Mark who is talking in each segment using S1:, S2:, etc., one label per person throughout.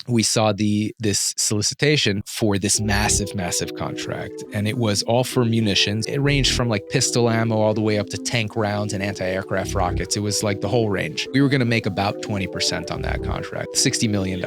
S1: we saw this solicitation for this massive contract, and it was all for munitions. It ranged from like pistol ammo all the way up to tank rounds and anti-aircraft rockets. It was like the whole range. We were going to make about 20% on that contract, $60 million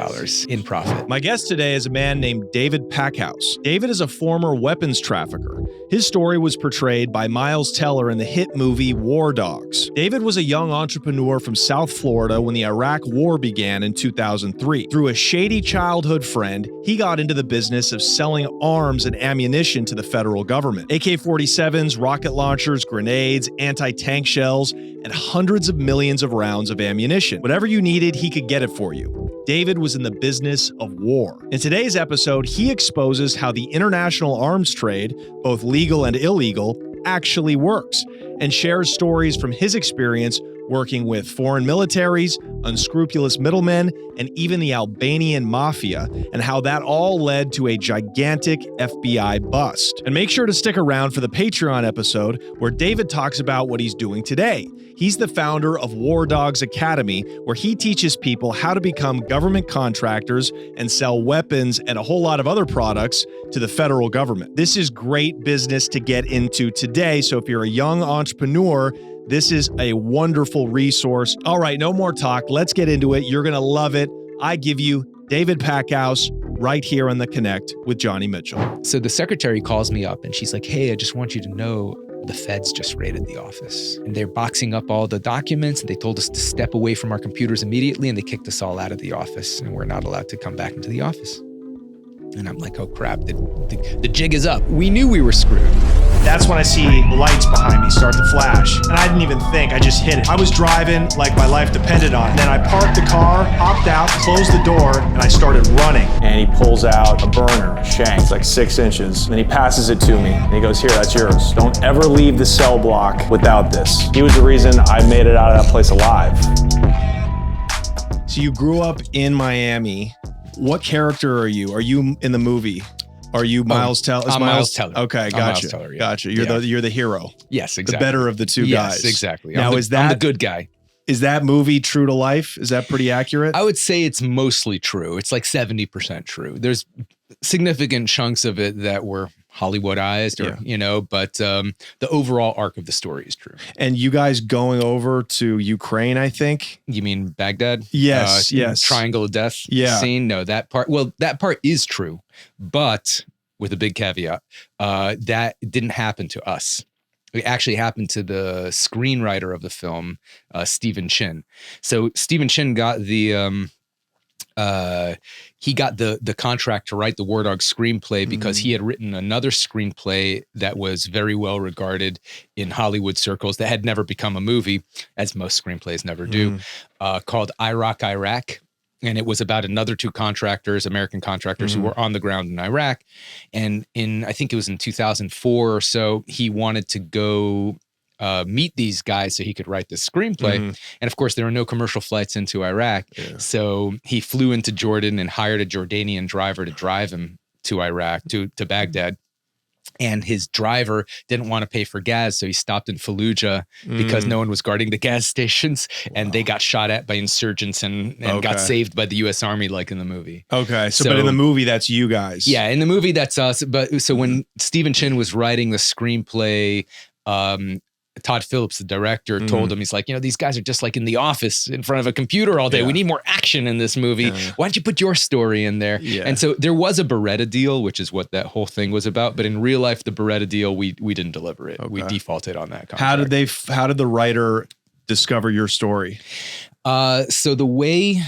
S1: in profit.
S2: My guest today is a man named David Packouz. David is a former weapons trafficker. His story was portrayed by Miles Teller in the hit movie War Dogs. David was a young entrepreneur from South Florida when the Iraq War began in 2003. Through a shady childhood friend, he got into the business of selling arms and ammunition to the federal government. AK-47s, rocket launchers, grenades, anti-tank shells, and hundreds of millions of rounds of ammunition. Whatever you needed, he could get it for you. David was in the business of war. In today's episode, he exposes how the international arms trade, both legal and illegal, actually works, and shares stories from his experience working with foreign militaries, unscrupulous middlemen, and even the Albanian mafia, and how that all led to a gigantic FBI bust. And make sure to stick around for the Patreon episode where David talks about what he's doing today. He's the founder of War Dogs Academy, where he teaches people how to become government contractors and sell weapons and a whole lot of other products to the federal government. This is great business to get into today, so if you're a young entrepreneur, this is a wonderful resource. All right, no more talk. Let's get into it. You're going to love it. I give you David Packouz right here on The Connect with Johnny Mitchell.
S1: So the secretary calls me up and she's like, hey, I just want you to know the feds just raided the office. And they're boxing up all the documents. And they told us to step away from our computers immediately. And they kicked us all out of the office. And we're not allowed to come back into the office. And I'm like, oh crap, the jig is up. We knew we were screwed.
S2: That's when I see the lights behind me start to flash. And I didn't even think, I just hit it. I was driving like my life depended on it. Then I parked the car, hopped out, closed the door, and I started running.
S3: And he pulls out a burner, a shank, it's like 6 inches. And then he passes it to me. And he goes, here, that's yours. Don't ever leave the cell block without this. He was the reason I made it out of that place alive.
S2: So you grew up in Miami. What character are you? Are you in the movie? Are you Miles Teller?
S1: I'm Miles Teller.
S2: Okay, gotcha.
S1: Miles Teller, yeah.
S2: Gotcha. You're the hero.
S1: Yes, exactly.
S2: The better of the two guys.
S1: Yes, exactly.
S2: Now,
S1: I'm the good guy.
S2: Is that movie true to life? Is that pretty accurate?
S1: I would say it's mostly true. It's like 70% true. There's significant chunks of it that were Hollywoodized, or but the overall arc of the story is true.
S2: And you guys going over to Ukraine, I think.
S1: You mean Baghdad?
S2: Yes, yes.
S1: Triangle of Death scene. No, that part is true, but with a big caveat, that didn't happen to us. It actually happened to the screenwriter of the film, Stephen Chin. So Stephen Chin got the contract to write the War Dogs screenplay because he had written another screenplay that was very well regarded in Hollywood circles that had never become a movie, as most screenplays never do, called Iraq. And it was about another two contractors, American contractors who were on the ground in Iraq. And I think it was in 2004 or so, he wanted to go meet these guys so he could write this screenplay. And of course, there were no commercial flights into Iraq. So he flew into Jordan and hired a Jordanian driver to drive him to Iraq, to Baghdad. And his driver didn't want to pay for gas, so he stopped in Fallujah because no one was guarding the gas stations, and they got shot at by insurgents and got saved by the U.S. Army, like in the movie.
S2: Okay, so but in the movie, that's you guys.
S1: Yeah, in the movie, that's us. But so when Stephen Chin was writing the screenplay, Todd Phillips, the director, told him, he's like, these guys are just like in the office in front of a computer all day. We need more action in this movie. Why don't you put your story in there? And so there was a Beretta deal, which is what that whole thing was about. But in real life, the Beretta deal, we didn't deliver it. We defaulted on that contract.
S2: How did the writer discover your story?
S1: So the way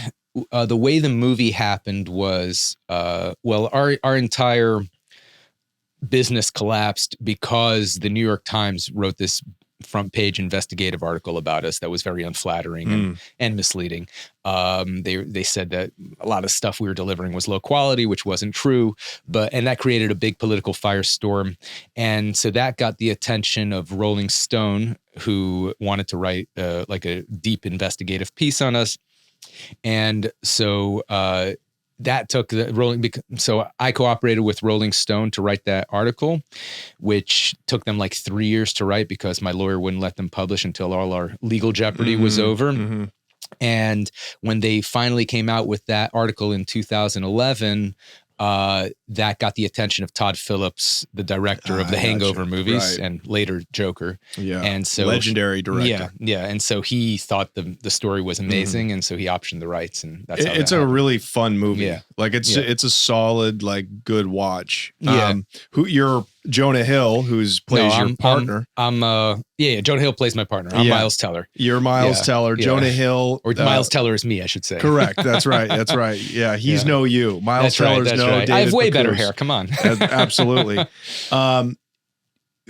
S1: the movie happened was, our entire business collapsed because the New York Times wrote this front page investigative article about us that was very unflattering and misleading. They said that a lot of stuff we were delivering was low quality, which wasn't true, and that created a big political firestorm. And so that got the attention of Rolling Stone, who wanted to write like a deep investigative piece on us. And so that took so I cooperated with Rolling Stone to write that article, which took them like 3 years to write because my lawyer wouldn't let them publish until all our legal jeopardy was over. And when they finally came out with that article in 2011, that got the attention of Todd Phillips, the director of the Hangover movies and later Joker.
S2: Yeah.
S1: And so
S2: legendary director.
S1: Yeah. And so he thought the story was amazing. And so he optioned the rights, and that's how
S2: it's
S1: that
S2: a
S1: happened.
S2: really fun movie.
S1: Yeah.
S2: Like it's a solid, like good watch.
S1: Yeah.
S2: Who you're Jonah Hill, plays your partner.
S1: I'm Jonah Hill plays my partner. I'm Miles Teller.
S2: You're Miles Teller.
S1: Yeah.
S2: Jonah Hill.
S1: Or Miles Teller is me, I should say.
S2: Correct. That's right. That's right. Yeah. He's no you. Miles Teller's no David
S1: I have way better
S2: Packouz.
S1: hair. Come on.
S2: Absolutely.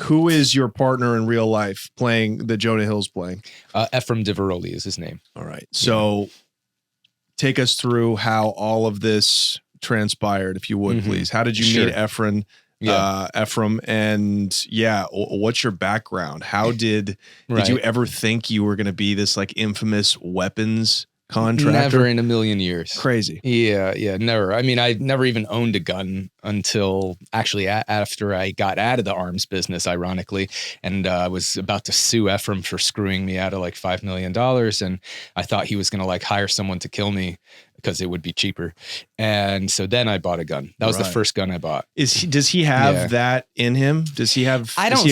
S2: Who is your partner in real life playing the Jonah Hill's playing?
S1: Efron Diveroli is his name.
S2: All right. So take us through how all of this transpired, if you would, please. How did you meet Efron? Efraim, and what's your background? How did you ever think you were going to be this like infamous weapons contractor?
S1: Never in a million years.
S2: Crazy.
S1: Yeah, never. I mean, I never even owned a gun until actually after I got out of the arms business, ironically, and I was about to sue Efraim for screwing me out of like $5 million, and I thought he was going to like hire someone to kill me because it would be cheaper. And so then I bought a gun. That was the first gun I bought.
S2: Does he have that in him? Is he a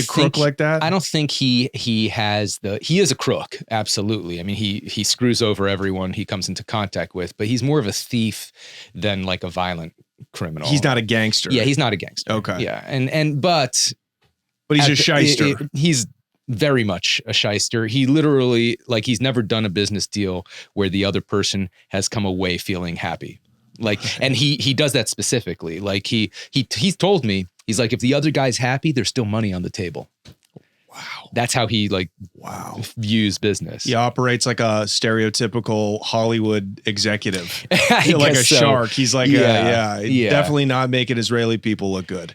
S2: crook like that?
S1: I don't think he is a crook. Absolutely. I mean, he screws over everyone he comes into contact with, but he's more of a thief than like a violent criminal.
S2: He's not a gangster.
S1: Yeah, he's not a gangster.
S2: Okay.
S1: Yeah. But
S2: he's a shyster.
S1: He's very much a shyster. He literally, like, he's never done a business deal where the other person has come away feeling happy. Like, and he does that specifically. Like he's told me, he's like, if the other guy's happy, there's still money on the table. Wow. That's how he views business.
S2: He operates like a stereotypical Hollywood executive.
S1: Like
S2: a shark. He's like, definitely not making Israeli people look good.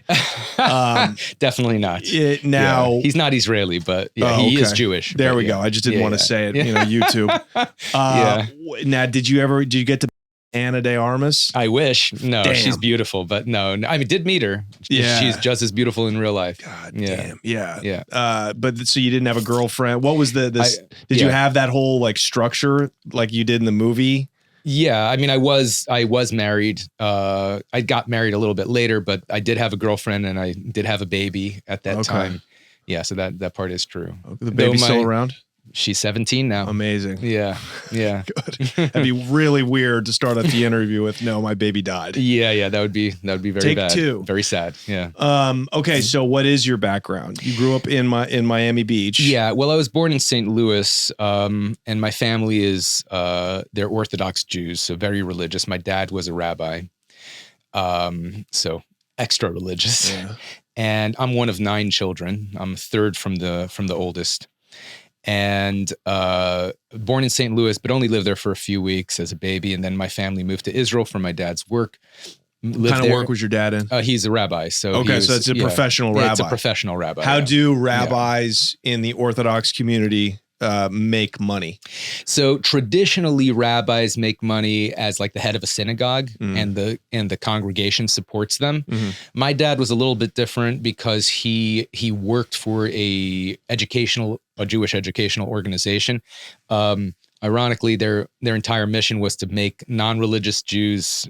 S1: Definitely not.
S2: He's
S1: not Israeli, but he is Jewish.
S2: There we go. I just didn't want to say it, YouTube. Now, did you get to Ana de Armas?
S1: I wish. No,
S2: Damn.
S1: She's beautiful, but no. I mean, did meet her. She's just as beautiful in real life.
S2: God damn. Yeah. But so you didn't have a girlfriend. What was did you have that whole like structure like you did in the movie?
S1: Yeah. I mean, I was married. I got married a little bit later, but I did have a girlfriend and I did have a baby at that time. Yeah. So that part is true.
S2: The baby's still around?
S1: She's 17 now.
S2: Amazing.
S1: Yeah.
S2: Good. That'd be really weird to start off the interview with, no, my baby died.
S1: Yeah. That would be very
S2: Take
S1: bad.
S2: two.
S1: Very sad. Yeah.
S2: Okay. So what is your background? You grew up in Miami Beach.
S1: Yeah. Well, I was born in St. Louis, and my family is, they're Orthodox Jews. So very religious. My dad was a rabbi. So extra religious.
S2: Yeah.
S1: And I'm one of 9 children. I'm third from the oldest. And born in St. Louis, but only lived there for a few weeks as a baby. And then my family moved to Israel for my dad's work.
S2: What kind of work was your dad in?
S1: He's a rabbi. So
S2: so it's a professional rabbi.
S1: It's a professional rabbi.
S2: How do rabbis in the Orthodox community make money?
S1: So traditionally, rabbis make money as like the head of a synagogue, and the congregation supports them. My dad was a little bit different because he worked for a Jewish educational organization. Ironically, their entire mission was to make non-religious Jews,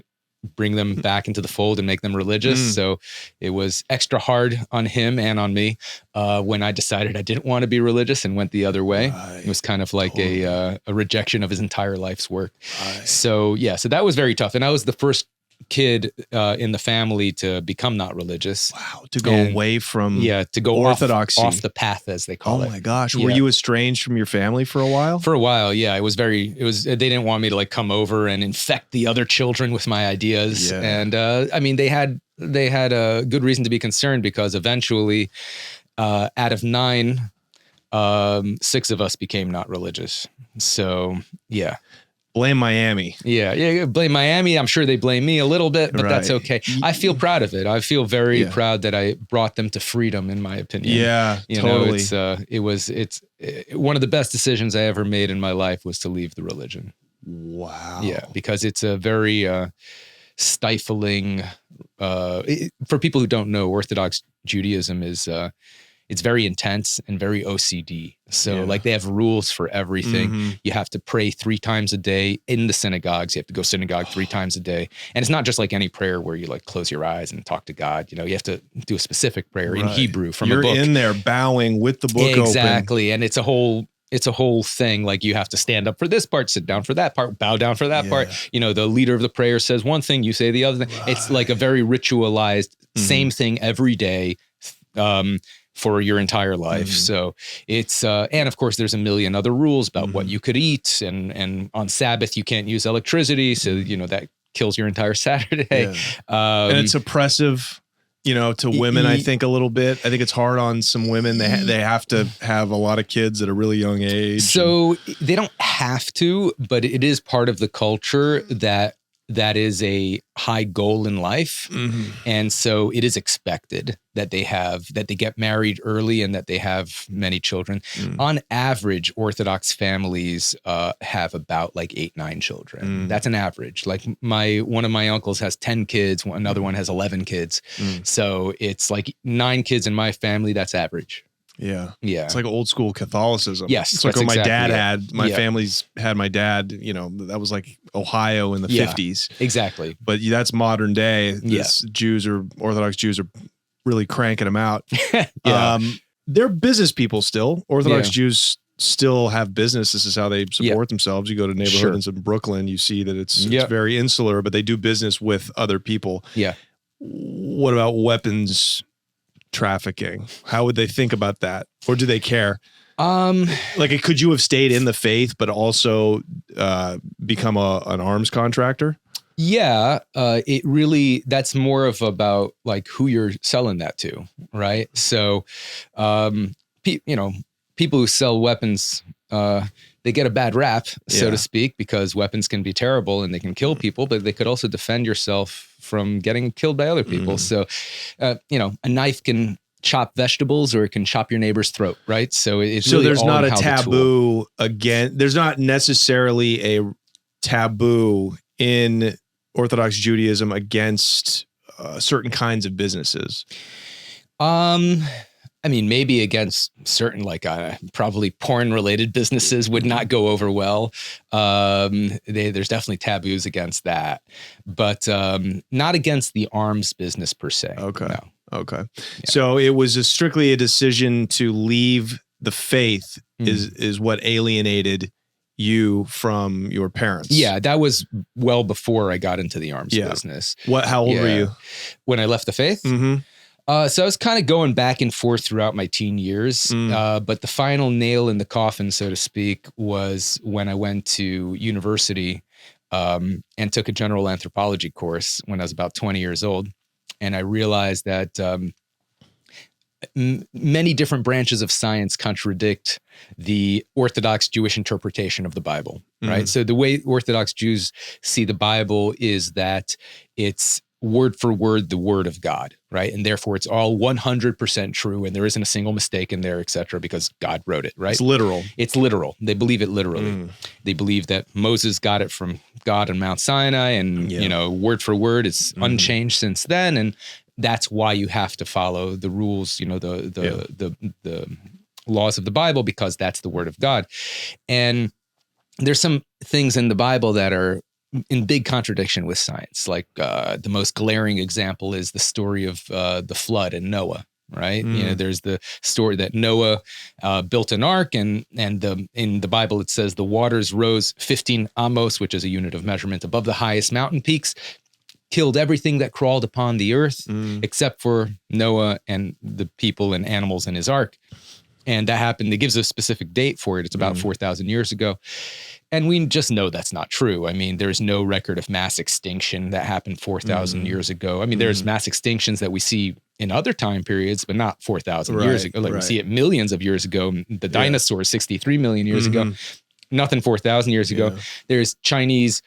S1: bring them back into the fold and make them religious. So it was extra hard on him and on me when I decided I didn't want to be religious and went the other way. It was kind of like a rejection of his entire life's work. So that was very tough. And I was the first kid in the family to become not religious.
S2: Wow. To go away from
S1: to go
S2: orthodoxy.
S1: off the path, as they call it.
S2: Oh my gosh. Were you estranged from your family for a while?
S1: For a while, yeah. They didn't want me to like come over and infect the other children with my ideas. And I mean, they had a good reason to be concerned because eventually out of 9, 6 of us became not religious. So yeah.
S2: Blame Miami.
S1: Yeah, blame Miami. I'm sure they blame me a little bit, but that's okay. I feel proud of it. I feel very proud that I brought them to freedom, in my opinion.
S2: Yeah, totally.
S1: It's one of the best decisions I ever made in my life was to leave the religion.
S2: Wow.
S1: Yeah, because it's a very stifling. For people who don't know, Orthodox Judaism is it's very intense and very OCD. So like they have rules for everything. You have to pray 3 times a day in the synagogues. You have to go synagogue 3 times a day. And it's not just like any prayer where you like close your eyes and talk to God. You know, you have to do a specific prayer in Hebrew from a book.
S2: You're in there bowing with the book open.
S1: Exactly. And it's a whole thing. Like you have to stand up for this part, sit down for that part, bow down for that part. You know, the leader of the prayer says one thing, you say the other thing. It's like a very ritualized, same thing every day for your entire life. So it's, and of course there's a million other rules about what you could eat, and on Sabbath you can't use electricity. So, you know, that kills your entire Saturday.
S2: And it's oppressive, you know, to women, I think a little bit. I think it's hard on some women. They have to have a lot of kids at a really young age.
S1: So they don't have to, but it is part of the culture that is a high goal in life. And so it is expected that they get married early and that they have many children. On average, Orthodox families have about like 8-9 children. That's an average. Like one of my uncles has 10 kids. Another one has 11 kids. So it's like 9 kids in my family. That's average.
S2: Yeah.
S1: It's
S2: like old school Catholicism.
S1: Yes.
S2: It's like what my dad had. My family's had my dad, you know, that was like Ohio in the 50s.
S1: Exactly.
S2: But that's modern day. Orthodox Jews are really cranking them out. They're business people still. Orthodox Jews still have business. This is how they support themselves. You go to neighborhoods in Brooklyn, you see that it's very insular, but they do business with other people. What about weapons trafficking? How would they think about that? Or do they care? Like, could you have stayed in the faith, but also become an arms contractor?
S1: It really, that's more of about like who you're selling that to, right? So, you know, people who sell weapons, they get a bad rap, so to speak, because weapons can be terrible and they can kill people, but they could also defend yourself from getting killed by other people. So, you know, a knife can chop vegetables or it can chop your neighbor's throat, right? So it's really
S2: there's
S1: all
S2: not a
S1: how
S2: taboo again. There's not necessarily a taboo in Orthodox Judaism against certain kinds of businesses.
S1: I mean, maybe against certain, like probably porn-related businesses would not go over well. There's definitely taboos against that, but not against the arms business per se.
S2: Okay.
S1: No.
S2: Okay. Yeah. So it was strictly a decision to leave the faith is what alienated you from your parents.
S1: Yeah, that was well before I got into the arms business.
S2: How old were you
S1: when I left the faith? So I was kind of going back and forth throughout my teen years, but the final nail in the coffin, so to speak, was when I went to university and took a general anthropology course when I was about 20 years old. And I realized that many different branches of science contradict the Orthodox Jewish interpretation of the Bible, right? So the way Orthodox Jews see the Bible is that it's word for word the word of God, right? And therefore it's all 100% true and there isn't a single mistake in there, etc., because God wrote it, right?
S2: It's literal.
S1: It's literal. They believe it literally. They believe that Moses got it from God on Mount Sinai and, you know, word for word, it's unchanged since then. And that's why you have to follow the rules, you know, the laws of the Bible, because that's the word of God. And there's some things in the Bible that are in big contradiction with science. Like the most glaring example is the story of the flood and Noah, right? You know, there's the story that Noah built an ark and in the Bible it says the waters rose 15 amos, which is a unit of measurement, above the highest mountain peaks, killed everything that crawled upon the earth except for Noah and the people and animals in his ark. And that happened. It gives a specific date for it. It's about 4,000 years ago. And we just know that's not true. I mean, there's no record of mass extinction that happened 4,000 years ago. I mean, there's mass extinctions that we see in other time periods, but not 4,000 years ago. Like we see it millions of years ago. The dinosaurs, 63 million years ago. Nothing 4,000 years ago. There's Chinese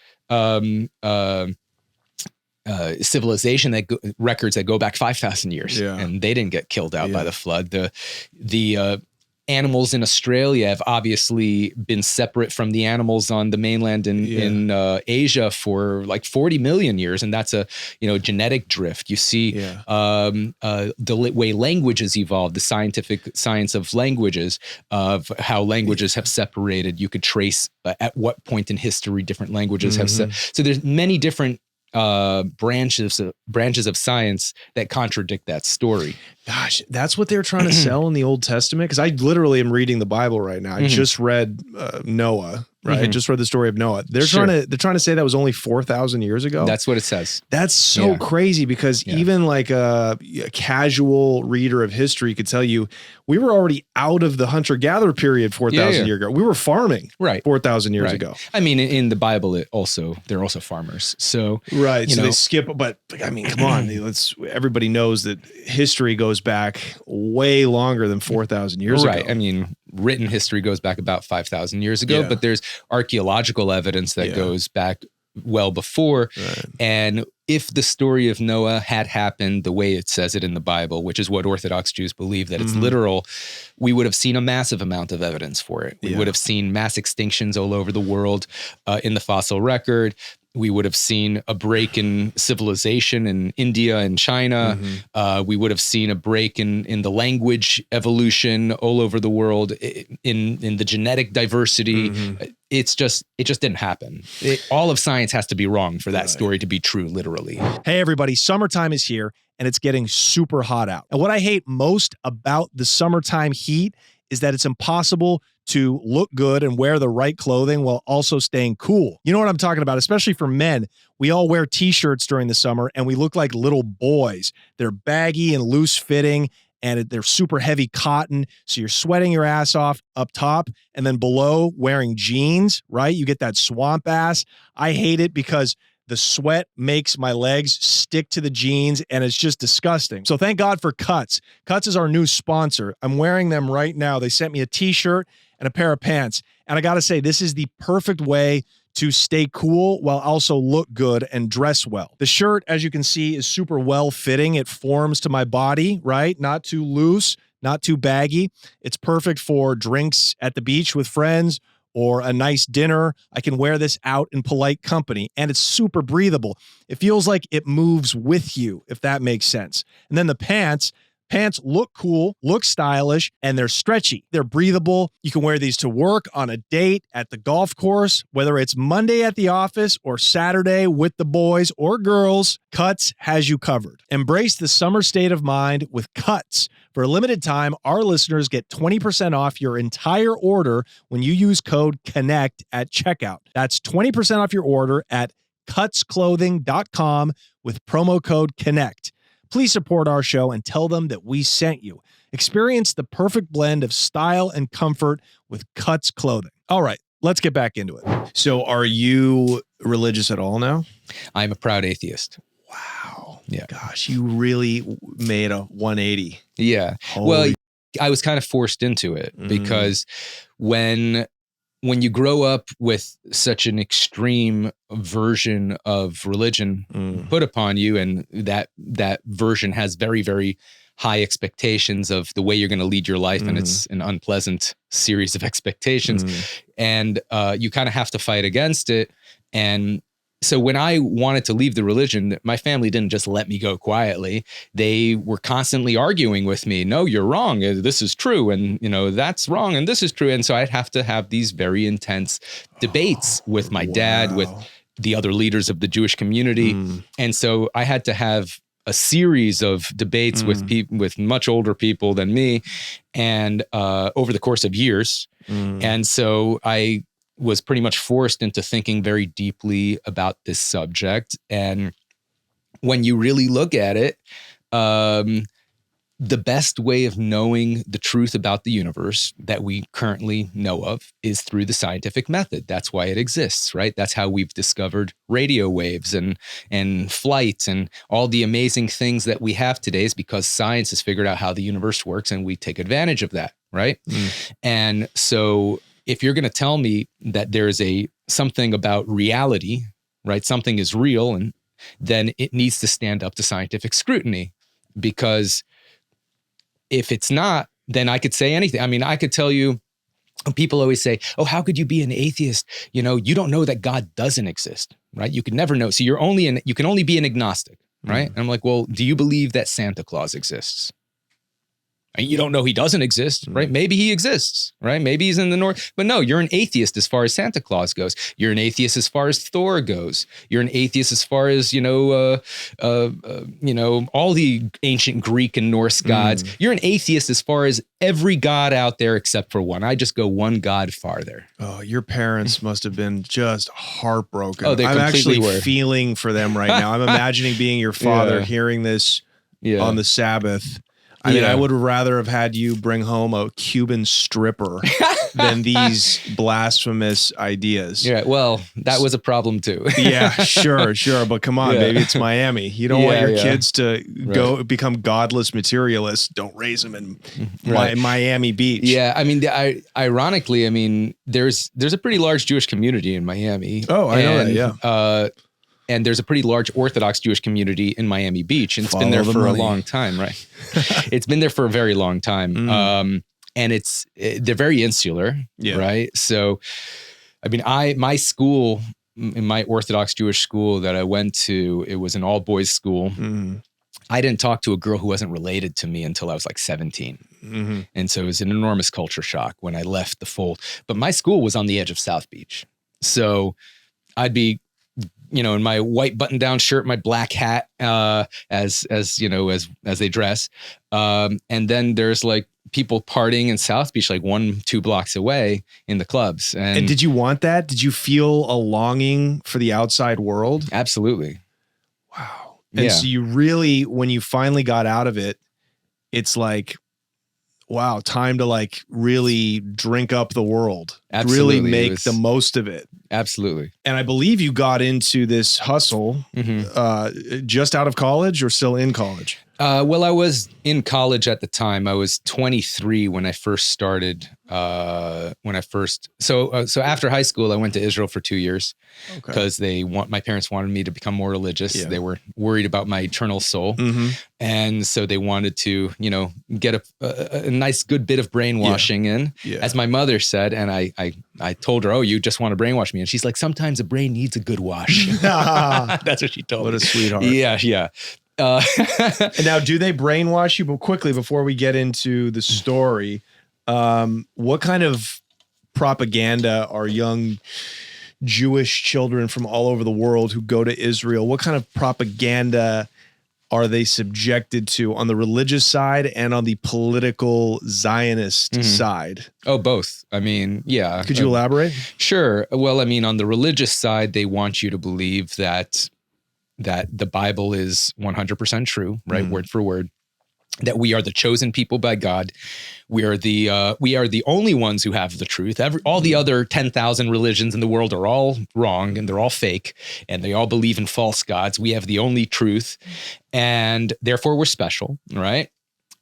S1: civilization records that go back 5,000 years, and they didn't get killed out by the flood. The animals in Australia have obviously been separate from the animals on the mainland in Asia for like 40 million years. And that's a, genetic drift. You see the way languages evolved, the science of languages, of how languages have separated. You could trace at what point in history different languages have so there's many different branches of science that contradict that story.
S2: Gosh, that's what they're trying to sell in the Old Testament. Because I literally am reading the Bible right now. I just read Noah. Right, I just read the story of Noah. They're trying to say that was only 4,000 years ago.
S1: That's what it says.
S2: That's so crazy, because even like a casual reader of history could tell you we were already out of the hunter-gatherer period 4,000 years ago. We were farming 4,000 years ago.
S1: I mean, in the Bible, they're also farmers. So
S2: so they skip. But I mean, come on, everybody knows that history goes back way longer than 4,000 years ago.
S1: Right. I mean, written history goes back about 5,000 years ago, but there's archaeological evidence that goes back well before. Right. And if the story of Noah had happened the way it says it in the Bible, which is what Orthodox Jews believe, that it's literal, we would have seen a massive amount of evidence for it. We would have seen mass extinctions all over the world in the fossil record. We would have seen a break in civilization in India and China. We would have seen a break in the language evolution all over the world, in the genetic diversity. It just didn't happen. All of science has to be wrong for that story to be true, literally.
S2: Hey, everybody, summertime is here and it's getting super hot out. And what I hate most about the summertime heat is that it's impossible to look good and wear the right clothing while also staying cool. You know what I'm talking about, especially for men. We all wear t-shirts during the summer and we look like little boys. They're baggy and loose fitting and they're super heavy cotton. So you're sweating your ass off up top, and then below wearing jeans, right? You get that swamp ass. I hate it because the sweat makes my legs stick to the jeans and it's just disgusting. So thank God for Cuts. Cuts is our new sponsor. I'm wearing them right now. They sent me a t-shirt and a pair of pants. And I got to say, this is the perfect way to stay cool while also look good and dress well. The shirt, as you can see, is super well fitting. It forms to my body, right? Not too loose, not too baggy. It's perfect for drinks at the beach with friends or a nice dinner. I can wear this out in polite company, and it's super breathable. It feels like it moves with you, if that makes sense. And then the pants look cool, look stylish, and they're stretchy. They're breathable. You can wear these to work, on a date, at the golf course, whether it's Monday at the office or Saturday with the boys or girls. Cuts has you covered. Embrace the summer state of mind with Cuts. For a limited time, our listeners get 20% off your entire order when you use code CONNECT at checkout. That's 20% off your order at cutsclothing.com with promo code CONNECT. Please support our show and tell them that we sent you. Experience the perfect blend of style and comfort with Cuts clothing. All right, let's get back into it. So are you religious at all now?
S1: I'm a proud atheist.
S2: Wow.
S1: Yeah.
S2: Gosh, you really made a 180.
S1: Yeah. Well, I was kind of forced into it because when you grow up with such an extreme version of religion put upon you, and that version has very, very high expectations of the way you're going to lead your life, and it's an unpleasant series of expectations, and you kind of have to fight against it. And so when I wanted to leave the religion, my family didn't just let me go quietly. They were constantly arguing with me. No, you're wrong. This is true. And, that's wrong. And this is true. And so I'd have to have these very intense debates with my dad, with the other leaders of the Jewish community. And so I had to have a series of debates with people, with much older people than me, and over the course of years. And so I was pretty much forced into thinking very deeply about this subject. And when you really look at it, the best way of knowing the truth about the universe that we currently know of is through the scientific method. That's why it exists, right? That's how we've discovered radio waves and flight and all the amazing things that we have today, is because science has figured out how the universe works and we take advantage of that, right? And so if you're going to tell me that there's something about reality, right? Something is real, and then it needs to stand up to scientific scrutiny, because if it's not, then I could say anything. I mean, I could tell you, people always say, oh, how could you be an atheist? You know, you don't know that God doesn't exist, right? You could never know. So you can only be an agnostic, right? And I'm like, well, do you believe that Santa Claus exists? And you don't know he doesn't exist, right? Maybe he exists, right? Maybe he's in the north. But no, you're an atheist as far as Santa Claus goes. You're an atheist as far as Thor goes. You're an atheist as far as, all the ancient Greek and Norse gods. You're an atheist as far as every god out there except for one. I just go one god farther.
S2: Oh, your parents must have been just heartbroken.
S1: Oh, they
S2: I'm
S1: completely
S2: actually
S1: were.
S2: feeling for them right now. I'm imagining being your father, hearing this on the Sabbath. I mean, I would rather have had you bring home a Cuban stripper than these blasphemous ideas.
S1: Yeah, well, that was a problem too.
S2: Yeah, sure. But come on, baby, it's Miami. You don't want your kids to go become godless materialists. Don't raise them in Miami Beach.
S1: Yeah, I mean, ironically, I mean, there's a pretty large Jewish community in Miami.
S2: Oh, I know that, yeah.
S1: And there's a pretty large Orthodox Jewish community in Miami Beach, and it's been there for a long time, right? It's been there for a very long time. And they're very insular, right? So, I mean, my school, in my Orthodox Jewish school that I went to, it was an all boys school. I didn't talk to a girl who wasn't related to me until I was like 17. And so it was an enormous culture shock when I left the fold. But my school was on the edge of South Beach. So I'd be, in my white button-down shirt, my black hat, as they dress, and then there's like people partying in South Beach, like 1-2 blocks away in the clubs.
S2: And did you want that? Did you feel a longing for the outside world?
S1: Absolutely.
S2: Wow. And so you really, when you finally got out of it, it's like, wow, time to like really drink up the world.
S1: Absolutely.
S2: Really make the most of it.
S1: Absolutely.
S2: And I believe you got into this hustle just out of college or still in college?
S1: Well, I was in college at the time. I was 23 when I first started. So after high school, I went to Israel for 2 years because my parents wanted me to become more religious. Yeah. They were worried about my eternal soul. And so they wanted to, get a nice, good bit of brainwashing in, as my mother said. And I told her, oh, you just want to brainwash me. And she's like, sometimes a brain needs a good wash. That's what she told me.
S2: What a sweetheart.
S1: Yeah.
S2: Now, do they brainwash you? But quickly, before we get into the story, what kind of propaganda are young Jewish children from all over the world who go to Israel? What kind of propaganda are they subjected to on the religious side and on the political Zionist side? Oh,
S1: both. I mean, yeah.
S2: Could you elaborate?
S1: Sure. Well, I mean, on the religious side, they want you to believe that the Bible is 100% true, right? Word for word. That we are the chosen people by God. We are the only ones who have the truth. All the other 10,000 religions in the world are all wrong and they're all fake and they all believe in false gods. We have the only truth and therefore we're special, right?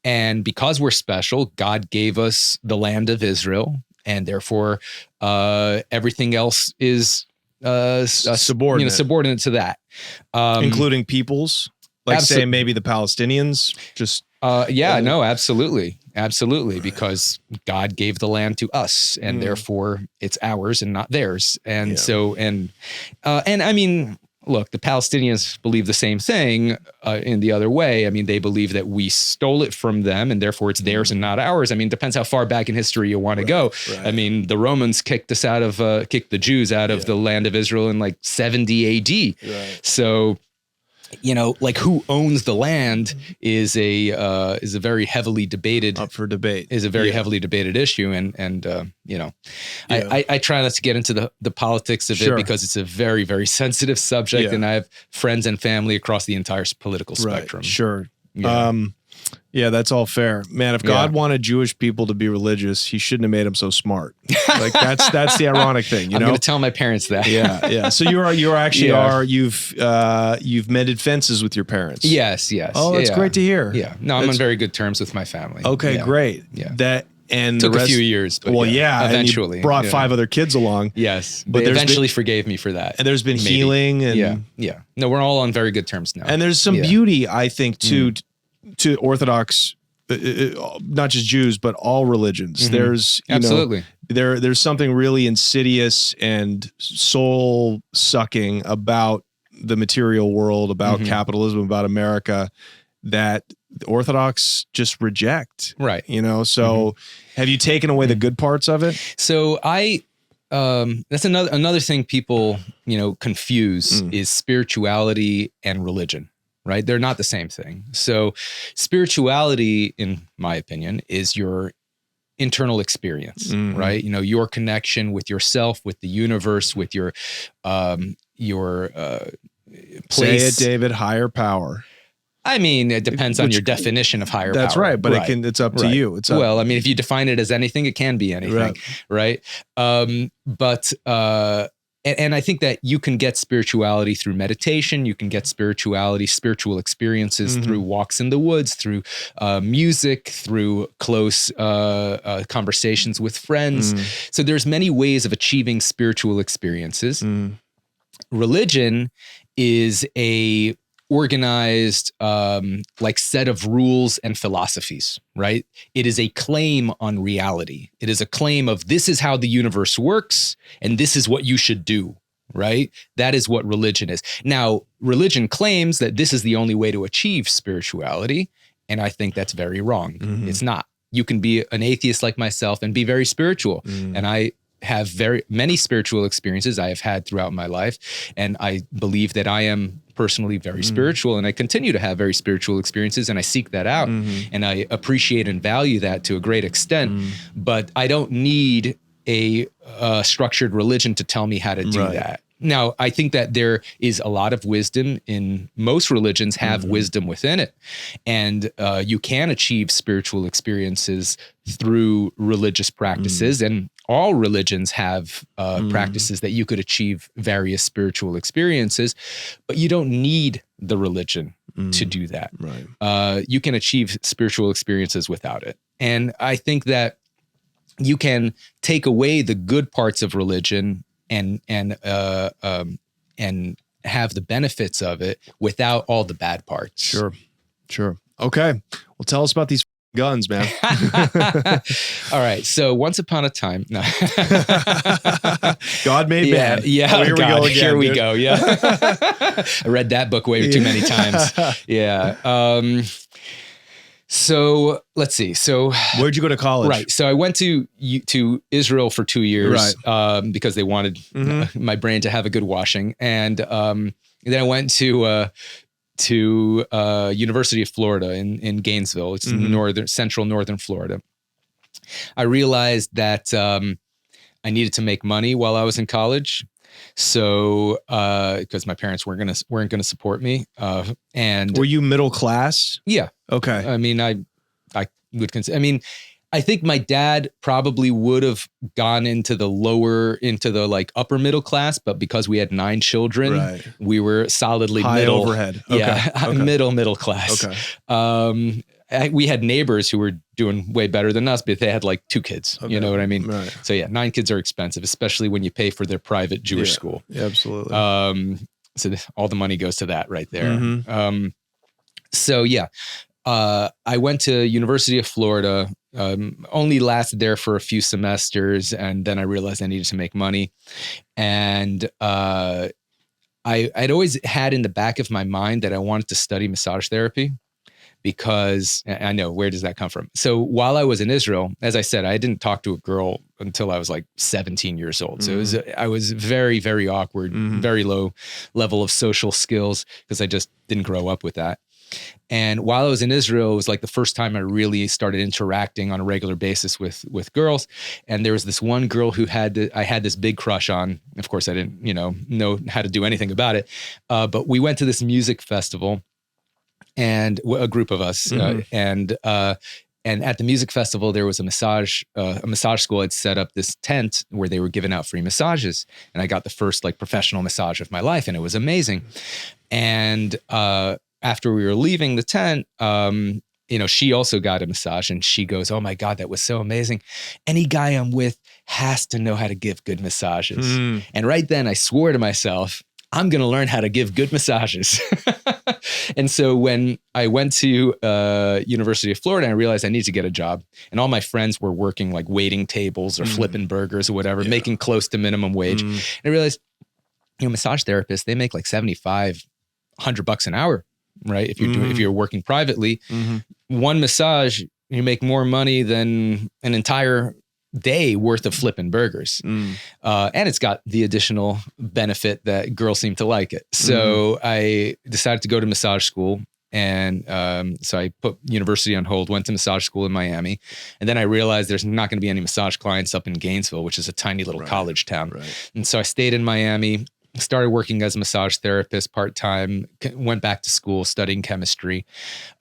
S1: And because we're special, God gave us the land of Israel and therefore everything else is subordinate to that.
S2: Including peoples? Like say maybe the Palestinians? Just...
S1: no, absolutely. Absolutely. Because God gave the land to us and therefore it's ours and not theirs. And so, and I mean, look, the Palestinians believe the same thing in the other way. I mean, they believe that we stole it from them and therefore it's theirs and not ours. I mean, depends how far back in history you want to go. Right. I mean, the Romans kicked the Jews out of the land of Israel in like 70 AD. Right. So, like who owns the land is a very heavily debated
S2: up for debate
S1: heavily debated issue. And I try not to get into the politics of it because it's a very, very sensitive subject. And I have friends and family across the entire political spectrum.
S2: Right. Sure. Yeah, that's all fair. Man, if God wanted Jewish people to be religious, he shouldn't have made them so smart. Like that's the ironic thing,
S1: I'm going to tell my parents that.
S2: Yeah. So you've mended fences with your parents.
S1: Yes.
S2: Oh, that's great to hear.
S1: Yeah. No, I'm on very good terms with my family.
S2: Okay, great.
S1: Yeah.
S2: And
S1: took a few years, but
S2: eventually and you brought 5 other kids along.
S1: Yes, but they eventually forgave me for that.
S2: And there's been healing and
S1: No, we're all on very good terms now.
S2: And there's some beauty, I think, to Orthodox not just Jews, but all religions. There's,
S1: absolutely.
S2: There's something really insidious and soul sucking about the material world, about capitalism, about America, that the Orthodox just reject.
S1: Right.
S2: So have you taken away the good parts of it?
S1: So that's another thing people, confuse is spirituality and religion, right? They're not the same thing. So spirituality, in my opinion, is your internal experience, right? Your connection with yourself, with the universe, with your place.
S2: Say it, David, higher power.
S1: I mean, it depends on your definition of higher power.
S2: That's right, but it's up to you.
S1: Well, I mean, if you define it as anything, it can be anything, right? And I think that you can get spirituality through meditation. You can get spiritual experiences through walks in the woods, through music, through close conversations with friends. So there's many ways of achieving spiritual experiences. Religion is a organized set of rules and philosophies, right? It is a claim on reality. It is a claim of this is how the universe works and this is what you should do, right? That is what religion is. Now, religion claims that this is the only way to achieve spirituality, and I think that's very wrong. It's not. You can be an atheist like myself and be very spiritual, and I have very many spiritual experiences I have had throughout my life, and I believe that I am personally very spiritual, and I continue to have very spiritual experiences, and I seek that out, and I appreciate and value that to a great extent, but I don't need a structured religion to tell me how to do that. Now, I think that there is a lot of wisdom in most religions have wisdom within it. And you can achieve spiritual experiences through religious practices. And all religions have practices that you could achieve various spiritual experiences, but you don't need the religion to do that.
S2: Right.
S1: You can achieve spiritual experiences without it. And I think that you can take away the good parts of religion and have the benefits of it without all the bad parts.
S2: Sure. Okay. Well, tell us about these guns, man.
S1: All right. So once upon a time, no.
S2: God made man.
S1: Yeah.
S2: Oh, here we go again.
S1: Here we go. Yeah. I read that book way too many times. Yeah. So let's see. So
S2: where'd you go to college?
S1: Right. So I went to Israel for 2 years, because they wanted my brain to have a good washing. And then I went to University of Florida in Gainesville. It's central northern Florida. I realized that I needed to make money while I was in college. So, because my parents weren't gonna support me, and
S2: were you middle class?
S1: Yeah.
S2: Okay.
S1: I mean, I would consider. I mean, I think my dad probably would have gone into the upper middle class, but because we had 9 children, we were solidly
S2: high
S1: middle
S2: overhead.
S1: Middle class.
S2: Okay.
S1: We had neighbors who were doing way better than us, but they had like 2 kids. Okay. You know what I mean?
S2: Right.
S1: So yeah, 9 kids are expensive, especially when you pay for their private Jewish school.
S2: Yeah, absolutely.
S1: So all the money goes to that right there. So yeah, I went to University of Florida, only lasted there for a few semesters, and then I realized I needed to make money. And I'd always had in the back of my mind that I wanted to study massage therapy, because I know, where does that come from? So while I was in Israel, as I said, I didn't talk to a girl until I was like 17 years old. So I was very, very awkward, very low level of social skills, because I just didn't grow up with that. And while I was in Israel, it was like the first time I really started interacting on a regular basis with girls. And there was this one girl who I had this big crush on. Of course, I didn't, know how to do anything about it. But we went to this music festival, and a group of us, and at the music festival, there was a massage school had set up this tent where they were giving out free massages. And I got the first professional massage of my life, and it was amazing. And after we were leaving the tent, she also got a massage, and she goes, "Oh my God, that was so amazing. Any guy I'm with has to know how to give good massages." And right then I swore to myself, I'm going to learn how to give good massages. And so when I went to University of Florida, I realized I needed to get a job. And all my friends were working like waiting tables or flipping burgers or whatever, making close to minimum wage. And I realized, massage therapists, they make like $75-$100 an hour, right? If you're working privately, one massage, you make more money than an entire day worth of flipping burgers. And it's got the additional benefit that girls seem to like it. So I decided to go to massage school. And so I put university on hold, went to massage school in Miami. And then I realized there's not going to be any massage clients up in Gainesville, which is a tiny little college town. And so I stayed in Miami, started working as a massage therapist part-time, went back to school studying chemistry.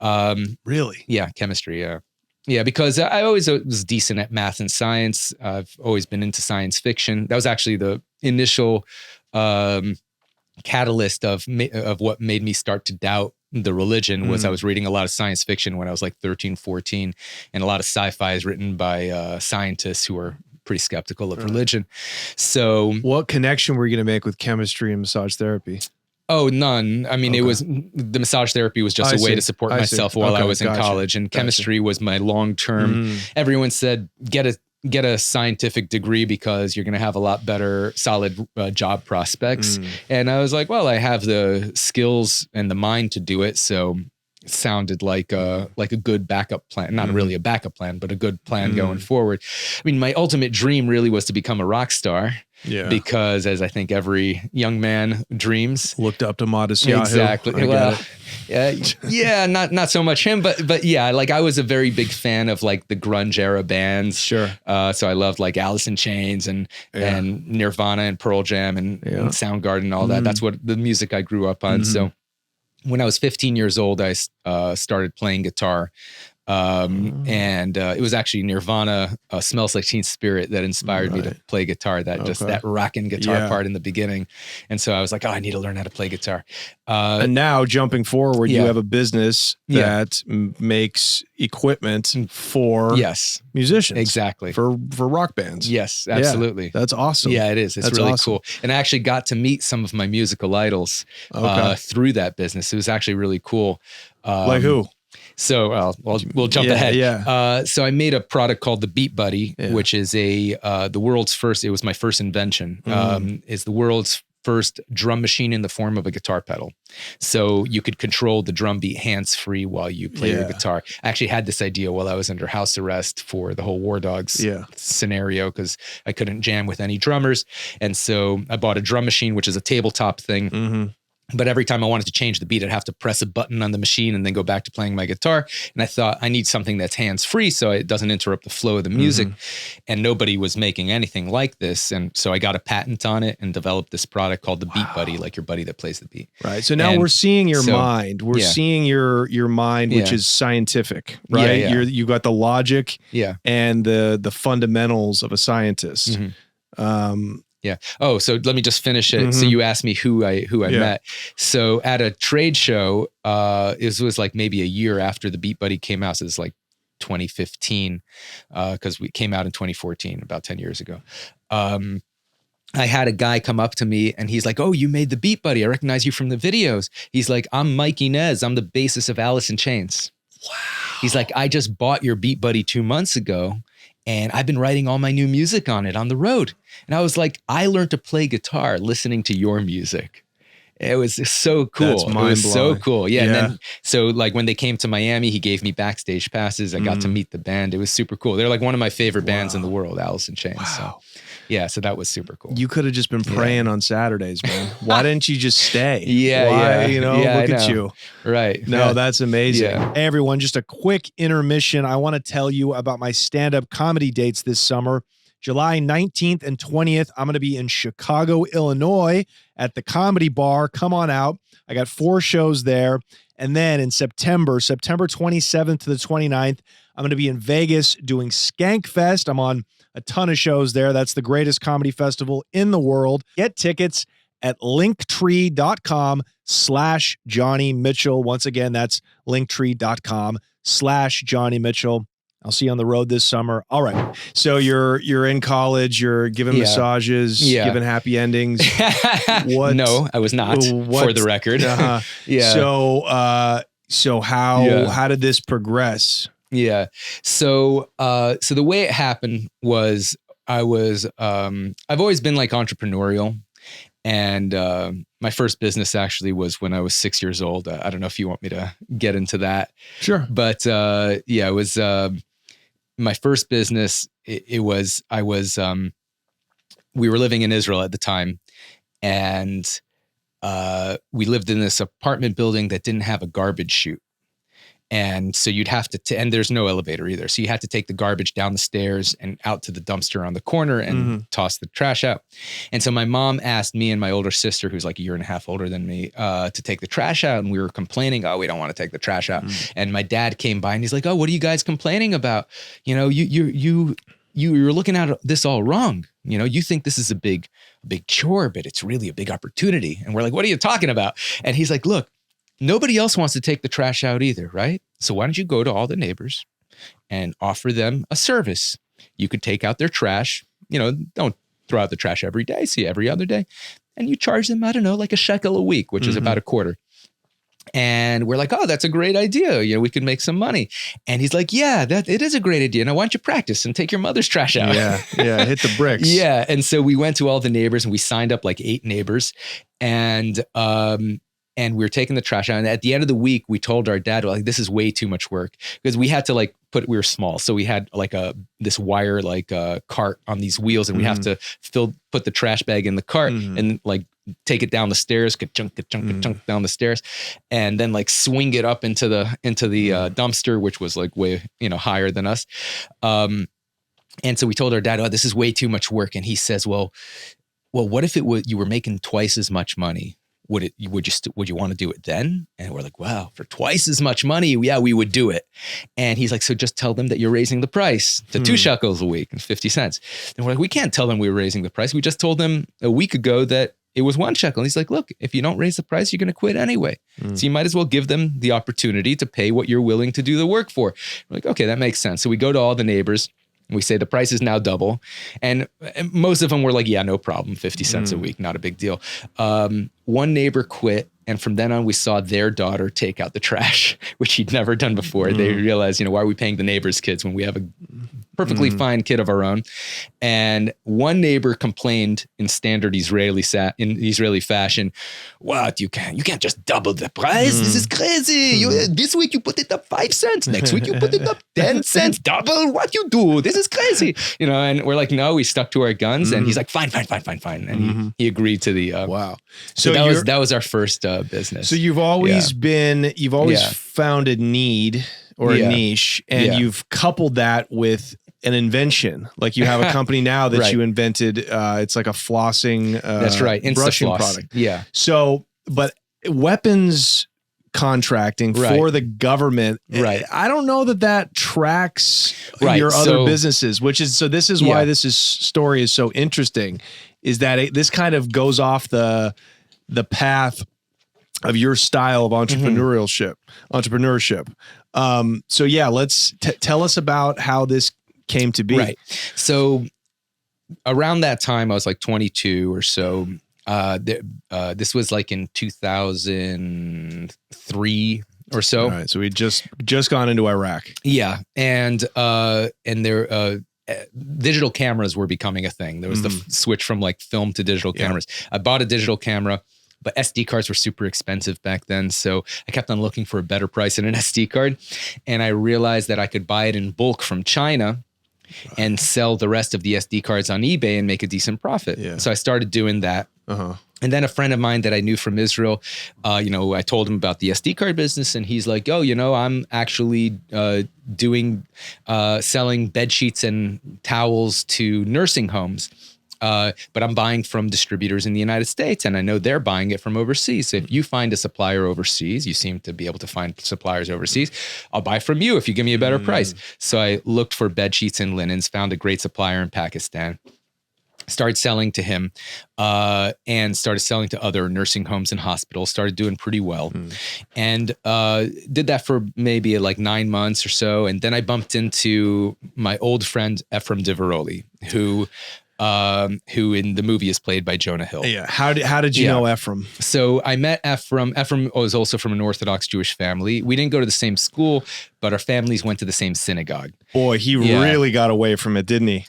S2: Really?
S1: Yeah, chemistry, yeah. Yeah, because I always was decent at math and science. I've always been into science fiction. That was actually the initial catalyst of what made me start to doubt the religion was I was reading a lot of science fiction when I was like 13, 14, and a lot of sci-fi is written by scientists who are pretty skeptical of religion. So
S2: what connection were you going to make with chemistry and massage therapy?
S1: Oh, none. I mean, it was the massage therapy was just a way to support myself while I was in college, and chemistry was my long-term. Everyone said, get a scientific degree because you're going to have a lot better solid job prospects. And I was like, well, I have the skills and the mind to do it. So it sounded like a good backup plan, not really a backup plan, but a good plan going forward. I mean, my ultimate dream really was to become a rock star. Yeah. Because as I think every young man dreams.
S2: Looked up to Modest Yahoo.
S1: Exactly. Well, yeah, not so much him, but yeah, like I was a very big fan of like the grunge era bands. Sure. So I loved like Alice in Chains and Nirvana and Pearl Jam and Soundgarden and all that. That's what the music I grew up on. So when I was 15 years old, I started playing guitar. And it was actually Nirvana, Smells Like Teen Spirit that inspired me to play guitar, that rocking guitar part in the beginning. And so I was like, oh, I need to learn how to play guitar.
S2: And now jumping forward, you have a business that makes equipment for musicians.
S1: Exactly.
S2: For rock bands.
S1: Yes, absolutely.
S2: Yeah, that's awesome.
S1: Yeah, it is. It's really awesome. Cool. And I actually got to meet some of my musical idols through that business. It was actually really cool.
S2: Like who?
S1: So we'll jump ahead. Yeah. So I made a product called the Beat Buddy, which is the world's first. It was my first invention. Is the world's first drum machine in the form of a guitar pedal. So you could control the drum beat hands-free while you play your guitar. I actually had this idea while I was under house arrest for the whole War Dogs scenario because I couldn't jam with any drummers. And so I bought a drum machine, which is a tabletop thing. But every time I wanted to change the beat, I'd have to press a button on the machine and then go back to playing my guitar. And I thought I need something that's hands-free so it doesn't interrupt the flow of the music. And nobody was making anything like this. And so I got a patent on it and developed this product called the Beat Buddy, like your buddy that plays the beat.
S2: Right. So now we're seeing your mind. We're seeing your mind, which is scientific, right? You got the logic and the fundamentals of a scientist.
S1: Yeah. Oh, so let me just finish it. So you asked me who I met. So at a trade show, it was like maybe a year after the Beat Buddy came out. So it's like 2015, because we came out in 2014, about 10 years ago. I had a guy come up to me and he's like, oh, you made the Beat Buddy. I recognize you from the videos. He's like, I'm Mike Inez. I'm the bassist of Alice in Chains. Wow. He's like, I just bought your Beat Buddy 2 months ago. And I've been writing all my new music on it on the road. And I was like, I learned to play guitar listening to your music. It was so cool.
S2: That's mind-blowing.
S1: It was so cool. Yeah. And then, so like when they came to Miami, he gave me backstage passes. I got to meet the band. It was super cool. They're like one of my favorite bands in the world, Alice in Chains. Wow. So yeah, so that was super cool.
S2: You could have just been praying on Saturdays, man. Why didn't you just stay?
S1: You know,
S2: look at you.
S1: Right.
S2: No, that's amazing. Hey, everyone, just a quick intermission. I want to tell you about my stand-up comedy dates this summer. July 19th and 20th, I'm going to be in Chicago, Illinois at the Comedy Bar. Come on out. I got 4 shows there. And then in September 27th to the 29th, I'm going to be in Vegas doing Skankfest. I'm on a ton of shows there. That's the greatest comedy festival in the world. Get tickets at linktree.com/Johnny Mitchell. Once again, that's linktree.com/Johnny Mitchell. I'll see you on the road this summer. All right. So you're in college, you're giving massages, giving happy endings.
S1: No, I was not, for the record.
S2: Yeah. So how did this progress?
S1: Yeah. So the way it happened was I've always been like entrepreneurial. And my first business actually was when I was 6 years old. I don't know if you want me to get into that.
S2: Sure.
S1: But it was my first business. We were living in Israel at the time, and we lived in this apartment building that didn't have a garbage chute. And so you'd have to, and there's no elevator either. So you had to take the garbage down the stairs and out to the dumpster on the corner and toss the trash out. And so my mom asked me and my older sister, who's like a year and a half older than me, to take the trash out. And we were complaining, oh, we don't want to take the trash out. And my dad came by and he's like, oh, what are you guys complaining about? You know, you're looking at this all wrong. You know, you think this is a big chore, but it's really a big opportunity. And we're like, what are you talking about? And he's like, look, nobody else wants to take the trash out either, right? So why don't you go to all the neighbors and offer them a service? You could take out their trash, you know, don't throw out the trash every day, see every other day. And you charge them, I don't know, like a shekel a week, which is about a quarter. And we're like, oh, that's a great idea. You know, we could make some money. And he's like, yeah, it is a great idea. Now, why don't you practice and take your mother's trash out?
S2: Yeah, hit the bricks.
S1: Yeah. And so we went to all the neighbors and we signed up like 8 neighbors. And we were taking the trash out. And at the end of the week, we told our dad, like, this is way too much work, because we had to like we were small. So we had like this wire, cart on these wheels, and we have to put the trash bag in the cart and like take it down the stairs, ka-chunk down the stairs, and then like swing it up into the dumpster, which was like way, higher than us. And so we told our dad, oh, this is way too much work. And he says, well, what if you were making twice as much money? Would you want to do it then? And we're like, wow, for twice as much money, yeah, we would do it. And he's like, so just tell them that you're raising the price to 2 shekels a week and 50 cents. And we're like, we can't tell them we were raising the price. We just told them a week ago that it was 1 shekel. And he's like, look, if you don't raise the price, you're going to quit anyway. So you might as well give them the opportunity to pay what you're willing to do the work for. We're like, okay, that makes sense. So we go to all the neighbors. We say the price is now double. And most of them were like, yeah, no problem. 50 cents a week, not a big deal. One neighbor quit. And from then on, we saw their daughter take out the trash, which he'd never done before. They realized, why are we paying the neighbor's kids when we have a perfectly fine kid of our own? And one neighbor complained in standard Israeli fashion, what, you can't just double the price? This is crazy. This week you put it up 5 cents. Next week you put it up 10 cents. Double what you do. This is crazy. And we're like, no, we stuck to our guns. And he's like, fine. And he agreed to the,
S2: wow.
S1: So that was our first business.
S2: So you've always found a need or a niche, and you've coupled that with an invention. Like you have a company now that you invented. It's like a flossing,
S1: that's right,
S2: brushing
S1: Instafloss
S2: product.
S1: Yeah.
S2: So, but weapons contracting for the government, I don't know that tracks your other businesses, this is why this story is so interesting, is that this kind of goes off the path of your style of entrepreneurship. So yeah, let's tell us about how this came to be.
S1: Right. So around that time, I was like 22 or so. This was like in 2003 or so.
S2: All right. So we just gone into Iraq.
S1: Yeah. And there, digital cameras were becoming a thing. There was the switch from like film to digital cameras. I bought a digital camera, but SD cards were super expensive back then. So I kept on looking for a better price in an SD card. And I realized that I could buy it in bulk from China and sell the rest of the SD cards on eBay and make a decent profit. Yeah. So I started doing that. And then a friend of mine that I knew from Israel, I told him about the SD card business, and he's like, oh, I'm actually selling bed sheets and towels to nursing homes. But I'm buying from distributors in the United States, and I know they're buying it from overseas. So if you find a supplier overseas, you seem to be able to find suppliers overseas, I'll buy from you if you give me a better price. So I looked for bed sheets and linens, found a great supplier in Pakistan. started selling to him, and started selling to other nursing homes and hospitals, started doing pretty well. And did that for maybe like 9 months or so. And then I bumped into my old friend, Efraim Diveroli, who in the movie is played by Jonah Hill.
S2: Yeah. How did you know Efraim?
S1: So I met Efraim. Efraim was also from an Orthodox Jewish family. We didn't go to the same school, but our families went to the same synagogue.
S2: Boy, he really got away from it, didn't he?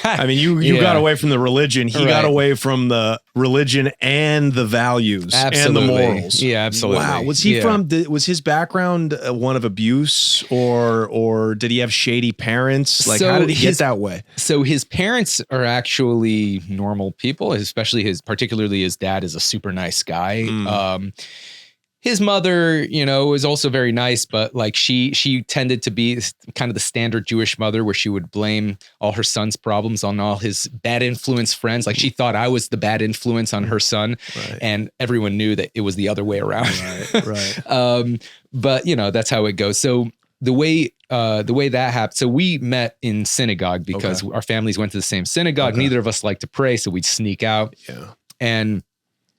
S2: I mean, you got away from the religion. He got away from the religion and the values and the morals.
S1: Yeah, absolutely.
S2: Wow. Was he was his background one of abuse, or did he have shady parents? Like, how did he get that way?
S1: So his parents are actually normal people, particularly his dad is a super nice guy. His mother, is also very nice, but like she tended to be kind of the standard Jewish mother where she would blame all her son's problems on all his bad influence friends. Like she thought I was the bad influence on her son, and everyone knew that it was the other way around. Right. But that's how it goes. So the way that happened, so we met in synagogue because our families went to the same synagogue. Neither of us liked to pray, so we'd sneak out. Yeah. And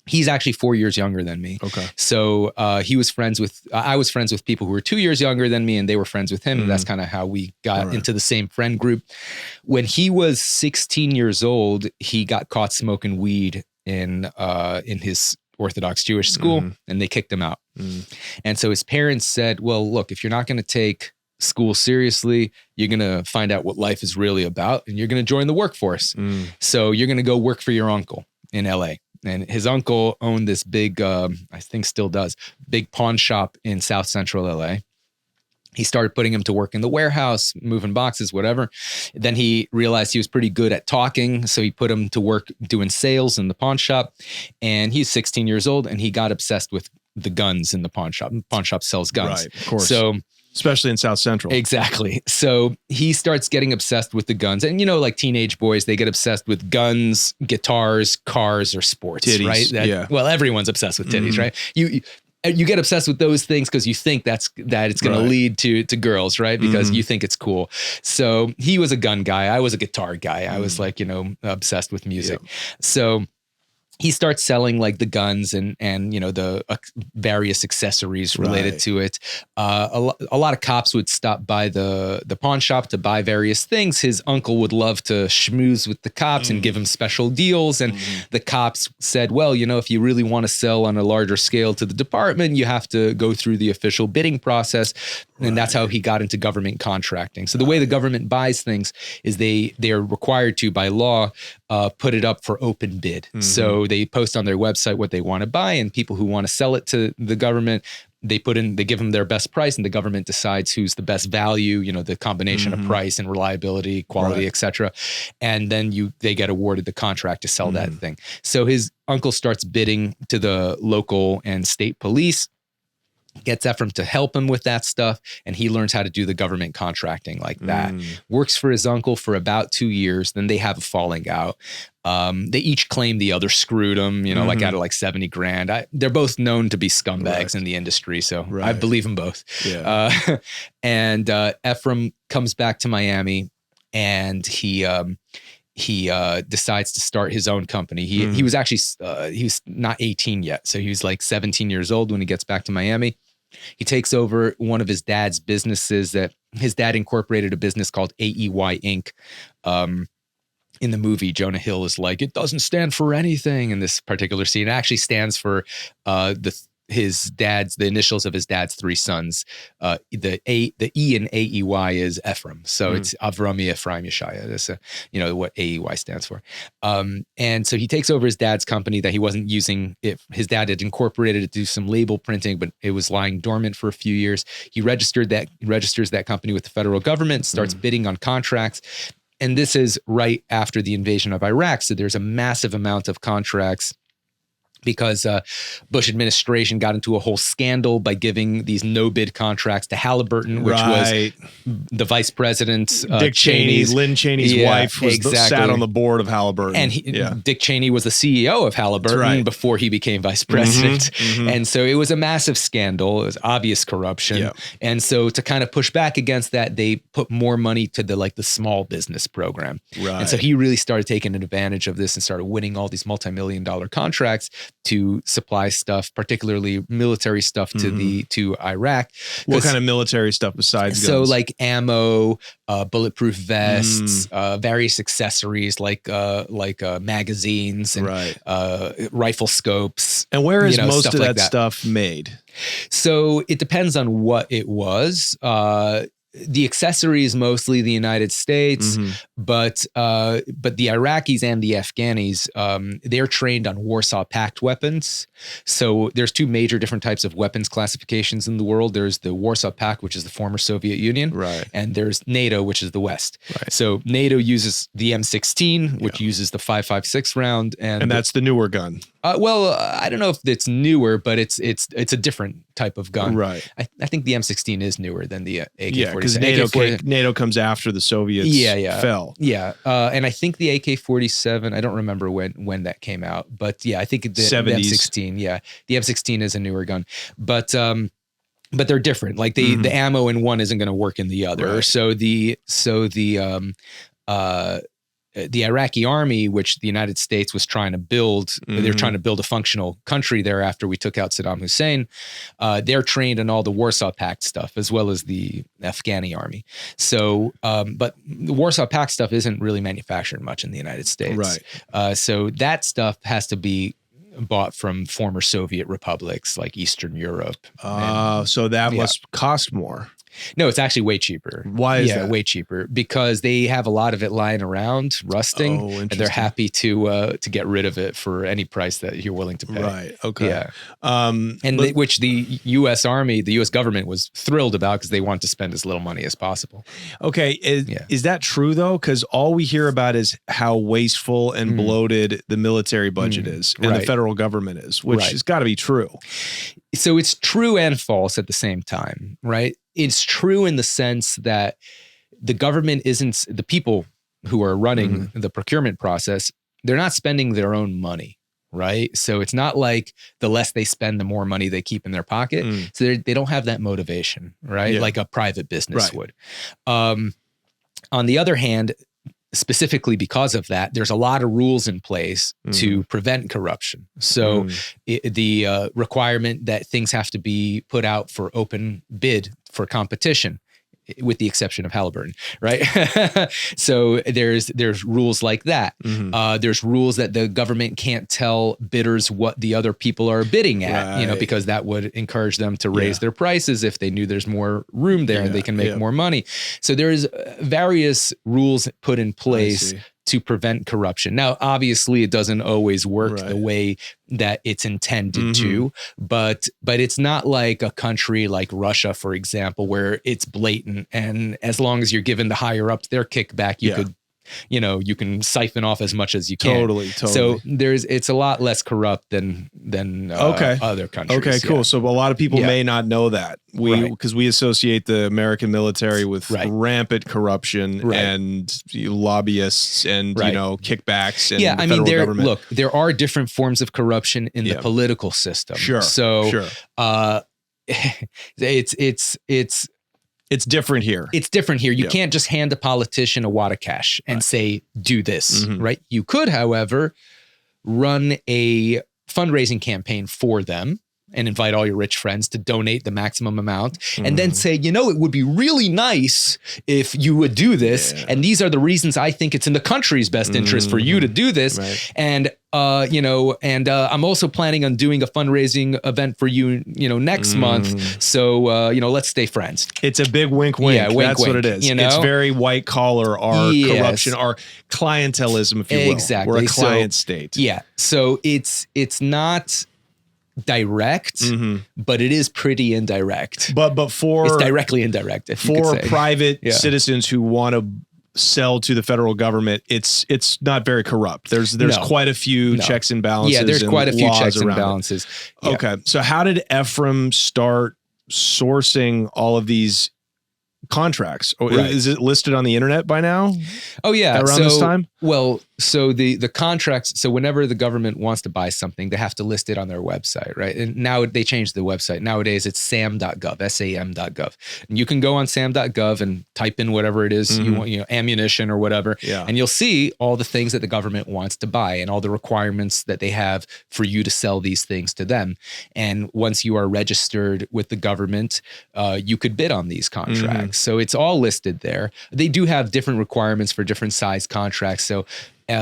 S1: he's actually 4 years younger than me. Okay. So I was friends with people who were 2 years younger than me, and they were friends with him. And that's kind of how we got into the same friend group. When he was 16 years old, he got caught smoking weed in his Orthodox Jewish school, and they kicked him out. And so his parents said, well, look, if you're not going to take school seriously, you're going to find out what life is really about, and you're going to join the workforce. So you're going to go work for your uncle in LA. And his uncle owned this big, I think still does, big pawn shop in South Central LA. He started putting him to work in the warehouse, moving boxes, whatever. Then he realized he was pretty good at talking. So he put him to work doing sales in the pawn shop. And he's 16 years old, and he got obsessed with the guns in the pawn shop. The pawn shop sells guns.
S2: Right, of course.
S1: So
S2: especially in South Central.
S1: Exactly. So he starts getting obsessed with the guns. And like teenage boys, they get obsessed with guns, guitars, cars, or sports,
S2: titties,
S1: right? Well, everyone's obsessed with titties, right? You get obsessed with those things because you think that it's going to lead to girls, right? Because you think it's cool. So he was a gun guy. I was a guitar guy. I was like, obsessed with music. Yeah. So he starts selling like the guns and the various accessories related to it. A lot of cops would stop by the pawn shop to buy various things. His uncle would love to schmooze with the cops and give him special deals. And the cops said, well, if you really want to sell on a larger scale to the department, you have to go through the official bidding process. And that's how he got into government contracting. So the way the government buys things is they are required to, by law, put it up for open bid. So they post on their website what they want to buy, and people who want to sell it to the government, they give them their best price, and the government decides who's the best value, the combination of price and reliability, quality, etc. And then they get awarded the contract to sell that thing. So his uncle starts bidding to the local and state police, gets Efraim to help him with that stuff, and he learns how to do the government contracting like that. Works for his uncle for about 2 years, then they have a falling out. They each claim the other screwed them, like out of like 70 grand. They're both known to be scumbags in the industry, so I believe them both. Yeah. And Efraim comes back to Miami, and he decides to start his own company. He was actually he was not 18 yet, so he was like 17 years old when he gets back to Miami. He takes over one of his dad's businesses that his dad incorporated, a business called AEY Inc. In the movie, Jonah Hill is like, it doesn't stand for anything in this particular scene. It actually stands for the initials of his dad's three sons. The E in AEY is Efraim. So it's Avrami, Efraim, Yeshaya. That's what AEY stands for. And so he takes over his dad's company that he wasn't using. His dad had incorporated it to do some label printing, but it was lying dormant for a few years. He registers that company with the federal government, starts bidding on contracts. And this is right after the invasion of Iraq. So there's a massive amount of contracts because Bush administration got into a whole scandal by giving these no-bid contracts to Halliburton, which was the vice president's
S2: Dick Cheney, Lynn Cheney's wife, was sat on the board of Halliburton.
S1: And Dick Cheney was the CEO of Halliburton before he became vice president. And so it was a massive scandal. It was obvious corruption. And so to kind of push back against that, they put more money to the small business program. And so he really started taking advantage of this and started winning all these multi-million-dollar contracts to supply stuff, particularly military stuff to Iraq.
S2: What kind of military stuff besides guns?
S1: So like ammo, bulletproof vests, various accessories like magazines and rifle scopes.
S2: And where is most of that stuff made?
S1: So it depends on what it was. The accessories mostly the United States, but the Iraqis and the Afghanis, they're trained on Warsaw Pact weapons. So there's two major different types of weapons classifications in the world. There's the Warsaw Pact, which is the former Soviet Union, and there's NATO, which is the West. So NATO uses the M16, which uses the 5.56 round, and
S2: that's the newer gun.
S1: Well, I don't know if it's newer, but it's a different type of gun. I think the M16 is newer than the AK-47.
S2: Yeah, because NATO comes after the Soviets fell.
S1: And I think the AK-47, I don't remember when that came out, but yeah, I think the M16, the M16 is a newer gun. But they're different. Like the ammo in one isn't going to work in the other. So the Iraqi army, which the United States was trying to build, they're trying to build a functional country there after we took out Saddam Hussein. They're trained in all the Warsaw Pact stuff, as well as the Afghani army. So, but the Warsaw Pact stuff isn't really manufactured much in the United States. So that stuff has to be bought from former Soviet republics like Eastern Europe.
S2: So that must cost more.
S1: No, it's actually way cheaper.
S2: Why is that?
S1: Way cheaper because they have a lot of it lying around, rusting, and they're happy to get rid of it for any price that you're willing to pay. Which the U.S. Army, the U.S. government was thrilled about because they want to spend as little money as possible.
S2: Is that true though? Because all we hear about is how wasteful and bloated the military budget is and the federal government is, which has got to be true.
S1: So it's true and false at the same time, right? It's true in the sense that the government isn't, the people who are running the procurement process, they're not spending their own money, right? So it's not like the less they spend, the more money they keep in their pocket. So they don't have that motivation, right? Like a private business would. On the other hand, specifically because of that, there's a lot of rules in place to prevent corruption. So the requirement that things have to be put out for open bid for competition, with the exception of Halliburton, right? So there's rules like that. There's rules that the government can't tell bidders what the other people are bidding at, because that would encourage them to raise their prices if they knew there's more room there and they can make more money. So there's various rules put in place to prevent corruption. Now, obviously, it doesn't always work the way that it's intended to, but it's not like a country like Russia, for example, where it's blatant. And as long as you're giving the higher ups their kickback, you could, you can siphon off as much as you can.
S2: Totally.
S1: So it's a lot less corrupt than other countries.
S2: Okay, cool. So a lot of people may not know that because we associate the American military with rampant corruption and lobbyists and kickbacks and the federal government.
S1: Look, there are different forms of corruption in the political system.
S2: It's different here.
S1: It's different here. You can't just hand a politician a wad of cash and say, do this, right? You could, however, run a fundraising campaign for them and invite all your rich friends to donate the maximum amount and then say, it would be really nice if you would do this. And these are the reasons I think it's in the country's best interest for you to do this. And, I'm also planning on doing a fundraising event for you, next month. So, let's stay friends.
S2: It's a big wink, wink.
S1: Yeah, wink,
S2: That's
S1: wink,
S2: what it is. It's very white collar, our corruption, our clientelism, if you will.
S1: Exactly.
S2: We're a client state.
S1: Yeah. So it's not direct, but it is pretty indirect.
S2: But for
S1: it's directly indirect.
S2: For private citizens who want to sell to the federal government, it's not very corrupt. There's quite a few checks and balances.
S1: Yeah, there's quite a few checks and
S2: around
S1: balances.
S2: Yeah. Okay. So how did Efraim start sourcing all of these contracts? Or is it listed on the internet by now?
S1: Oh yeah.
S2: Around this time?
S1: Well, so the contracts, so whenever the government wants to buy something, they have to list it on their website, right? And now they changed the website. Nowadays it's sam.gov, sam.gov. And you can go on sam.gov and type in whatever it is you want, ammunition or whatever.
S2: Yeah.
S1: And you'll see all the things that the government wants to buy and all the requirements that they have for you to sell these things to them. And once you are registered with the government, you could bid on these contracts. So it's all listed there. They do have different requirements for different size contracts. So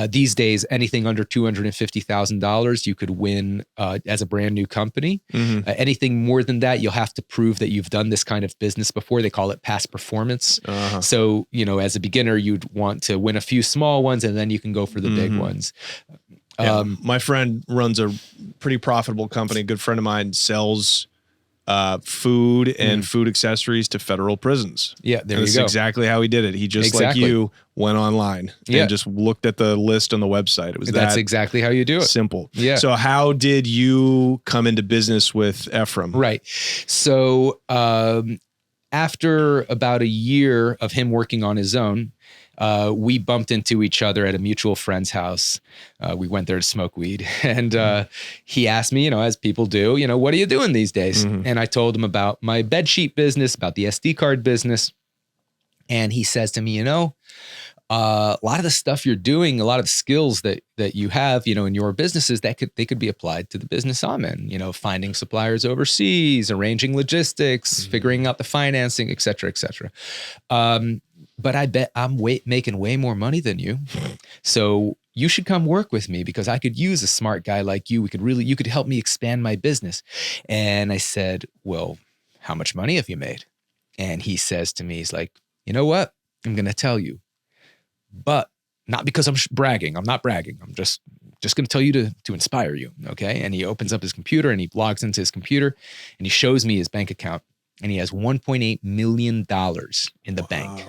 S1: these days, anything under $250,000, you could win as a brand new company. Anything more than that, you'll have to prove that you've done this kind of business before. They call it past performance. So, as a beginner, you'd want to win a few small ones, and then you can go for the big ones.
S2: Yeah. My friend runs a pretty profitable company. A good friend of mine sells food and food accessories to federal prisons.
S1: Yeah, there you
S2: That's
S1: go.
S2: exactly how he did it. He just like you went online and just looked at the list on the website. It was
S1: That's exactly how you do it.
S2: Simple.
S1: Yeah.
S2: So how did you come into business with Efraim?
S1: Right. So after about a year of him working on his own, we bumped into each other at a mutual friend's house. We went there to smoke weed, and he asked me, as people do, what are you doing these days? And I told him about my bed sheet business, about the SD card business. And he says to me, a lot of the stuff you're doing, a lot of the skills that you have, in your businesses, they could be applied to the business I'm in, finding suppliers overseas, arranging logistics, figuring out the financing, et cetera, et cetera. But I bet I'm making way more money than you. So you should come work with me because I could use a smart guy like you. You could help me expand my business. And I said, well, how much money have you made? And he says to me, he's like, you know what? I'm going to tell you, but not because I'm bragging. I'm not bragging. I'm just going to tell you to inspire you. Okay. And he opens up his computer and he logs into his computer and he shows me his bank account and he has $1.8 million in the bank.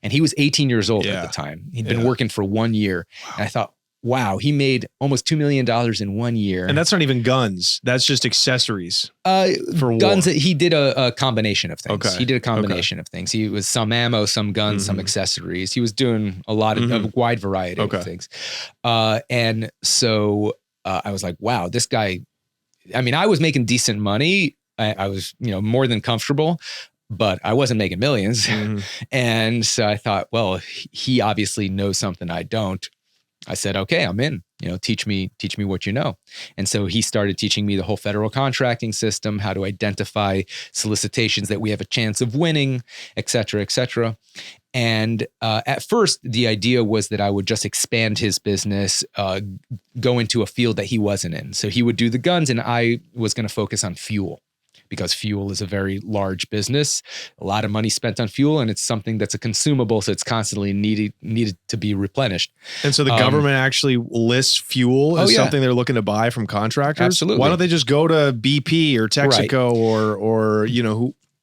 S1: And he was 18 years old at the time. He'd been working for 1 year. And I thought, wow, he made almost $2 million in 1 year.
S2: And that's not even guns. That's just accessories for
S1: guns.
S2: war.
S1: He did a combination of things.
S2: Okay.
S1: He did a combination of things. He was some ammo, some guns, some accessories. He was doing a lot of a wide variety of things. And so I was like, wow, this guy, I was making decent money. I was, more than comfortable, but I wasn't making millions. And so I thought, well, he obviously knows something I don't. I said, okay, I'm in, teach me what you know. And so he started teaching me the whole federal contracting system, how to identify solicitations that we have a chance of winning, et cetera, et cetera. And at first, the idea was that I would just expand his business, go into a field that he wasn't in. So he would do the guns and I was going to focus on fuel. Because fuel is a very large business, a lot of money spent on fuel, and it's something that's a consumable, so it's constantly needed to be replenished.
S2: And so the government actually lists fuel as something they're looking to buy from contractors?
S1: Absolutely.
S2: Why don't they just go to BP or Texaco or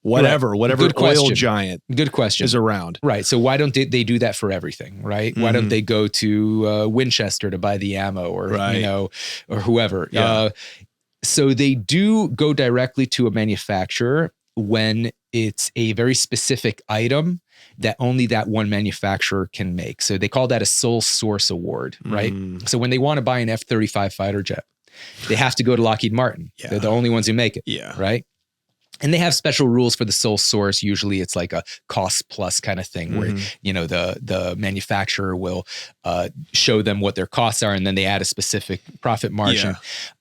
S2: whatever oil giant
S1: Good question.
S2: is around?
S1: Right. So why don't they do that for everything, right? Why don't they go to Winchester to buy the ammo or, or whoever?
S2: Yeah.
S1: So they do go directly to a manufacturer when it's a very specific item that only that one manufacturer can make. So they call that a sole source award, right? So when they want to buy an F-35 fighter jet, they have to go to Lockheed Martin. Yeah. They're the only ones who make it, right? And they have special rules for the sole source. Usually it's like a cost plus kind of thing where, the manufacturer will show them what their costs are and then they add a specific profit margin.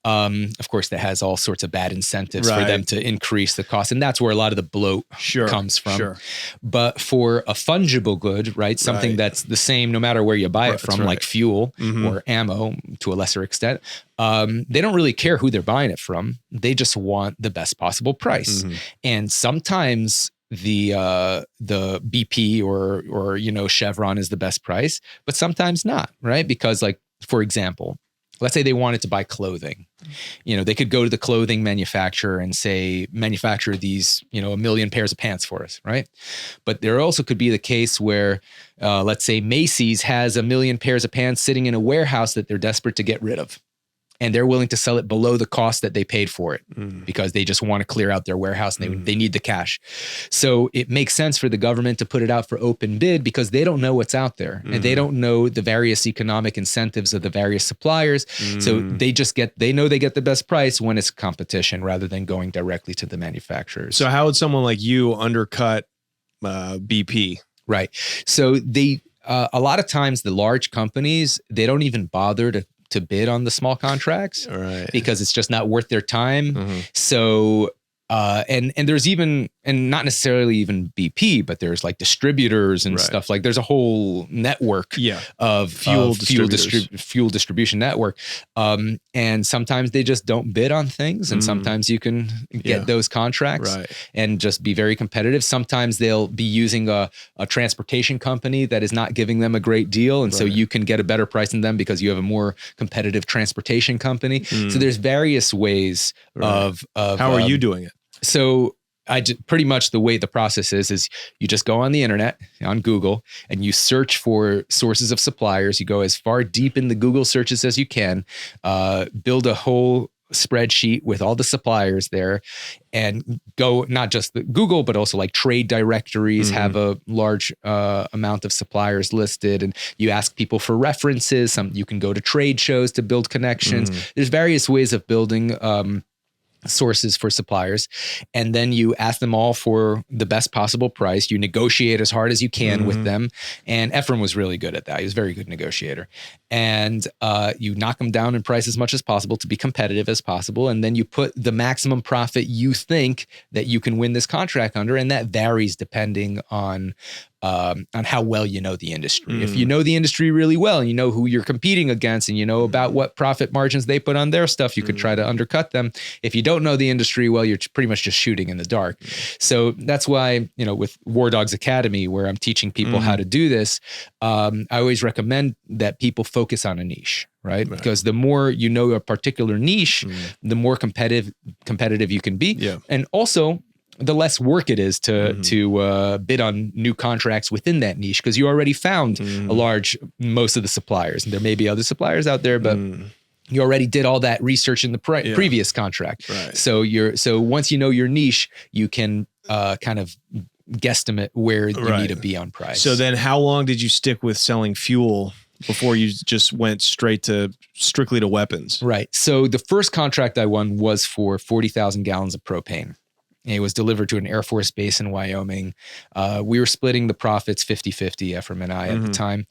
S1: Yeah. Of course, that has all sorts of bad incentives for them to increase the cost. And that's where a lot of the bloat comes from. But for a fungible good, right? Something that's the same no matter where you buy it from, like fuel or ammo to a lesser extent. They don't really care who they're buying it from. They just want the best possible price. And sometimes the BP or Chevron is the best price, but sometimes not, right? Because like, for example, let's say they wanted to buy clothing, They could go to the clothing manufacturer and say, manufacture these, 1 million pairs of pants for us, right? But there also could be the case where, let's say Macy's has 1 million pairs of pants sitting in a warehouse that they're desperate to get rid of. And they're willing to sell it below the cost that they paid for it because they just want to clear out their warehouse and they need the cash. So it makes sense for the government to put it out for open bid because they don't know what's out there and they don't know the various economic incentives of the various suppliers. So they know they get the best price when it's competition rather than going directly to the manufacturers.
S2: So how would someone like you undercut BP?
S1: Right. So a lot of times the large companies, they don't even bother to bid on the small contracts because it's just not worth their time. So, and there's even, and not necessarily even BP, but there's like distributors and stuff like there's a whole network of fuel distribution network. And sometimes they just don't bid on things and sometimes you can get those contracts and just be very competitive. Sometimes they'll be using a transportation company that is not giving them a great deal. And so you can get a better price than them because you have a more competitive transportation company. So there's various ways of
S2: how are you doing it?
S1: So pretty much the way the process is you just go on the internet, on Google, and you search for sources of suppliers. You go as far deep in the Google searches as you can, build a whole spreadsheet with all the suppliers there, and go not just the Google, but also like trade directories have a large amount of suppliers listed, and you ask people for references. You can go to trade shows to build connections. There's various ways of building sources for suppliers, and then you ask them all for the best possible price. You negotiate as hard as you can with them, and Efron was really good at that. He was a very good negotiator, and you knock them down in price as much as possible to be competitive as possible, and then you put the maximum profit you think that you can win this contract under, and that varies depending on how well you know the industry. If you know the industry really well, and you know who you're competing against, and you know about what profit margins they put on their stuff, you could try to undercut them. If you don't know the industry well, you're pretty much just shooting in the dark. So that's why, with War Dogs Academy, where I'm teaching people how to do this, I always recommend that people focus on a niche. Right? Because the more you know a particular niche, the more competitive you can be. And also, the less work it is to bid on new contracts within that niche, because you already found most of the suppliers. And there may be other suppliers out there, but you already did all that research in the previous contract. So once you know your niche, you can kind of guesstimate where you need to be on price.
S2: So then how long did you stick with selling fuel before you just went strictly to weapons? Right.
S1: So the first contract I won was for 40,000 gallons of propane. It was delivered to an Air Force base in Wyoming. We were splitting the profits 50-50, Efraim and I, at the time.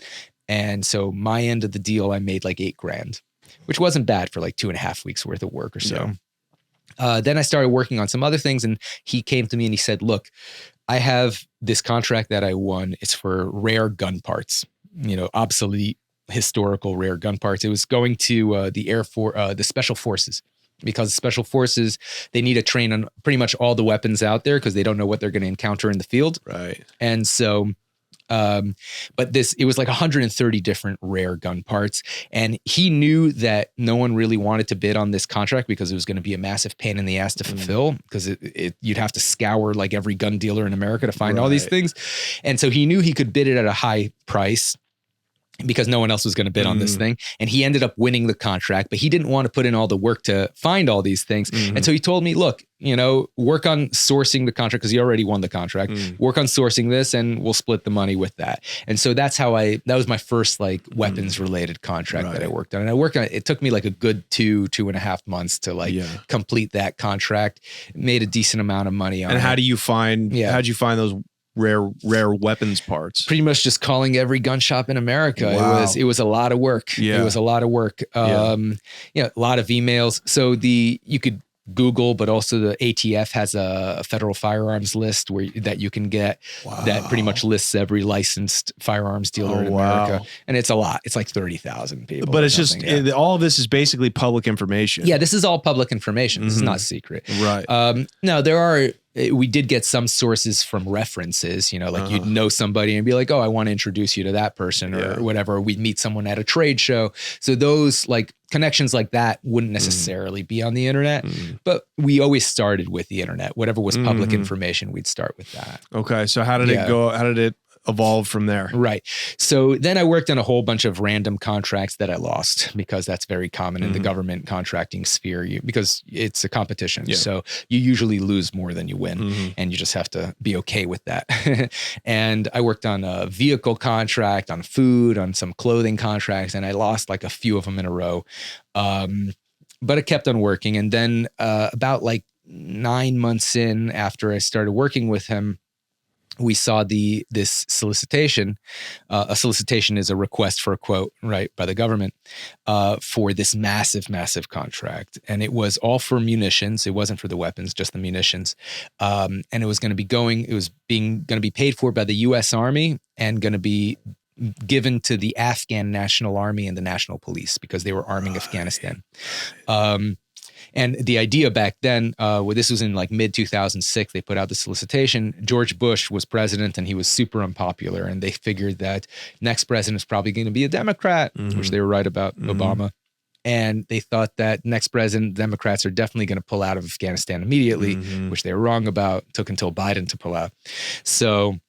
S1: And so my end of the deal, I made like $8,000, which wasn't bad for like 2.5 weeks worth of work or so. Then I started working on some other things, and he came to me and he said, look, I have this contract that I won. It's for rare gun parts, obsolete, historical rare gun parts. It was going to the Air Force, the Special Forces. Because Special Forces, they need to train on pretty much all the weapons out there because they don't know what they're going to encounter in the field.
S2: Right.
S1: And so, but it was like 130 different rare gun parts. And he knew that no one really wanted to bid on this contract because it was going to be a massive pain in the ass to fulfill, because you'd have to scour like every gun dealer in America to find all these things. And so he knew he could bid it at a high price, because no one else was going to bid on this thing. And he ended up winning the contract, but he didn't want to put in all the work to find all these things. And so he told me, look, work on sourcing the contract, because he already won the contract. Work on sourcing this and we'll split the money with that. And so that's how that was my first like weapons related contract that I worked on. And I worked on it. It took me like a good 2.5 months to like complete that contract. Made a decent amount of money on it.
S2: And how'd you find those rare weapons parts?
S1: Pretty much just calling every gun shop in America. Wow. It was a lot of work. It was a lot of work. A lot of emails. So you could Google, but also the ATF has a federal firearms list that you can get that pretty much lists every licensed firearms dealer in America. And it's a lot. It's like 30,000 people.
S2: But it's just, all of this is basically public information.
S1: Yeah, this is all public information. This is not secret.
S2: Right.
S1: No, there are we did get some sources from references, like you'd know somebody and be like, oh, I want to introduce you to that person or whatever. We'd meet someone at a trade show. So those like connections like that wouldn't necessarily be on the internet, but we always started with the internet. Whatever was public information, we'd start with that.
S2: Okay. So how did it go? How did it evolve from there?
S1: Right. So then I worked on a whole bunch of random contracts that I lost because that's very common in the government contracting sphere because it's a competition. Yeah. So you usually lose more than you win and you just have to be okay with that. And I worked on a vehicle contract, on food, on some clothing contracts, and I lost like a few of them in a row. But it kept on working. And then about like 9 months in after I started working with him, we saw this solicitation. A solicitation is a request for a quote, right, by the government for this massive contract. And it was all for munitions. It wasn't for the weapons, just the munitions. And it was going to be paid for by the U.S. Army and going to be given to the Afghan National Army and the National Police because they were arming Afghanistan. And the idea back then, this was in like mid 2006, they put out the solicitation. George Bush was president and he was super unpopular. And they figured that next president is probably going to be a Democrat, which they were right about Obama. And they thought that next president, Democrats are definitely going to pull out of Afghanistan immediately, which they were wrong about. It took until Biden to pull out. So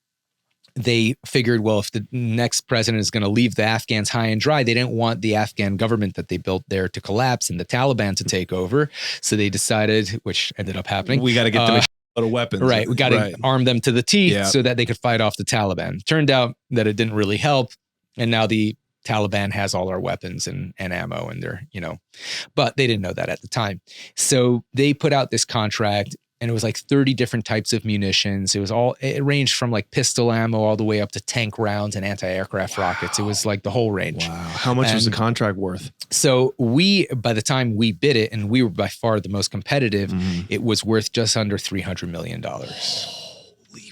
S1: they figured, well, if the next president is going to leave the Afghans high and dry, they didn't want the Afghan government that they built there to collapse and the Taliban to take over. So they decided, which ended up happening,
S2: we got to get them a lot of weapons.
S1: Right. We got to arm them to the teeth so that they could fight off the Taliban. Turned out that it didn't really help. And now the Taliban has all our weapons and ammo and they're, but they didn't know that at the time. So they put out this contract. And it was like 30 different types of munitions. It ranged from like pistol ammo all the way up to tank rounds and anti-aircraft rockets. It was like the whole range.
S2: Wow. How much was the contract worth?
S1: So by the time we bid it, and we were by far the most competitive, it was worth just under $300 million. Holy.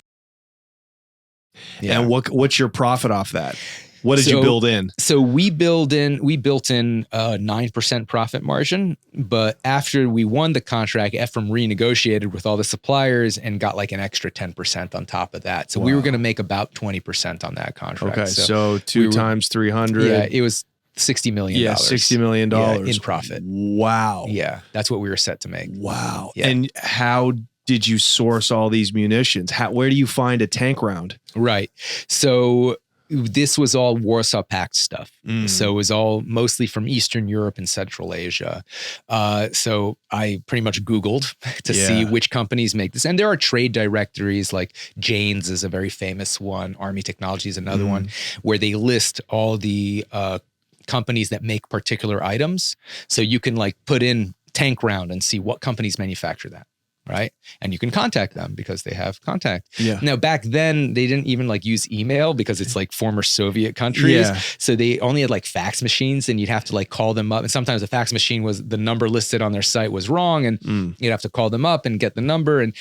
S2: Yeah. And what's your profit off that? What did you build in?
S1: So we built in a 9% profit margin, but after we won the contract, Efraim renegotiated with all the suppliers and got like an extra 10% on top of that. So we were going to make about 20% on that contract.
S2: Okay, so two times 300.
S1: Yeah, it was $60 million.
S2: Yeah, $60 million
S1: in profit.
S2: Wow.
S1: Yeah, that's what we were set to make.
S2: Wow. Yeah. And how did you source all these munitions? Where do you find a tank round?
S1: Right. So this was all Warsaw Pact stuff. So it was all mostly from Eastern Europe and Central Asia. So I pretty much Googled to see which companies make this. And there are trade directories like Jane's is a very famous one. Army Technology is another one where they list all the companies that make particular items. So you can like put in tank round and see what companies manufacture that. Right. And you can contact them because they have contact. Yeah. Now, back then, they didn't even like use email because it's like former Soviet countries. Yeah. So they only had like fax machines and you'd have to like call them up. And sometimes the fax machine the number listed on their site was wrong. And you'd have to call them up and get the number and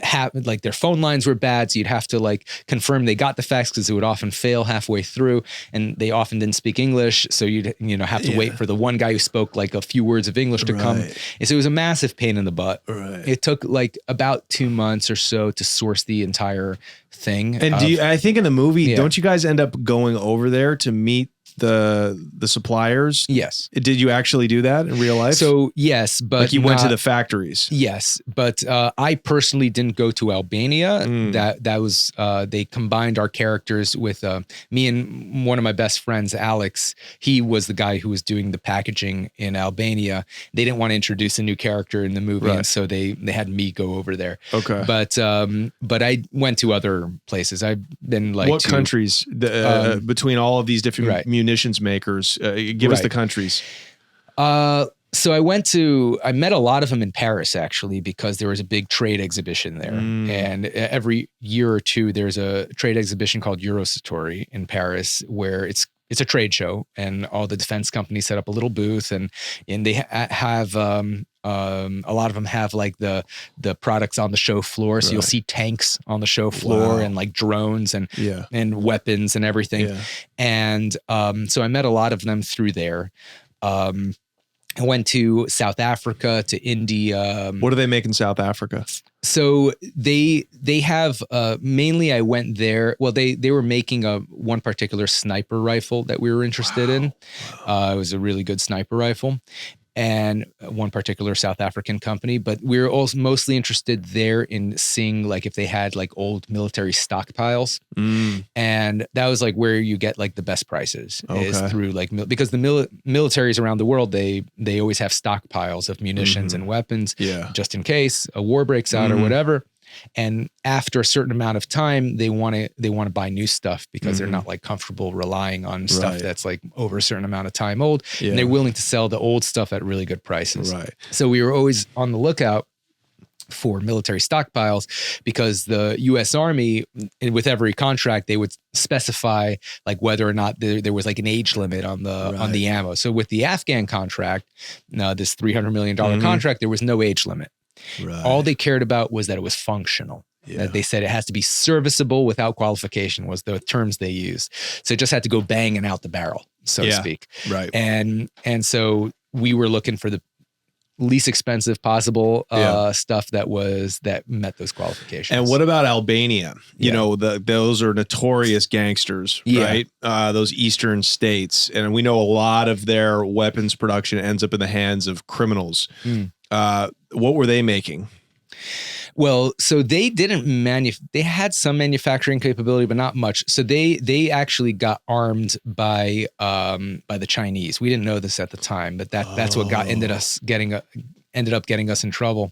S1: have like their phone lines were bad. So you'd have to like confirm they got the fax because it would often fail halfway through and they often didn't speak English. So you'd, have to wait for the one guy who spoke like a few words of English to come. And so it was a massive pain in the butt. Right. It took like about 2 months or so to source the entire thing.
S2: And I think in the movie, don't you guys end up going over there to meet the suppliers?
S1: Yes.
S2: Did you actually do that in real life?
S1: So yes, but
S2: like you went to the factories.
S1: Yes, but I personally didn't go to Albania. That was they combined our characters with me and one of my best friends, Alex. He was the guy who was doing the packaging in Albania. They didn't want to introduce a new character in the movie, and so they had me go over there.
S2: Okay,
S1: but I went to other places. I've been like
S2: what countries between all of these different munitions makers? Give us the countries.
S1: So I met a lot of them in Paris actually, because there was a big trade exhibition there. And every year or two, there's a trade exhibition called Eurosatori in Paris where it's a trade show and all the defense companies set up a little booth and they have, a lot of them have like the products on the show floor. So you'll see tanks on the show floor and like drones and weapons and everything. Yeah. And so I met a lot of them through there. I went to South Africa, to India.
S2: What do they make in South Africa?
S1: So they have mainly I went there. Well, they were making one particular sniper rifle that we were interested in. It was a really good sniper rifle, and one particular South African company. But we were also mostly interested there in seeing like if they had like old military stockpiles, and that was like where you get like the best prices is through like because the militaries around the world they always have stockpiles of munitions and weapons, just in case a war breaks out or whatever. And after a certain amount of time, they want to buy new stuff because they're not like comfortable relying on stuff that's like over a certain amount of time old, and they're willing to sell the old stuff at really good prices. Right. So we were always on the lookout for military stockpiles because the U.S. Army, with every contract, they would specify like whether or not there was like an age limit on the ammo. So with the Afghan contract, this $300 million contract, there was no age limit. Right. All they cared about was that it was functional. They said it has to be serviceable without qualification was the terms they used. So it just had to go banging out the barrel, so to speak. Right. And so we were looking for the least expensive possible stuff that met those qualifications.
S2: And what about Albania? You know, those are notorious gangsters, right? Those eastern states. And we know a lot of their weapons production ends up in the hands of criminals. What were they making?
S1: Well, so they didn't they had some manufacturing capability, but not much. So they actually got armed by the Chinese. We didn't know this at the time, but that's what ended up getting us in trouble.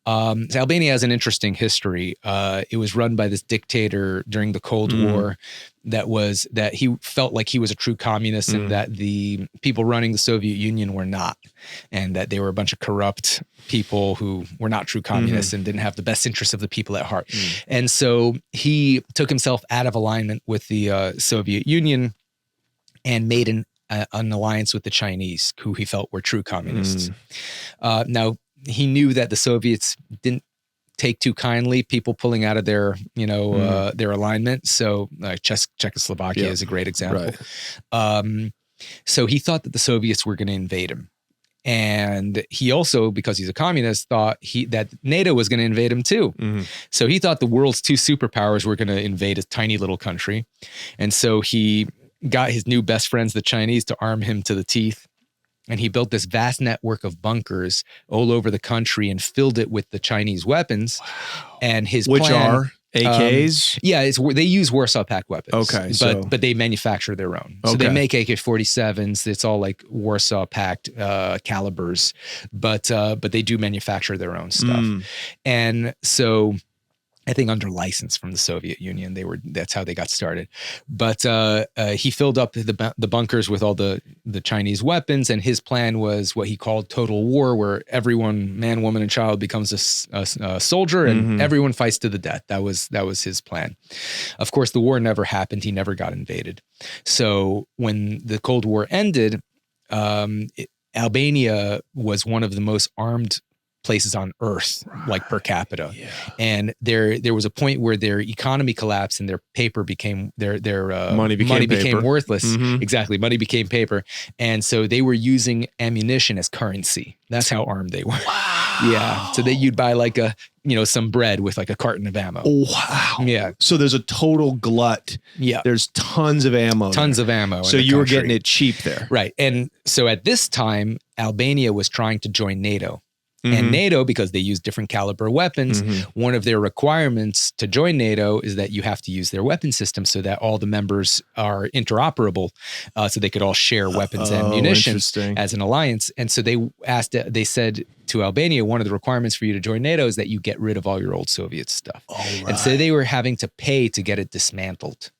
S1: Albania has an interesting history. It was run by this dictator during the Cold War that he felt like he was a true communist and that the people running the Soviet Union were not, and that they were a bunch of corrupt people who were not true communists and didn't have the best interests of the people at heart. And so he took himself out of alignment with the Soviet Union and made an alliance with the Chinese, who he felt were true communists. Now, he knew that the Soviets didn't take too kindly people pulling out of their, their alignment. So Czechoslovakia is a great example. Right. So he thought that the Soviets were going to invade him. And he also, because he's a communist, thought that NATO was going to invade him too. So he thought the world's two superpowers were going to invade his tiny little country. And so he got his new best friends, the Chinese, to arm him to the teeth. And he built this vast network of bunkers all over the country and filled it with the Chinese weapons. Wow. And his
S2: Which
S1: plan,
S2: are AKs?
S1: They use Warsaw Pact weapons.
S2: Okay.
S1: But they manufacture their own. So they make AK-47s. It's all like Warsaw Pact calibers. But they do manufacture their own stuff. And so I think under license from the Soviet Union, that's how they got started. But he filled up the bunkers with all the Chinese weapons, and his plan was what he called total war, where everyone, man, woman, and child, becomes a soldier, and everyone fights to the death. That was his plan. Of course, the war never happened. He never got invaded. So when the Cold War ended, Albania was one of the most armed places on earth, like per capita. And there was a point where their economy collapsed and their paper became their money became worthless. Exactly. Money became paper. And so they were using ammunition as currency. That's how armed they were. Wow. Yeah. So you'd buy like some bread with like a carton of ammo.
S2: Wow.
S1: Yeah.
S2: So there's a total glut.
S1: Yeah.
S2: There's tons of ammo.
S1: Of ammo.
S2: So you were getting it cheap there.
S1: Right. And so at this time, Albania was trying to join NATO. And NATO, because they use different caliber weapons, one of their requirements to join NATO is that you have to use their weapon system so that all the members are interoperable, so they could all share weapons and munitions as an alliance. And so they said to Albania, one of the requirements for you to join NATO is that you get rid of all your old Soviet stuff. And so they were having to pay to get it dismantled.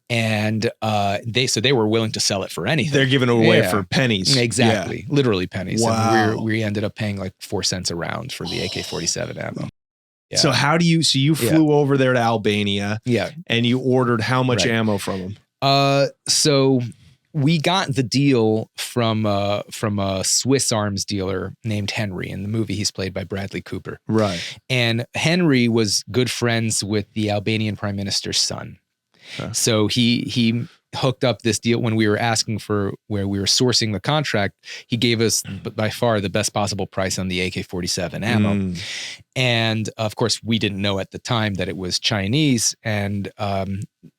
S1: And they were willing to sell it for anything.
S2: They're giving it away for pennies.
S1: Exactly. Literally pennies.
S2: Wow.
S1: And we ended up paying like 4 cents a round for the AK-47 ammo. Yeah.
S2: So you flew over there to Albania and you ordered how much ammo from them?
S1: So we got the deal from a Swiss arms dealer named Henry. In the movie, he's played by Bradley Cooper.
S2: Right.
S1: And Henry was good friends with the Albanian prime minister's son. So he hooked up this deal when we were asking for where we were sourcing the contract. He gave us by far the best possible price on the AK-47 ammo. And of course, we didn't know at the time that it was Chinese. And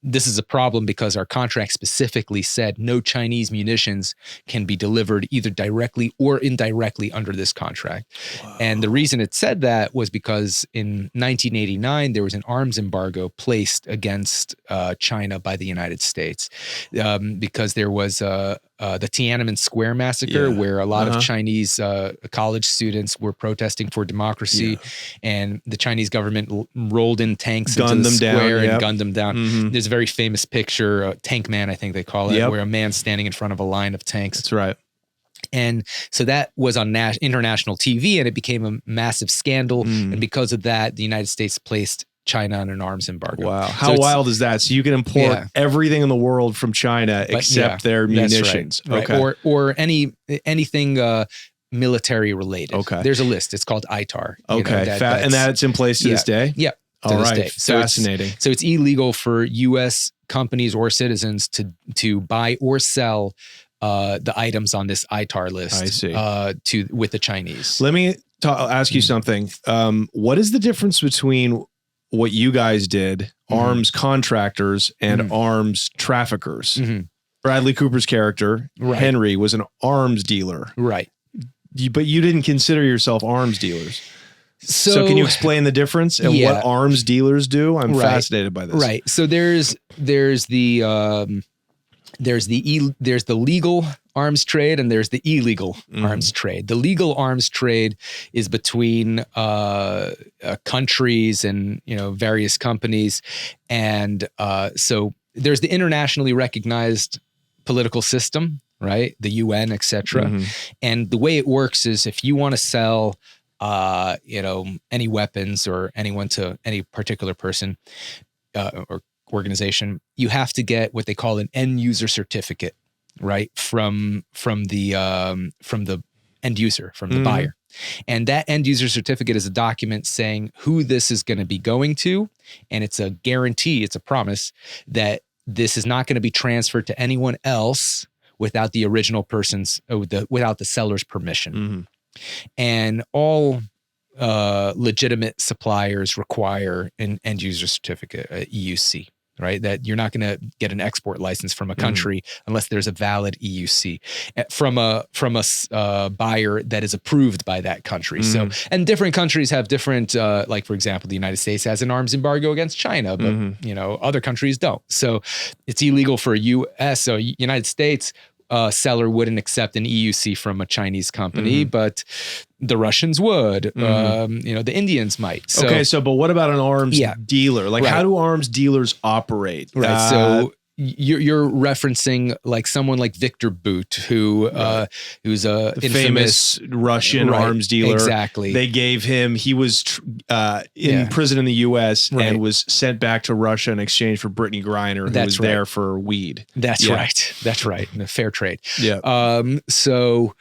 S1: this is a problem because our contract specifically said no Chinese munitions can be delivered either directly or indirectly under this contract. Wow. And the reason it said that was because in 1989, there was an arms embargo placed against China by the United States because there was the Tiananmen Square massacre where a lot of Chinese college students were protesting for democracy, and the Chinese government rolled in tanks into the square and gunned them down. There's a very famous picture, Tank Man, I think they call it, where a man's standing in front of a line of tanks.
S2: That's right.
S1: And so that was on international TV, and it became a massive scandal. And because of that, the United States placed China on an arms embargo.
S2: Wow. How wild is that? So you can import everything in the world from China except their munitions.
S1: Right.
S2: Okay.
S1: Or anything military related. Okay. There's a list. It's called ITAR.
S2: Okay. And that's in place to this day?
S1: Yeah.
S2: All right. Fascinating.
S1: So it's illegal for U.S. companies or citizens to buy or sell the items on this ITAR list.
S2: I see.
S1: With the Chinese.
S2: Let me ask you something. What is the difference between what you guys did, arms contractors and arms traffickers? Bradley Cooper's character, Henry, was an arms dealer.
S1: Right.
S2: But you didn't consider yourself arms dealers. So can you explain the difference and what arms dealers do? I'm fascinated by this.
S1: Right. So there's the legal arms trade and there's the illegal arms trade. The legal arms trade is between countries and various companies, and so there's the internationally recognized political system, right? The UN, etc. And the way it works is if you want to sell any weapons or anyone to any particular person or organization, you have to get what they call an end user certificate, right? From the end user, from the buyer. And that end user certificate is a document saying who this is going to be going to. And it's a guarantee, it's a promise that this is not going to be transferred to anyone else without the original person's, without the seller's permission. And all legitimate suppliers require an end user certificate, a EUC, right? That you're not going to get an export license from a country unless there's a valid EUC from a buyer that is approved by that country. So, and different countries have different, like for example, the United States has an arms embargo against China, but other countries don't. So it's illegal for so United States seller wouldn't accept an EUC from a Chinese company, but the Russians would, the Indians might. So,
S2: but what about an arms dealer? Like how do arms dealers operate?
S1: Right. So you're referencing like someone like Victor Bout, who's a
S2: famous Russian arms dealer.
S1: Exactly.
S2: They gave him, he was in prison in the US and was sent back to Russia in exchange for Brittany Griner, who was there for weed.
S1: That's right. That's right. The fair trade.
S2: Yeah.
S1: So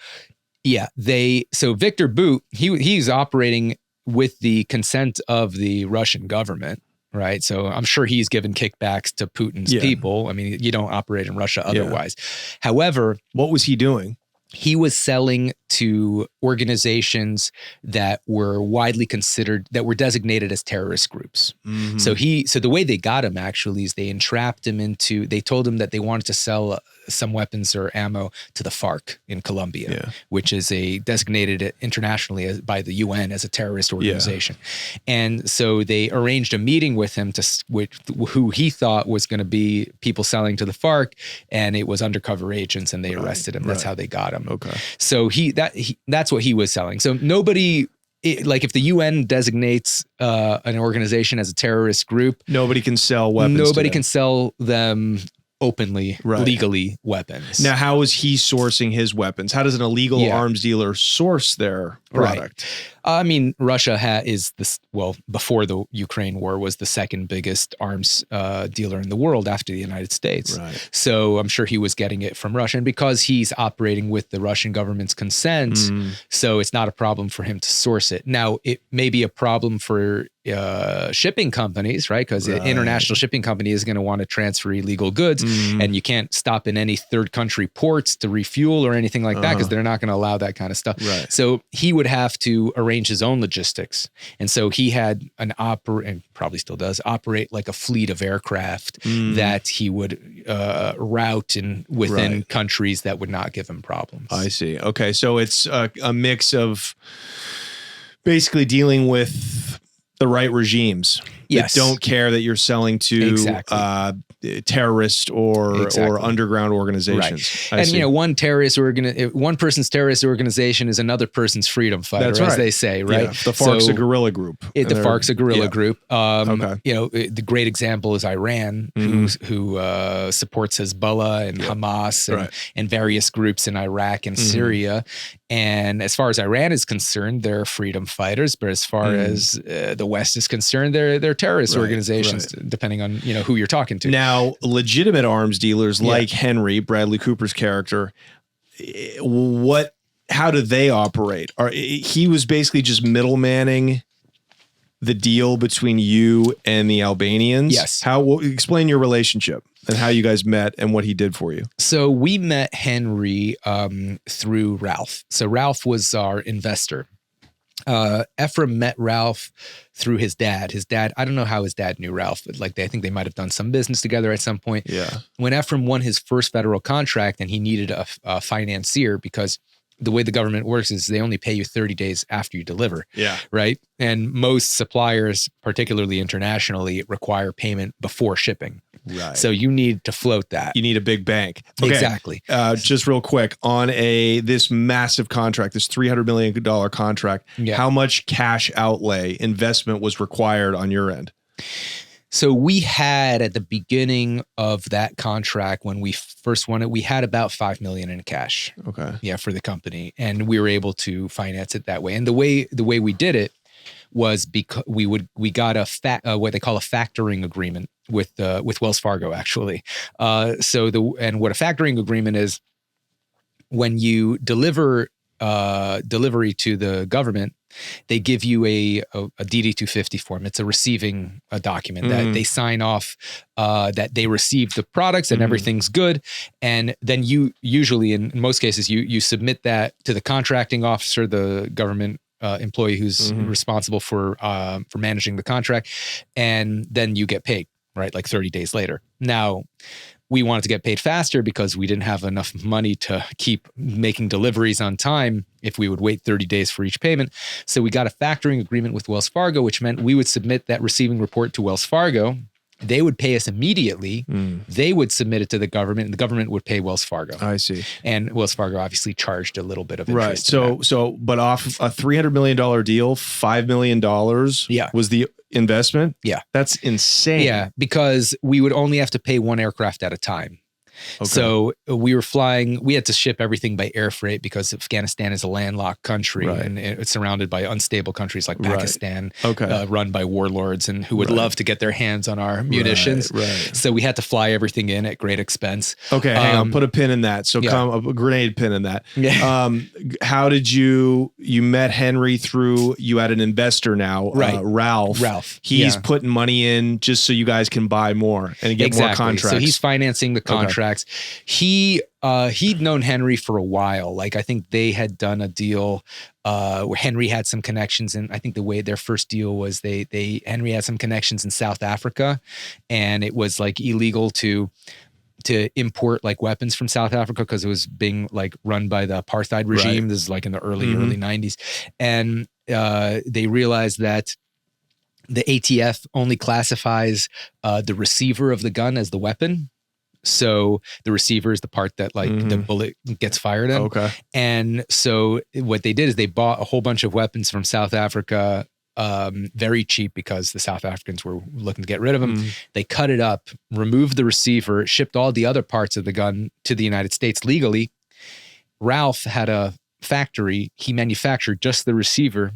S1: Victor Bout, he's operating with the consent of the Russian government. Right. So I'm sure he's given kickbacks to Putin's people. I mean, you don't operate in Russia otherwise. However,
S2: what was he doing?
S1: He was selling to organizations that were widely considered, that were designated as terrorist groups. So the way they got him actually is they entrapped him they told him that they wanted to sell some weapons or ammo to the FARC in Colombia, which is designated internationally by the UN as a terrorist organization. And so they arranged a meeting with him with who he thought was going to be people selling to the FARC, and it was undercover agents, and they arrested him. That's how they got him.
S2: Okay.
S1: So that's what he was selling. So like if the UN designates an organization as a terrorist group,
S2: nobody can sell weapons.
S1: Nobody can sell them openly, legally weapons.
S2: Now, how is he sourcing his weapons? How does an illegal arms dealer source their product?
S1: I mean, Russia is this, before the Ukraine war, was the second biggest arms dealer in the world after the United States.
S2: Right.
S1: So I'm sure he was getting it from Russia. And because he's operating with the Russian government's consent, so it's not a problem for him to source it. Now, it may be a problem for shipping companies, right? Because an international shipping company is going to want to transfer illegal goods, and you can't stop in any third country ports to refuel or anything like that, because they're not going to allow that kind of stuff.
S2: Right.
S1: So he would have to arrange his own logistics. And so he had and probably still does, operate like a fleet of aircraft that he would route within countries that would not give him problems.
S2: I see. Okay. So it's a mix of basically dealing with the right regimes that don't care that you're selling to terrorist or underground organizations.
S1: Right. And one person's terrorist organization is another person's freedom fighter,
S2: That's right.
S1: as they say, right?
S2: Yeah. The FARC's a guerrilla group.
S1: The FARC's a guerrilla group.
S2: Okay.
S1: The great example is Iran, who supports Hezbollah and Hamas and various groups in Iraq and Syria. And as far as Iran is concerned, they're freedom fighters, but as far as the West is concerned, they're terrorist organizations, depending on who you're talking to.
S2: Now, legitimate arms dealers like Henry, Bradley Cooper's character, how do they operate? He was basically just middlemaning the deal between you and the Albanians.
S1: Yes.
S2: Explain your relationship and how you guys met and what he did for you.
S1: So we met Henry through Ralph. So Ralph was our investor. Efraim met Ralph through his dad. I don't know how his dad knew Ralph, but I think they might have done some business together at some point.
S2: Yeah.
S1: When Efraim won his first federal contract and he needed a financier, because the way the government works is they only pay you 30 days after you deliver.
S2: Yeah.
S1: Right. And most suppliers, particularly internationally, require payment before shipping.
S2: Right.
S1: So you need to float that.
S2: You need a big bank. Okay.
S1: Exactly.
S2: Just real quick on this massive contract, this $300 million contract, how much cash outlay investment was required on your end?
S1: So we had at the beginning of that contract, when we first won it, we had about $5 million in cash.
S2: Okay.
S1: Yeah, for the company, and we were able to finance it that way. And the way we did it was because we got what they call a factoring agreement with Wells Fargo, actually. What a factoring agreement is, when you delivery to the government, they give you a DD-250 form. It's a receiving document that they sign off that they received the products and everything's good. And then you usually, in most cases, you submit that to the contracting officer, the government employee who's responsible for managing the contract, and then you get paid, right? 30 days later. Now, we wanted to get paid faster because we didn't have enough money to keep making deliveries on time if we would wait 30 days for each payment. So we got a factoring agreement with Wells Fargo, which meant we would submit that receiving report to Wells Fargo. They would pay us immediately. They would submit it to the government, and the government would pay Wells Fargo.
S2: I see.
S1: And Wells Fargo obviously charged a little bit of interest.
S2: Right. But off a $300 million deal, $5 million was the investment?
S1: Yeah.
S2: That's insane.
S1: Yeah, because we would only have to pay one aircraft at a time. Okay. So we had to ship everything by air freight because Afghanistan is a landlocked country and it's surrounded by unstable countries like Pakistan, run by warlords and who would love to get their hands on our munitions.
S2: Right.
S1: So we had to fly everything in at great expense.
S2: Okay, hang on, put a pin in that. So a grenade pin in that. Yeah. How did you met Henry through, you had an investor now, Ralph. He's putting money in just so you guys can buy more and get more contracts.
S1: So he's financing the contract. He'd known Henry for a while. I think they had done a deal where Henry had some connections, and I think the way their first deal was Henry had some connections in South Africa, and it was illegal to import weapons from South Africa because it was being run by the apartheid regime. This is in the early 90s, and they realized that the ATF only classifies the receiver of the gun as the weapon. So the receiver is the part that the bullet gets fired in.
S2: Okay.
S1: And so what they did is they bought a whole bunch of weapons from South Africa, very cheap because the South Africans were looking to get rid of them. They cut it up, removed the receiver, shipped all the other parts of the gun to the United States legally. Ralph had a factory. He manufactured just the receiver,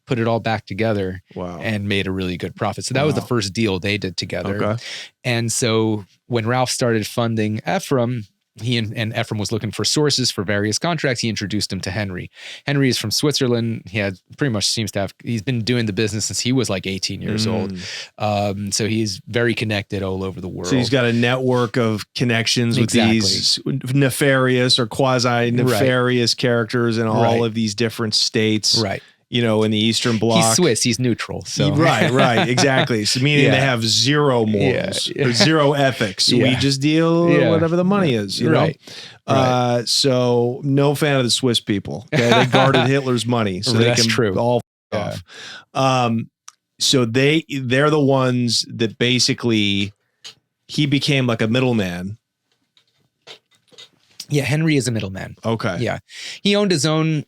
S1: put it all back together and made a really good profit. So that was the first deal they did together. Okay. And so when Ralph started funding Efraim, he and Efron was looking for sources for various contracts. He introduced him to Henry. Henry is from Switzerland. He had pretty much he's been doing the business since he was like 18 years old. So he's very connected all over the world.
S2: So he's got a network of connections with these nefarious or quasi-nefarious characters in all of these different states.
S1: Right.
S2: You know, in the Eastern Bloc.
S1: He's Swiss. He's neutral. So
S2: right, exactly. So meaning they have zero morals or zero ethics. We just deal whatever the money is. You know. So no fan of the Swiss people. Okay? They guarded Hitler's money, so they can all f off. So they're the ones that basically he became like a middleman.
S1: Yeah, Henry is a middleman.
S2: Okay.
S1: Yeah, he owned his own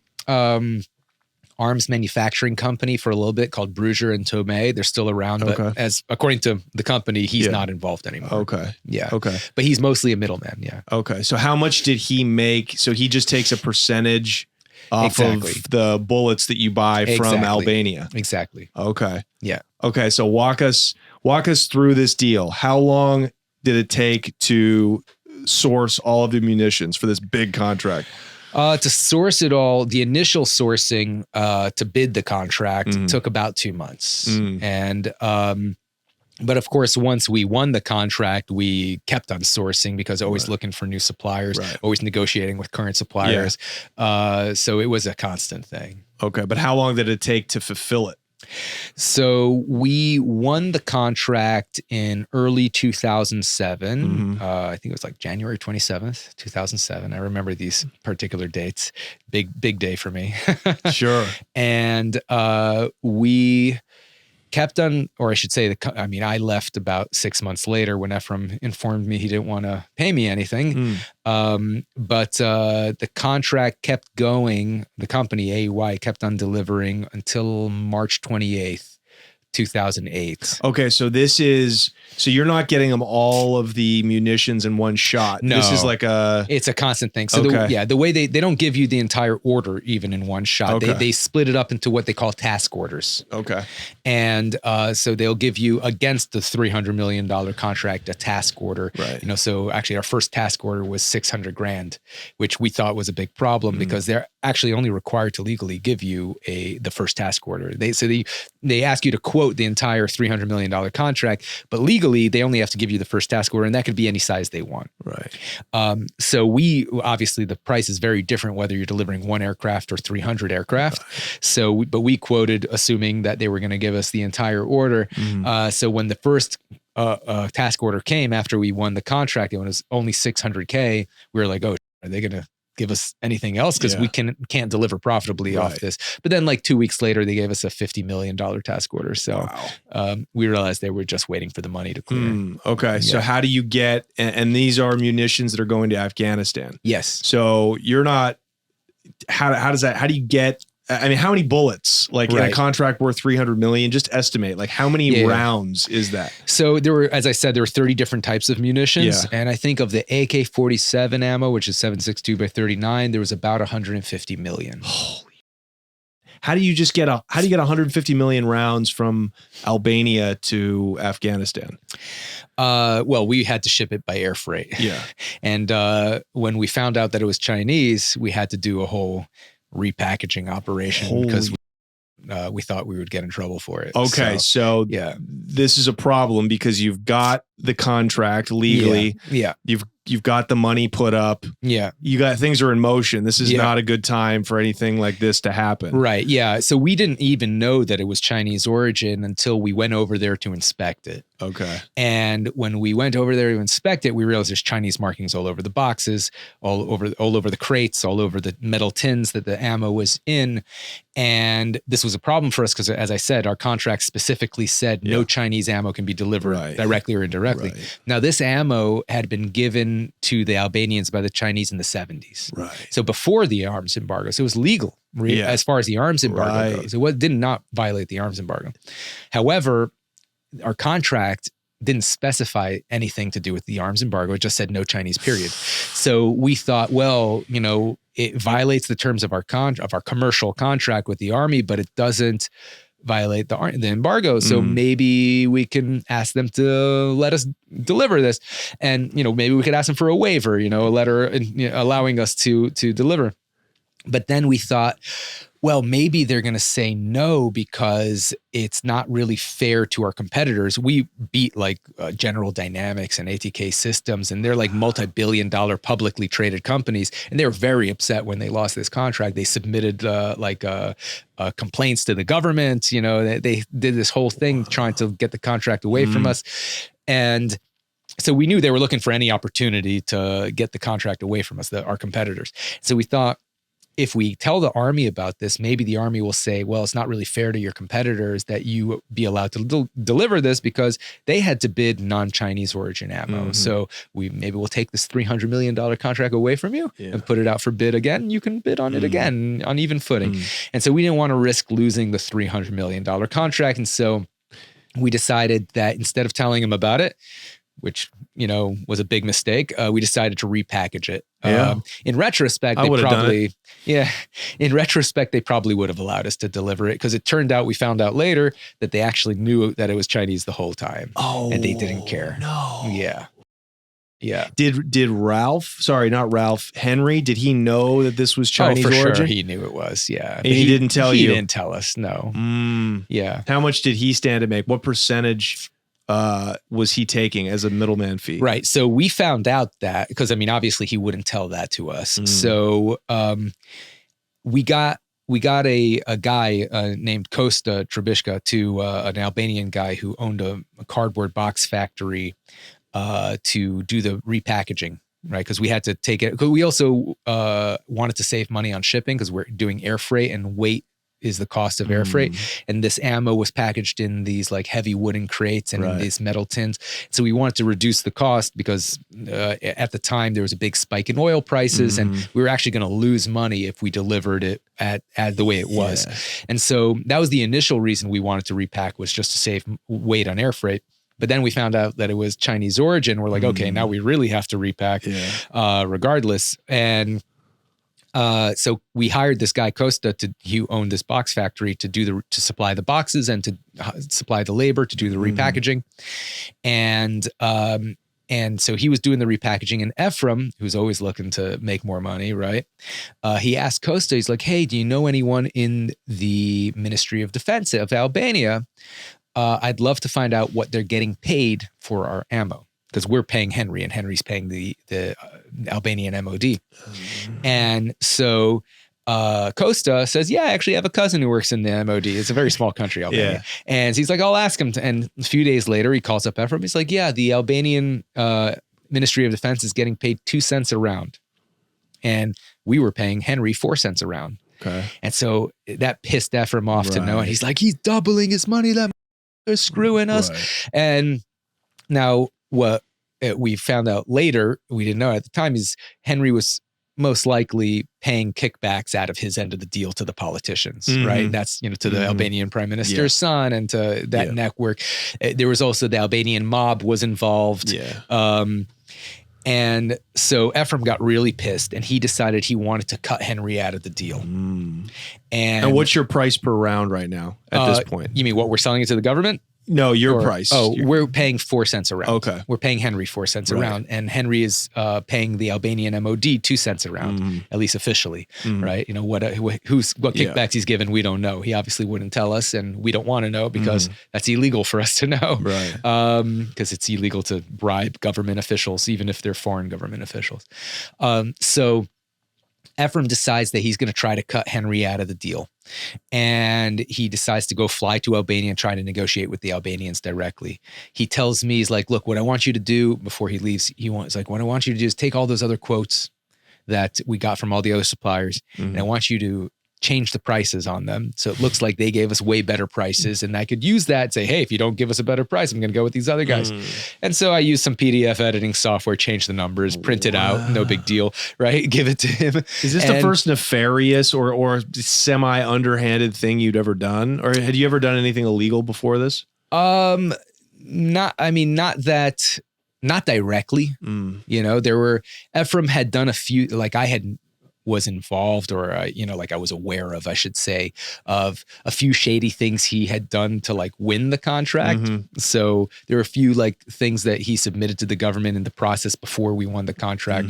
S1: arms manufacturing company for a little bit called Bruger and Tomei. They're still around, but as according to the company, he's not involved anymore.
S2: Okay.
S1: Yeah.
S2: Okay.
S1: But he's mostly a middleman. Yeah.
S2: Okay. So how much did he make? So he just takes a percentage off of the bullets that you buy from Albania.
S1: Exactly.
S2: Okay.
S1: Yeah.
S2: Okay. So walk us through this deal. How long did it take to source all of the munitions for this big contract?
S1: To source it all, the initial sourcing to bid the contract took about 2 months. And but of course, once we won the contract, we kept on sourcing because always looking for new suppliers, always negotiating with current suppliers. So it was a constant thing.
S2: Okay, but how long did it take to fulfill it?
S1: So we won the contract in early 2007. I think it was like January 27th, 2007. I remember these particular dates. Big day for me.
S2: Sure.
S1: And we kept on, or I should say, I left about 6 months later when Efraim informed me he didn't want to pay me anything. But the contract kept going. The company, AUI, kept on delivering until March 28th, 2008.
S2: Okay, so so you're not getting them all of the munitions in one shot.
S1: No.
S2: This is like
S1: it's a constant thing. So the way they don't give you the entire order even in one shot. They split it up into what they call task orders.
S2: Okay.
S1: And so they'll give you against the $300 million contract a task order.
S2: Right.
S1: You know, so actually our first task order was $600,000, which we thought was a big problem because they're actually only required to legally give you the first task order. They ask you to quote the entire $300 million contract, but legally they only have to give you the first task order, and that could be any size they want.
S2: Right.
S1: So we obviously the price is very different whether you're delivering 1 aircraft or 300 aircraft. Right. So, but we quoted assuming that they were going to give us the entire order. So when the first task order came after we won the contract, it was only $600K. We were like, oh, are they going to give us anything else? Because we can't deliver profitably off this. But then like 2 weeks later, they gave us a $50 million task order. So we realized they were just waiting for the money to clear.
S2: Okay. So how do you get, and these are munitions that are going to Afghanistan.
S1: Yes.
S2: So you're not, how do you get, I mean, how many bullets, like in a contract worth 300 million, just estimate, like how many rounds is that? So
S1: there were, as I said, there were 30 different types of munitions. And I think of the AK-47 ammo, which is 7.62 by 39, there was about 150 million.
S2: Holy. How do you get 150 million rounds from Albania to Afghanistan?
S1: Well, we had to ship it by air freight.
S2: Yeah.
S1: And when we found out that it was Chinese, we had to do a whole repackaging operation because we thought we would get in trouble for it.
S2: Okay, so this is a problem because you've got the contract legally. You've got the money put up.
S1: Yeah.
S2: You got things are in motion. This is not a good time for anything like this to happen.
S1: Right. Yeah. So we didn't even know that it was Chinese origin until we went over there to inspect it.
S2: Okay.
S1: And when we went over there to inspect it, we realized there's Chinese markings all over the boxes, all over the crates, all over the metal tins that the ammo was in. And this was a problem for us because, as I said, our contract specifically said no Chinese ammo can be delivered directly or indirectly. Right. Now, this ammo had been given to the Albanians by the Chinese in the 70s.
S2: Right.
S1: So before the arms embargo, so it was legal as far as the arms embargo goes. It did not violate the arms embargo. However, our contract didn't specify anything to do with the arms embargo. It just said no Chinese, period. So we thought, well, you know, it violates the terms of our commercial contract with the army, but it doesn't violate the embargo. So maybe we can ask them to let us deliver this. And, maybe we could ask them for a waiver, a letter allowing us to deliver. But then we thought, well, maybe they're going to say no because it's not really fair to our competitors. We beat like General Dynamics and ATK Systems, and they're like multi-billion-dollar publicly traded companies. And they were very upset when they lost this contract. They submitted complaints to the government. They did this whole thing trying to get the contract away from us. And so we knew they were looking for any opportunity to get the contract away from us, our competitors. So we thought, if we tell the Army about this, maybe the Army will say, well, it's not really fair to your competitors that you be allowed to deliver this because they had to bid non-Chinese origin ammo. So maybe we'll take this $300 million contract away from you and put it out for bid again. You can bid on it again on even footing. And so we didn't want to risk losing the $300 million contract. And so we decided that instead of telling them about it, which, was a big mistake, we decided to repackage it. In retrospect, they probably would have allowed us to deliver it because it turned out, we found out later that they actually knew that it was Chinese the whole time. Oh, and they didn't care.
S2: No.
S1: Yeah. Yeah.
S2: Did Henry, did he know that this was Chinese origin?
S1: Sure he knew it was. Yeah.
S2: And he didn't tell you?
S1: He didn't tell us. No. Yeah.
S2: How much did he stand to make? What percentage was he taking as a middleman fee?
S1: Right. So we found out that because obviously he wouldn't tell that to us. So we got a guy named Kosta Trebishka to an Albanian guy who owned a cardboard box factory to do the repackaging. Right. Because we had to take it. Because we also wanted to save money on shipping because we're doing air freight, and weight is the cost of air freight. And this ammo was packaged in these like heavy wooden crates and in these metal tins. So we wanted to reduce the cost because at the time there was a big spike in oil prices and we were actually going to lose money if we delivered it at the way it was. And so that was the initial reason we wanted to repack, was just to save weight on air freight. But then we found out that it was Chinese origin. We're like, okay, now we really have to repack regardless. And so we hired this guy Costa who owned this box factory to supply the boxes and to supply the labor to do the repackaging. And so he was doing the repackaging, and Efraim, who's always looking to make more money, right? He asked Costa, he's like, hey, do you know anyone in the Ministry of Defense of Albania? I'd love to find out what they're getting paid for our ammo. Because we're paying Henry and Henry's paying the Albanian MOD. And so Costa says, yeah, I actually have a cousin who works in the MOD. It's a very small country, Albania. And he's like, I'll ask him. And a few days later, he calls up Efron. He's like, yeah, the Albanian Ministry of Defense is getting paid 2 cents a round. And we were paying Henry 4 cents a round.
S2: Okay.
S1: And so that pissed Efron off to know. And he's like, he's doubling his money. They're screwing us. And now what we found out later, we didn't know at the time, is Henry was most likely paying kickbacks out of his end of the deal to the politicians, right? That's, to the Albanian prime minister's son and to that network. There was also the Albanian mob was involved. And so Efraim got really pissed and he decided he wanted to cut Henry out of the deal. And
S2: what's your price per round right now at this point?
S1: You mean what we're selling it to the government?
S2: No, your price.
S1: We're paying 4 cents a round.
S2: Okay.
S1: We're paying Henry 4 cents a round, and Henry is paying the Albanian MOD 2 cents a round, at least officially, right? What kickbacks he's given, we don't know. He obviously wouldn't tell us, and we don't want to know because that's illegal for us to know,
S2: right?
S1: Because it's illegal to bribe government officials, even if they're foreign government officials. So Efraim decides that he's going to try to cut Henry out of the deal. And he decides to go fly to Albania and try to negotiate with the Albanians directly. He tells me, he's like, look, what I want you to do before he leaves, what I want you to do is take all those other quotes that we got from all the other suppliers, and I want you to change the prices on them. So it looks like they gave us way better prices, and I could use that and say, hey, if you don't give us a better price, I'm going to go with these other guys. And so I used some PDF editing software, change the numbers, print it out, no big deal, right? Give it to him.
S2: Is this the first nefarious or semi underhanded thing you'd ever done? Or had you ever done anything illegal before this?
S1: Not directly. Efraim had done a few, like I had was involved, or like I was aware of, I should say, of a few shady things he had done to like win the contract. So there were a few like things that he submitted to the government in the process before we won the contract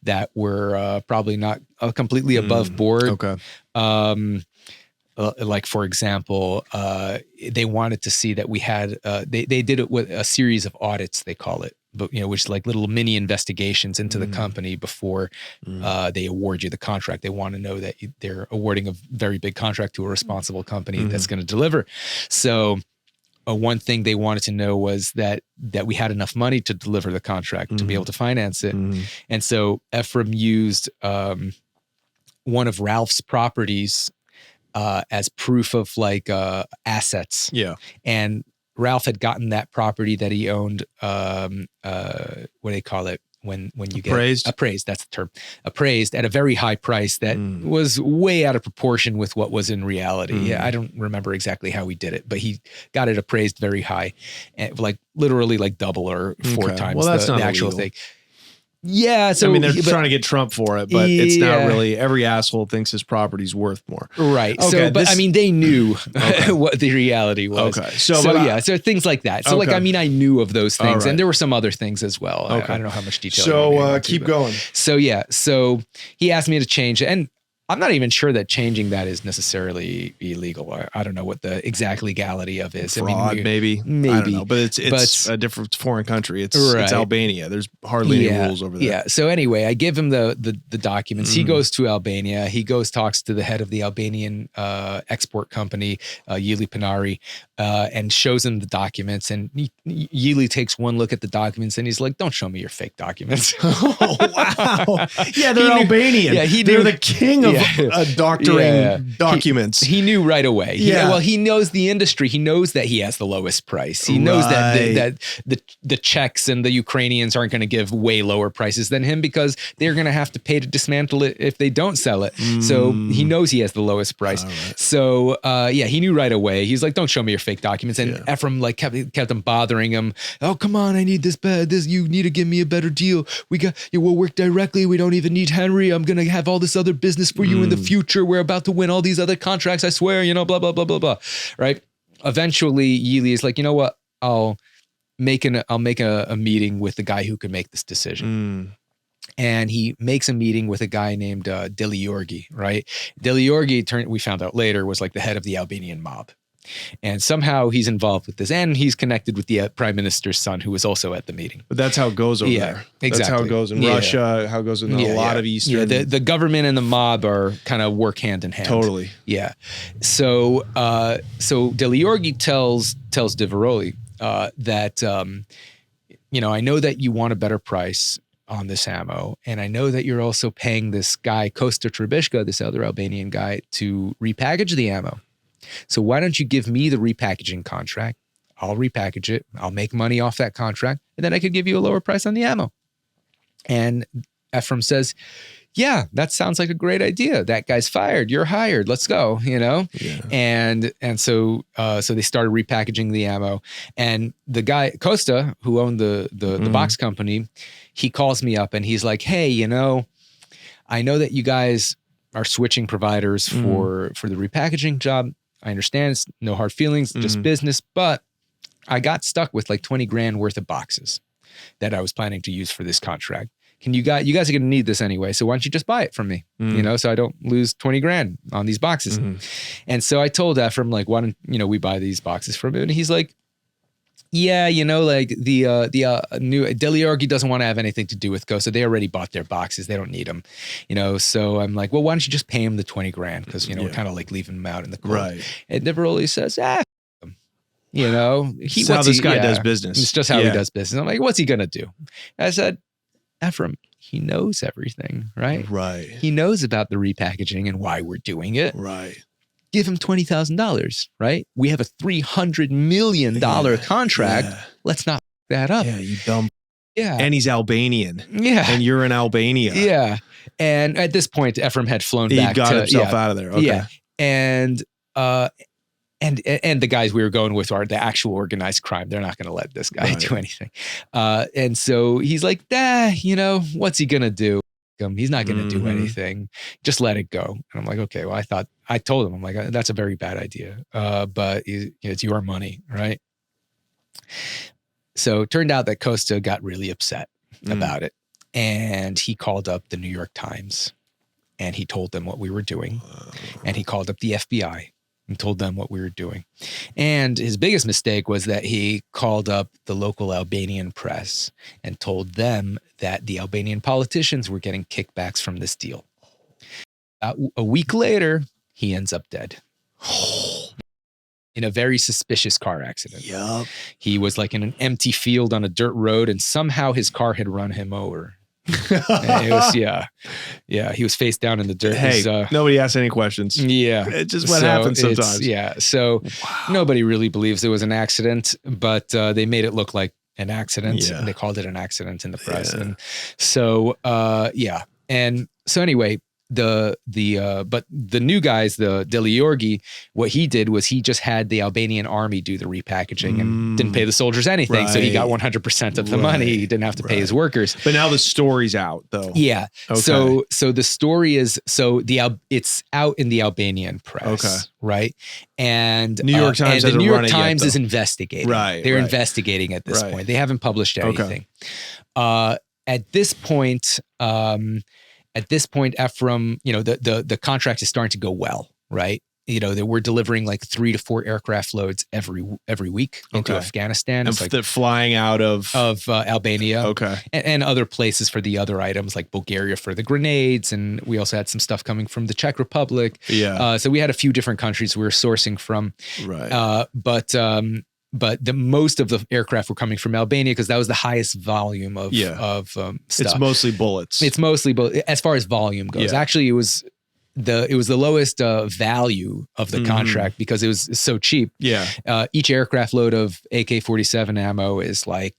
S1: that were probably not completely above board.
S2: Okay.
S1: Like for example, they wanted to see that we had they did it with a series of audits, they call it, but which is like little mini investigations into the company before they award you the contract. They want to know that they're awarding a very big contract to a responsible company that's going to deliver. So one thing they wanted to know was that we had enough money to deliver the contract to be able to finance it. And so Efraim used one of Ralph's properties as proof of like assets.
S2: Yeah.
S1: And Ralph had gotten that property that he owned, what do they call it? When you get appraised, that's the term, appraised at a very high price that was way out of proportion with what was in reality. Yeah, I don't remember exactly how he did it, but he got it appraised very high, and like literally like double or four times the actual thing. Yeah, so
S2: I mean, they're trying to get Trump for it, but it's not really. Every asshole thinks his property's worth more,
S1: right? Okay, so, but I mean, they knew what the reality was. Okay, so things like that. So, like, I mean, I knew of those things, and there were some other things as well. I don't know how much detail.
S2: So keep going.
S1: So so he asked me to change it, and I'm not even sure that changing that is necessarily illegal. I don't know what the exact legality of is.
S2: Fraud,
S1: I mean,
S2: maybe. I don't know, but it's a different foreign country. It's Albania. There's hardly any rules over there.
S1: Yeah. So anyway, I give him the documents. He goes to Albania. He talks to the head of the Albanian export company, Yili Panari, and shows him the documents. And Yili takes one look at the documents and he's like, "Don't show me your fake documents."
S2: Oh, wow. Yeah, they're Albanian. Yeah, they're the king of doctoring documents.
S1: He knew right away. He knows the industry. He knows that he has the lowest price. He knows that the Czechs and the Ukrainians aren't going to give way lower prices than him because they're going to have to pay to dismantle it if they don't sell it. So he knows he has the lowest price. Right. So he knew right away. He's like, "Don't show me your fake documents." And Efraim like kept him bothering him. "Oh, come on, I need this bad. You need to give me a better deal. We'll work directly. We don't even need Henry. I'm gonna have all this other business for you in the future. We're about to win all these other contracts. I swear. Blah blah blah blah blah." Right. Eventually, Yili is like, "You know what? I'll make a meeting with the guy who can make this decision." And he makes a meeting with a guy named Deliorgi. Right. Deliorgi we found out later was like the head of the Albanian Mob. And somehow he's involved with this, and he's connected with the prime minister's son, who was also at the meeting.
S2: But that's how it goes over there. Exactly. That's how it goes in Russia. How it goes in a lot of Eastern.
S1: Yeah, the government and the mob are kind of work hand in hand.
S2: Totally.
S1: Yeah. So Deliorgi tells Diveroli that I know that you want a better price on this ammo, and I know that you're also paying this guy Kosta Trebishka, this other Albanian guy, to repackage the ammo. So why don't you give me the repackaging contract? I'll repackage it. I'll make money off that contract, and then I could give you a lower price on the ammo. And Efraim says, "Yeah, that sounds like a great idea. That guy's fired. You're hired. Let's go." Yeah. And so they started repackaging the ammo. And the guy Costa, who owned the box company, he calls me up and he's like, "Hey, I know that you guys are switching providers for the repackaging job. I understand it's no hard feelings, just business, but I got stuck with like 20 grand worth of boxes that I was planning to use for this contract. You guys are going to need this anyway. So why don't you just buy it from me, so I don't lose 20 grand on these boxes." And so I told Efraim, like, "Why don't, we buy these boxes from him?" And he's like, "Yeah, like the new Deliorgi doesn't want to have anything to do with Kosta. They already bought their boxes. They don't need them, So I'm like, "Well, why don't you just pay him the 20 grand? Because, we're kind of like leaving him out in the cold."
S2: Right.
S1: And Diveroli says,
S2: That's how this guy does business.
S1: It's just how he does business. I'm like, "What's he going to do?" I said, "Efraim, he knows everything, right?
S2: Right.
S1: He knows about the repackaging and why we're doing it.
S2: Right.
S1: Give him $20,000, right? We have a $300 million contract. Yeah. Let's not f that up."
S2: Yeah, you dumb.
S1: Yeah.
S2: And he's Albanian.
S1: Yeah.
S2: And you're in Albania.
S1: Yeah. And at this point, Efraim had flown back.
S2: He got himself out of there. Okay.
S1: Yeah. And the guys we were going with are the actual organized crime. They're not going to let this guy do anything. And so he's like, "What's he going to do?" him. He's not going to do anything. Just let it go. And I'm like, okay, well, I told him, I'm like, that's a very bad idea. But it's your money, right? So it turned out that Costa got really upset about it. And he called up the New York Times and he told them what we were doing. And he called up the FBI and told them what we were doing. And his biggest mistake was that he called up the local Albanian press and told them that the Albanian politicians were getting kickbacks from this deal. A week later, he ends up dead. In a very suspicious car accident.
S2: Yup.
S1: He was like in an empty field on a dirt road and somehow his car had run him over. It was, he was face down in the dirt.
S2: Hey, nobody asked any questions.
S1: Yeah.
S2: It's just what happens sometimes.
S1: So nobody really believes it was an accident, but they made it look like an accident. And they called it an accident in the press. And so, And so anyway, but the new guys, the Deliorgi, what he did was he just had the Albanian army do the repackaging and didn't pay the soldiers anything. Right. So he got 100% of the money. He didn't have to pay his workers.
S2: But now the story's out though.
S1: Yeah. Okay. So the story is, it's out in the Albanian press. Okay. Right. And
S2: New York Times,
S1: and the New York Times is investigating.
S2: Right.
S1: They're investigating at this point. They haven't published anything. At this point, Efraim, the contract is starting to go well, right? That we're delivering like 3 to 4 aircraft loads every week into Afghanistan.
S2: And like flying out of
S1: Albania, and other places for the other items, like Bulgaria for the grenades, and we also had some stuff coming from the Czech Republic. So we had a few different countries we were sourcing from, right? But the most of the aircraft were coming from Albania because that was the highest volume of stuff.
S2: It's mostly bullets.
S1: It's mostly as far as volume goes. Actually, it was the lowest value of the contract because it was so cheap. Each aircraft load of AK-47 ammo is like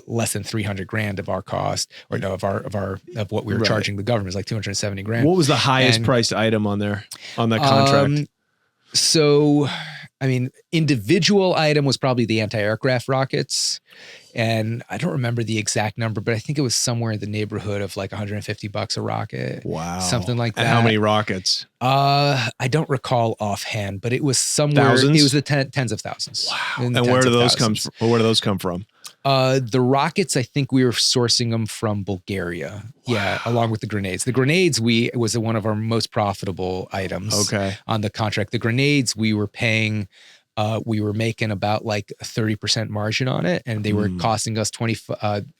S1: less than $300,000 of our cost, or no, of what we were charging the government is like $270,000.
S2: What was the highest priced item on that contract?
S1: So, I mean, individual item was probably the anti-aircraft rockets. And I don't remember the exact number, but I think it was somewhere in the neighborhood of like $150 a rocket. Wow. Something like that.
S2: And how many rockets?
S1: I don't recall offhand, but it was somewhere.
S2: Thousands?
S1: It was the tens of thousands.
S2: Wow. And where do those come from?
S1: The rockets, I think we were sourcing them from Bulgaria. Wow. Yeah, along with the grenades. The grenades was one of our most profitable items on the contract. The grenades we were paying, we were making about like a 30% margin on it, and they were costing us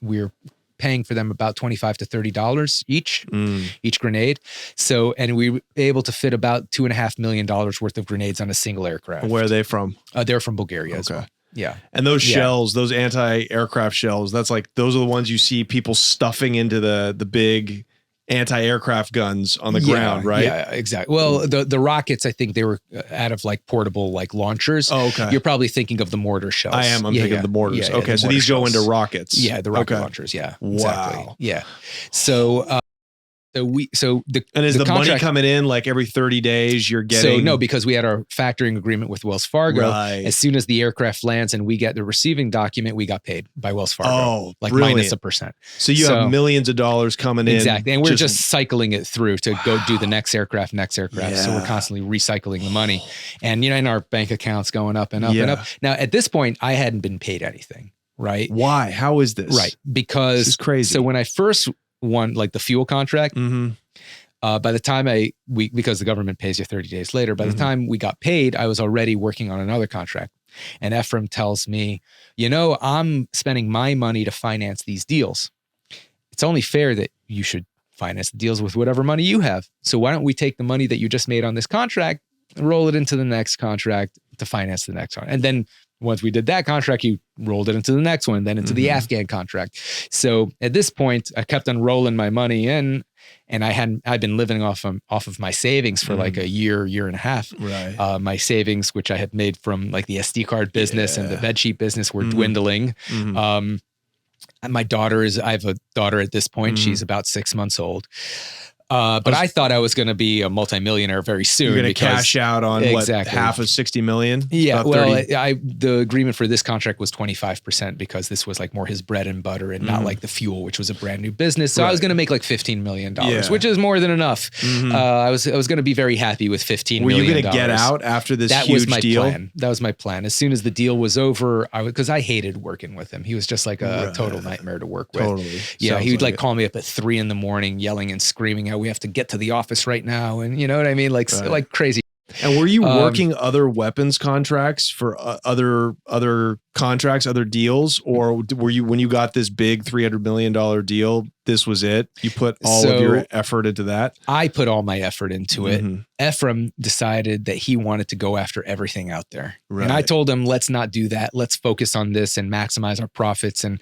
S1: we were paying for them about $25 to $30 each grenade. So, and we were able to fit about $2.5 million worth of grenades on a single aircraft.
S2: Where are they from?
S1: They're from Bulgaria as well. Yeah.
S2: And those shells, those anti-aircraft shells, those are the ones you see people stuffing into the big anti-aircraft guns on the ground, right?
S1: Yeah, exactly. Well, the rockets, I think they were out of like portable like launchers.
S2: Oh, okay.
S1: You're probably thinking of the mortar shells.
S2: I am. I'm thinking of the mortars. Okay, so these go into rockets.
S1: Yeah, the rocket launchers. Yeah. Exactly.
S2: Wow.
S1: Yeah. So and is
S2: the money coming in like every 30 days you're getting?
S1: So no, because we had our factoring agreement with Wells Fargo. Right. As soon as the aircraft lands and we get the receiving document, we got paid by Wells Fargo.
S2: Oh,
S1: like
S2: brilliant.
S1: minus %.
S2: So you have millions of dollars coming in.
S1: Exactly. And we're just cycling it through to go do the next aircraft. Yeah. So we're constantly recycling the money. And and our bank accounts going up and up and up. Now at this point, I hadn't been paid anything, right?
S2: Why? How is this?
S1: Right. Because
S2: this is crazy.
S1: So when I first won like the fuel contract, by the time because the government pays you 30 days later, by the time we got paid, I was already working on another contract. And Efraim tells me, I'm spending my money to finance these deals. It's only fair that you should finance the deals with whatever money you have. So why don't we take the money that you just made on this contract and roll it into the next contract to finance the next one? And then once we did that contract, you rolled it into the next one, then into the Afghan contract. So at this point, I kept on rolling my money in, and I'd been living off of my savings for like a year and a half.
S2: Right.
S1: My savings, which I had made from like the SD card business and the bedsheet business, were dwindling. I have a daughter at this point. She's about 6 months old. But I thought I was going to be a multimillionaire very soon.
S2: You're going to cash out on half of 60 million?
S1: Yeah. Well, the agreement for this contract was 25% because this was like more his bread and butter and not like the fuel, which was a brand new business. So I was going to make like $15 million, which is more than enough. I was going to be very happy with $15 million.
S2: Were you going to get out after this huge deal?
S1: Plan. That was my plan. As soon as the deal was over, because I hated working with him. He was just like a total nightmare to work with.
S2: Totally.
S1: Yeah. He would like call me up at 3 a.m, yelling and screaming how we have to get to the office right now. And you know what I mean? Like crazy.
S2: And were you working other weapons contracts for other contracts, other deals? Or were you, when you got this big $300 million deal, this was it? You put all of your effort into that?
S1: I put all my effort into it. Efraim decided that he wanted to go after everything out there. And I told him, let's not do that. Let's focus on this and maximize our profits and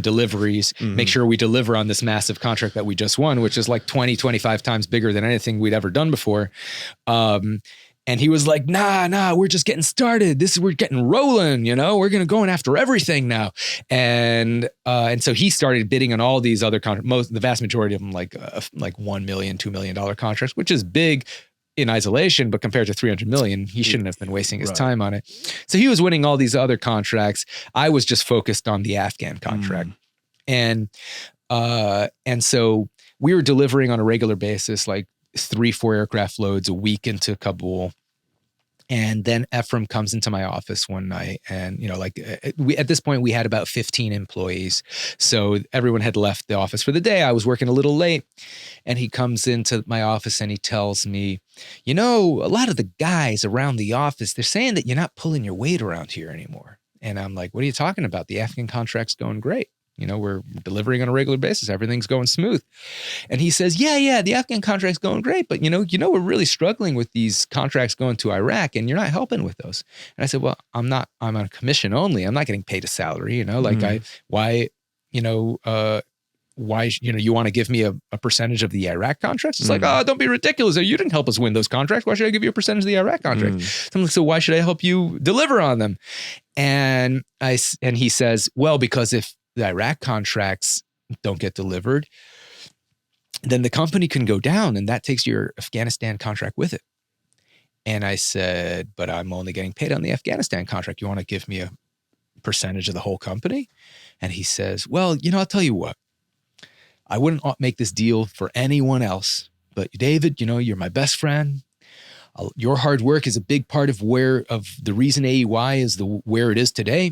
S1: deliveries. Make sure we deliver on this massive contract that we just won, which is like 20, 25 times bigger than anything we'd ever done before. And he was like, nah, we're just getting started. We're getting rolling, we're going to go after everything now. And so he started bidding on all these other contracts, the vast majority of them like $1 million, $2 million contracts, which is big in isolation, but compared to 300 million, he shouldn't have been wasting his time on it. So he was winning all these other contracts. I was just focused on the Afghan contract. And so we were delivering on a regular basis, like 3-4 aircraft loads a week into Kabul. And then Efraim comes into my office one night and, at this point we had about 15 employees. So everyone had left the office for the day. I was working a little late and he comes into my office and he tells me, a lot of the guys around the office, they're saying that you're not pulling your weight around here anymore. And I'm like, what are you talking about? The Afghan contract's going great. We're delivering on a regular basis. Everything's going smooth. And he says, yeah, the Afghan contract's going great. But, we're really struggling with these contracts going to Iraq and you're not helping with those. And I said, well, I'm on a commission only. I'm not getting paid a salary, you want to give me a percentage of the Iraq contracts? It's like, oh, don't be ridiculous. You didn't help us win those contracts. Why should I give you a percentage of the Iraq contract? So I'm like, so why should I help you deliver on them? And he says, well, because if the Iraq contracts don't get delivered, then the company can go down and that takes your Afghanistan contract with it. And I said, but I'm only getting paid on the Afghanistan contract. You want to give me a percentage of the whole company? And he says, well, I'll tell you what, I wouldn't make this deal for anyone else, but David, you're my best friend. Your hard work is a big part of the reason AEY is where it is today.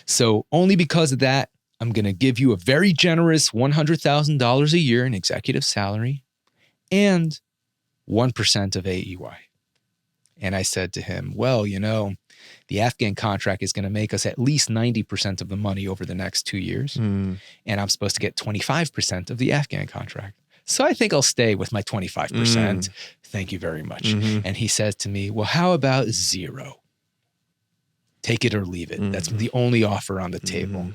S1: So only because of that, I'm going to give you a very generous $100,000 a year in executive salary and 1% of AEY. And I said to him, well, the Afghan contract is going to make us at least 90% of the money over the next 2 years. And I'm supposed to get 25% of the Afghan contract. So I think I'll stay with my 25%. Thank you very much. And he says to me, well, how about 0? Take it or leave it. That's the only offer on the table.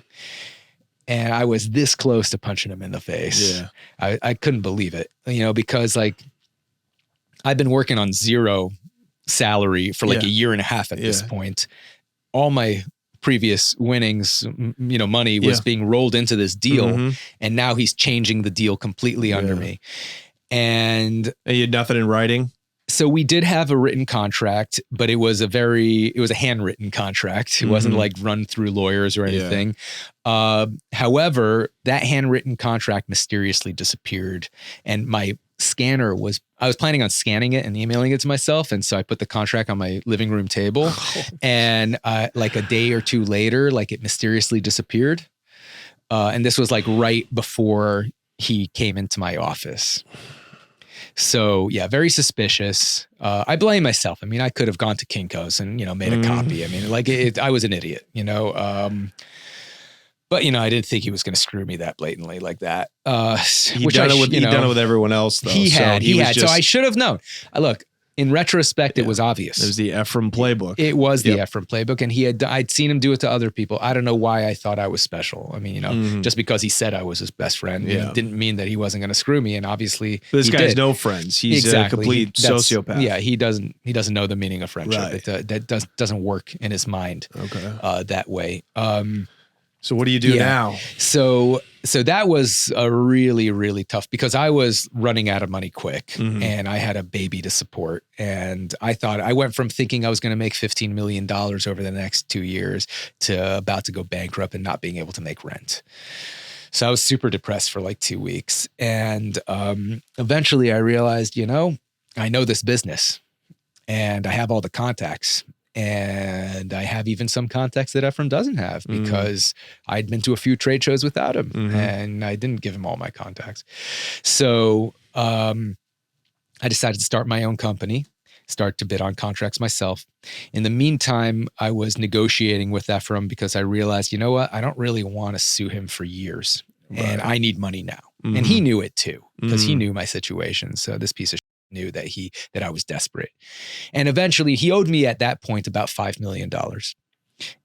S1: And I was this close to punching him in the face. Yeah. I couldn't believe it, because I've been working on 0 salary for like a year and a half at this point. All my previous winnings, money was being rolled into this deal. And now he's changing the deal completely under me. And
S2: you had nothing in writing?
S1: So we did have a written contract, but it was a handwritten contract. It wasn't like run through lawyers or anything. However, that handwritten contract mysteriously disappeared. And my scanner I was planning on scanning it and emailing it to myself. And so I put the contract on my living room table and like a day or two later, like it mysteriously disappeared. And this was like right before he came into my office. So yeah, very suspicious. I blame myself. I mean, I could have gone to Kinko's and, made a copy. I mean, I was an idiot, but I didn't think he was going to screw me that blatantly like that.
S2: He'd done it with everyone else though.
S1: He had. So I should have known. Look, in retrospect, it was obvious.
S2: It was the Efraim playbook.
S1: It was the Efraim playbook. And I'd seen him do it to other people. I don't know why I thought I was special. I mean, just because he said I was his best friend didn't mean that he wasn't going to screw me. And obviously
S2: this guy's no friends. He's a complete sociopath.
S1: Yeah. He doesn't know the meaning of friendship. Right. That doesn't work in his mind that way.
S2: So what do you do now?
S1: So that was a really, really tough because I was running out of money quick and I had a baby to support. And I went from thinking I was going to make $15 million over the next 2 years to about to go bankrupt and not being able to make rent. So I was super depressed for like 2 weeks. And eventually I realized, I know this business and I have all the contacts. And I have even some contacts that Efron doesn't have because I'd been to a few trade shows without him and I didn't give him all my contacts. So I decided to start my own company, start to bid on contracts myself. In the meantime, I was negotiating with Efron because I realized, you know what? I don't really want to sue him for years and I need money now. And he knew it too because he knew my situation. So this piece of knew that I was desperate. And eventually he owed me at that point about $5 million.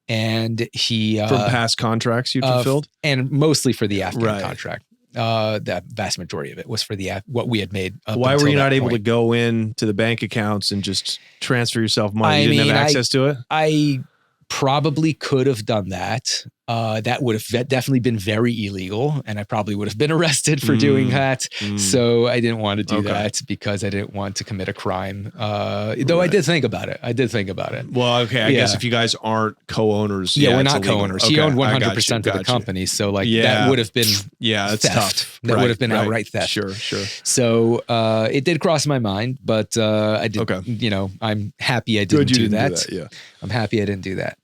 S1: And he
S2: from past contracts you fulfilled?
S1: And mostly for the Afghan contract. The vast majority of it was for what we had made.
S2: Why were you not able to go in to the bank accounts and just transfer yourself money? You didn't have access to it?
S1: I probably could have done that. That would have definitely been very illegal, and I probably would have been arrested for doing that. So I didn't want to do that because I didn't want to commit a crime. Though I did think about it.
S2: Well, okay. I guess if you guys aren't co-owners,
S1: we're not co-owners. He owned 100% of the company, so that would have been
S2: that's
S1: theft.
S2: tough.
S1: That would have been outright theft.
S2: Sure.
S1: So it did cross my mind, but I did. I'm happy I didn't do that. I'm happy I didn't do that.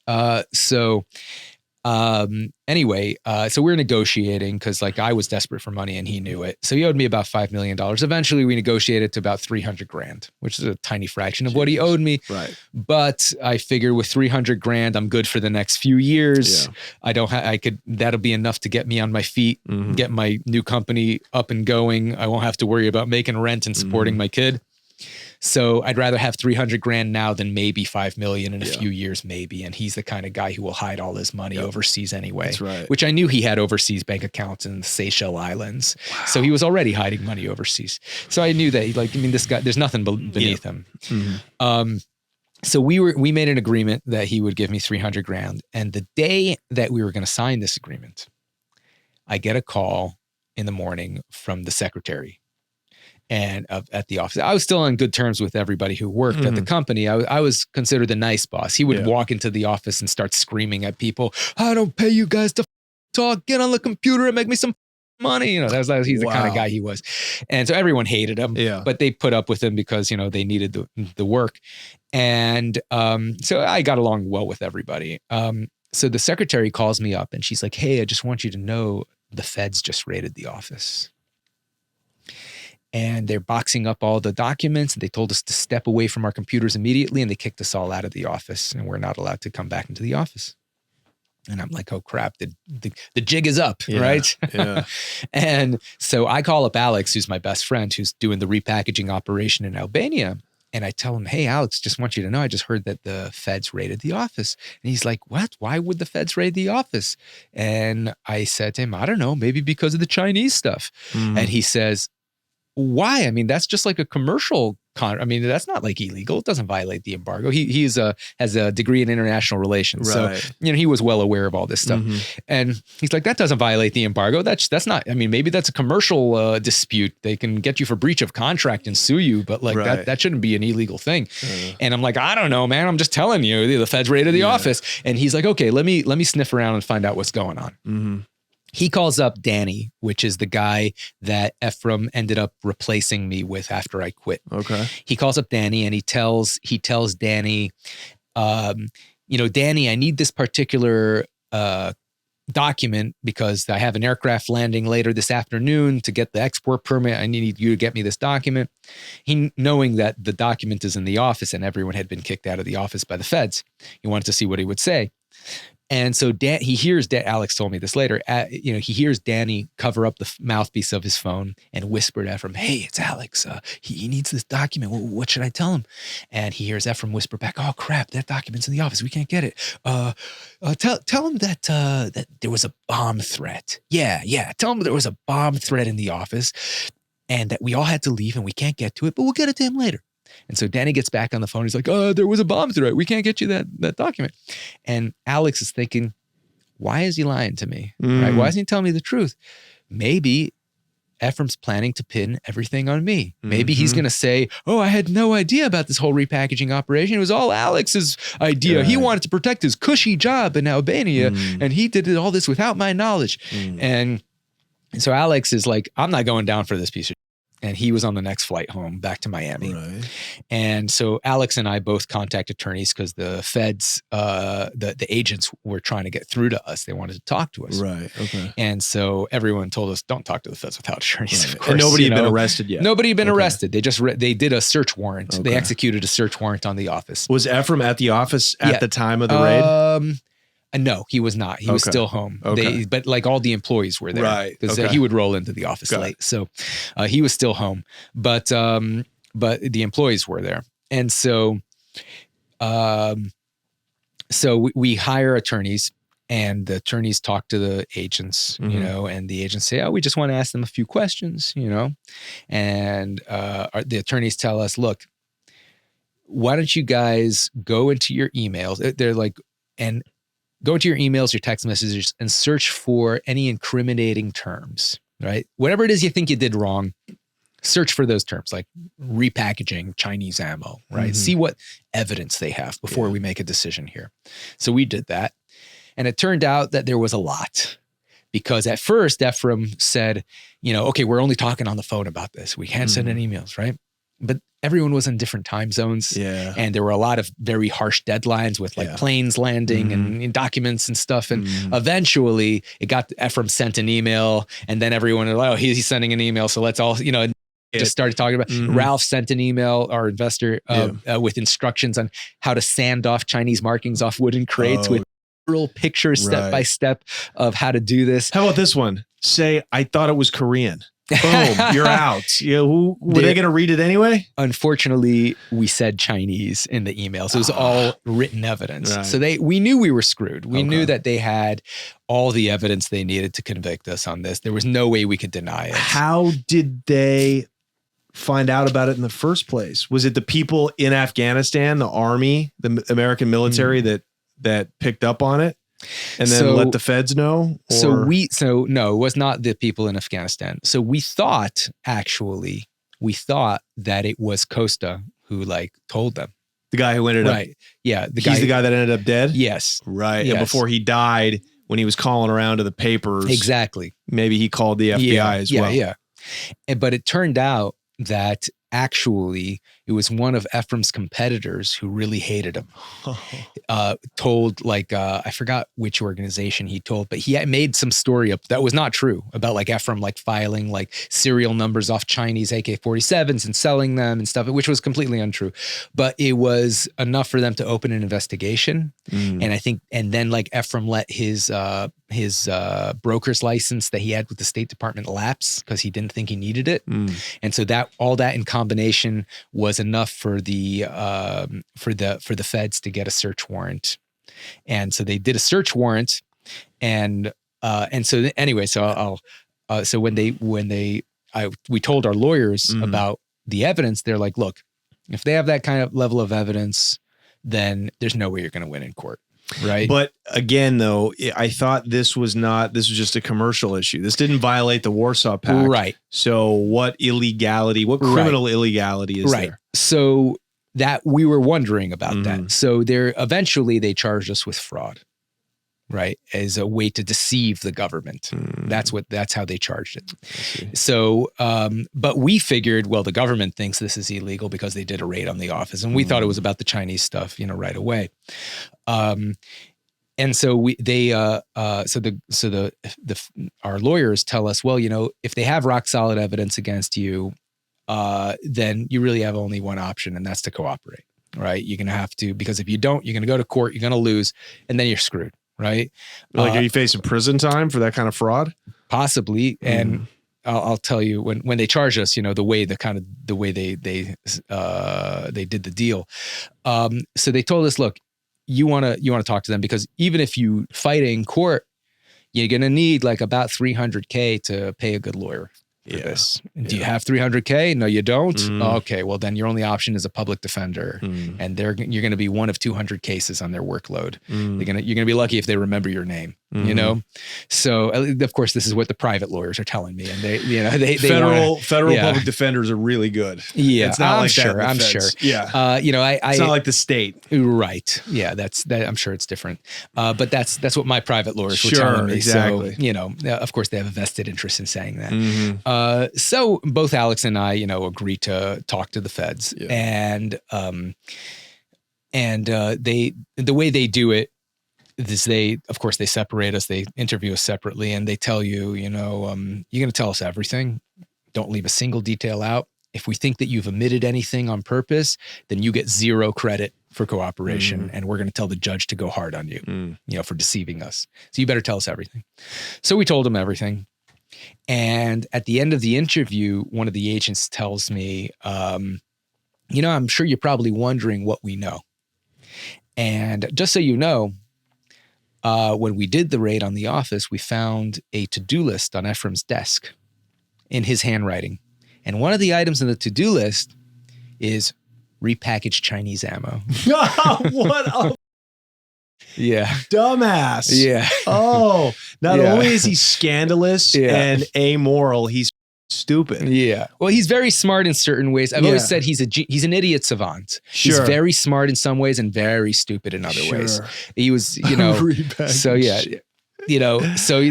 S1: Anyway, so we're negotiating because I was desperate for money and he knew it. So he owed me about $5 million. Eventually we negotiated to about 300 grand, which is a tiny fraction of what he owed me.
S2: Right.
S1: But I figured with 300 grand, I'm good for the next few years. That'll be enough to get me on my feet, get my new company up and going. I won't have to worry about making rent and supporting my kid. So I'd rather have 300 grand now than maybe 5 million in a few years, maybe. And he's the kind of guy who will hide all his money overseas anyway.
S2: That's right.
S1: Which I knew he had overseas bank accounts in the Seychelles Islands. Wow. So he was already hiding money overseas. So I knew that this guy, there's nothing beneath him. So we made an agreement that he would give me 300 grand. And the day that we were going to sign this agreement, I get a call in the morning from the secretary. And at the office, I was still on good terms with everybody who worked at the company. I was considered the nice boss. He would walk into the office and start screaming at people, "I don't pay you guys to talk. Get on the computer and make me some money." He's the kind of guy he was. And so everyone hated him, but they put up with him because, they needed the work. And so I got along well with everybody. So the secretary calls me up and she's like, "Hey, I just want you to know the feds just raided the office. And they're boxing up all the documents. They told us to step away from our computers immediately, and they kicked us all out of the office, and we're not allowed to come back into the office." And I'm like, "Oh crap, the jig is up," right?
S2: Yeah.
S1: And so I call up Alex, who's my best friend, who's doing the repackaging operation in Albania. And I tell him, "Hey, Alex, just want you to know, I just heard that the feds raided the office." And he's like, "What? Why would the feds raid the office?" And I said to him, "I don't know, maybe because of the Chinese stuff." And he says, "Why? I mean, that's just like a commercial that's not illegal. It doesn't violate the embargo." He has a degree in international relations.
S2: Right.
S1: So, he was well aware of all this stuff. And he's like, "That doesn't violate the embargo. That's not, maybe that's a commercial dispute. They can get you for breach of contract and sue you, but that shouldn't be an illegal thing." And I'm like, "I don't know, man. I'm just telling you, the feds raided the office." And he's like, "Okay, let me sniff around and find out what's going on." He calls up Danny, which is the guy that Efraim ended up replacing me with after I quit.
S2: Okay.
S1: He calls up Danny and he tells Danny, "Danny, I need this particular document because I have an aircraft landing later this afternoon to get the export permit. I need you to get me this document." He, knowing that the document is in the office and everyone had been kicked out of the office by the feds, he wanted to see what he would say. And so he hears, Alex told me this later, he hears Danny cover up the mouthpiece of his phone and whisper to Efraim, "Hey, it's Alex. He needs this document. What should I tell him?" And he hears Efraim whisper back, "Oh crap, that document's in the office. We can't get it. Tell him that there was a bomb threat. Yeah. Tell him there was a bomb threat in the office and that we all had to leave and we can't get to it, but we'll get it to him later." And so Danny gets back on the phone. He's like, "There was a bomb threat. We can't get you that document." And Alex is thinking, why is he lying to me? Right? Why isn't he telling me the truth? Maybe Efraim's planning to pin everything on me. Maybe he's going to say, oh, I had no idea about this whole repackaging operation. It was all Alex's idea. Right. He wanted to protect his cushy job in Albania, and he did all this without my knowledge. And so Alex is like, I'm not going down for this piece of shit. And he was on the next flight home back to Miami. Right. And so Alex and I both contact attorneys because the feds, the agents were trying to get through to us. They wanted to talk to us.
S2: Right. Okay.
S1: And so everyone told us, don't talk to the feds without attorneys,
S2: right.
S1: Of course.
S2: And nobody had been arrested yet.
S1: Nobody had been arrested. They just, they did a search warrant. Okay. They executed a search warrant on the office.
S2: Was Efraim at the office at the time of the raid?
S1: No, he was not. He was still home. Okay. But like all the employees were there. Right. Because he would roll into the office late. So he was still home. But the employees were there. And so we hire attorneys, and the attorneys talk to the agents, you know, and the agents say, oh, we just want to ask them a few questions, you know. And the attorneys tell us, look, why don't you guys go into your emails? They're like, and go into your emails, your text messages, and search for any incriminating terms, right? Whatever it is you think you did wrong, search for those terms, like repackaging Chinese ammo, right? See what evidence they have before we make a decision here. So we did that. And it turned out that there was a lot, because at first Efraim said, you know, okay, we're only talking on the phone about this. We can't send any emails, right? But everyone was in different time zones. Yeah. And there were a lot of very harsh deadlines with like planes landing and documents and stuff. And eventually it got, Efraim sent an email, and then everyone was like, oh, he's sending an email. So let's all, you know, just started talking about Ralph sent an email, our investor, with instructions on how to sand off Chinese markings off wooden crates with real pictures step by step of how to do this.
S2: How about this one? Say, I thought it was Korean. Boom, you're out. Were they going to read it anyway?
S1: Unfortunately, we said Chinese in the email. So it was all written evidence. Right. So we knew we were screwed. We knew that they had all the evidence they needed to convict us on this. There was no way we could deny it.
S2: How did they find out about it in the first place? Was it the people in Afghanistan, the army, the American military that picked up on it? And then let the feds know? Or?
S1: So no, it was not the people in Afghanistan. So we thought that it was Costa who like told them.
S2: The guy who ended up.
S1: Right. Yeah.
S2: He's the guy that ended up dead?
S1: Yes.
S2: Right. Yes. Yeah. Before he died, when he was calling around to the papers.
S1: Exactly.
S2: Maybe he called the FBI as well.
S1: Yeah. But it turned out that actually it was one of Efraim's competitors who really hated him. Told like, I forgot which organization he told, but he had made some story up that was not true about like Efraim like filing like serial numbers off Chinese AK-47s and selling them and stuff, which was completely untrue. But it was enough for them to open an investigation. And I think, and then like Efraim let his broker's license that he had with the State Department lapse because he didn't think he needed it. And so that all that in combination was enough for the feds to get a search warrant. And so they did a search warrant, and so anyway, so so when we told our lawyers about the evidence, they're like, look, if they have that kind of level of evidence, then there's no way you're going to win in court. Right.
S2: But again, though, I thought this was just a commercial issue. This didn't violate the Warsaw Pact.
S1: Right.
S2: So what criminal illegality is there?
S1: So that we were wondering about that. So eventually they charged us with fraud, right? As a way to deceive the government. That's how they charged it. So, but we figured, well, the government thinks this is illegal because they did a raid on the office, and we thought it was about the Chinese stuff, right away. And so our lawyers tell us, well, if they have rock solid evidence against you, then you really have only one option, and that's to cooperate, right? You're going to have to, because if you don't, you're going to go to court, you're going to lose, and then you're screwed, right?
S2: Like, are you facing prison time for that kind of fraud?
S1: Possibly. And I'll tell you, when they charge us, the way they did the deal. So they told us, look, you want to talk to them, because even if you fight in court, you're going to need like about $300K to pay a good lawyer for this. Do you have $300K? No, you don't. Okay. Well, then your only option is a public defender, and you're going to be one of 200 cases on their workload. You're going to be lucky if they remember your name. you know? So of course, this is what the private lawyers are telling me. And they
S2: federal public defenders are really good.
S1: Yeah.
S2: It's not
S1: I'm
S2: like
S1: sure.
S2: that.
S1: I'm sure.
S2: Yeah. It's not like the state.
S1: Right. Yeah. I'm sure it's different. But that's what my private lawyers were telling me.
S2: Exactly.
S1: So, of course they have a vested interest in saying that. So both Alex and I, agreed to talk to the feds and the way they do it is they separate us, they interview us separately, and they tell you, you're going to tell us everything. Don't leave a single detail out. If we think that you've omitted anything on purpose, then you get zero credit for cooperation, and we're going to tell the judge to go hard on you, for deceiving us. So you better tell us everything. So we told them everything. And at the end of the interview, one of the agents tells me, I'm sure you're probably wondering what we know. And just so you know, when we did the raid on the office, we found a to-do list on Efraim's desk in his handwriting. And one of the items in the to-do list is repackaged Chinese ammo.
S2: What a dumbass.
S1: Yeah.
S2: Oh, not only is he scandalous and amoral, he's stupid.
S1: Yeah. Well, he's very smart in certain ways. I've always said he's an idiot savant. He's very smart in some ways and very stupid in other ways. He was, so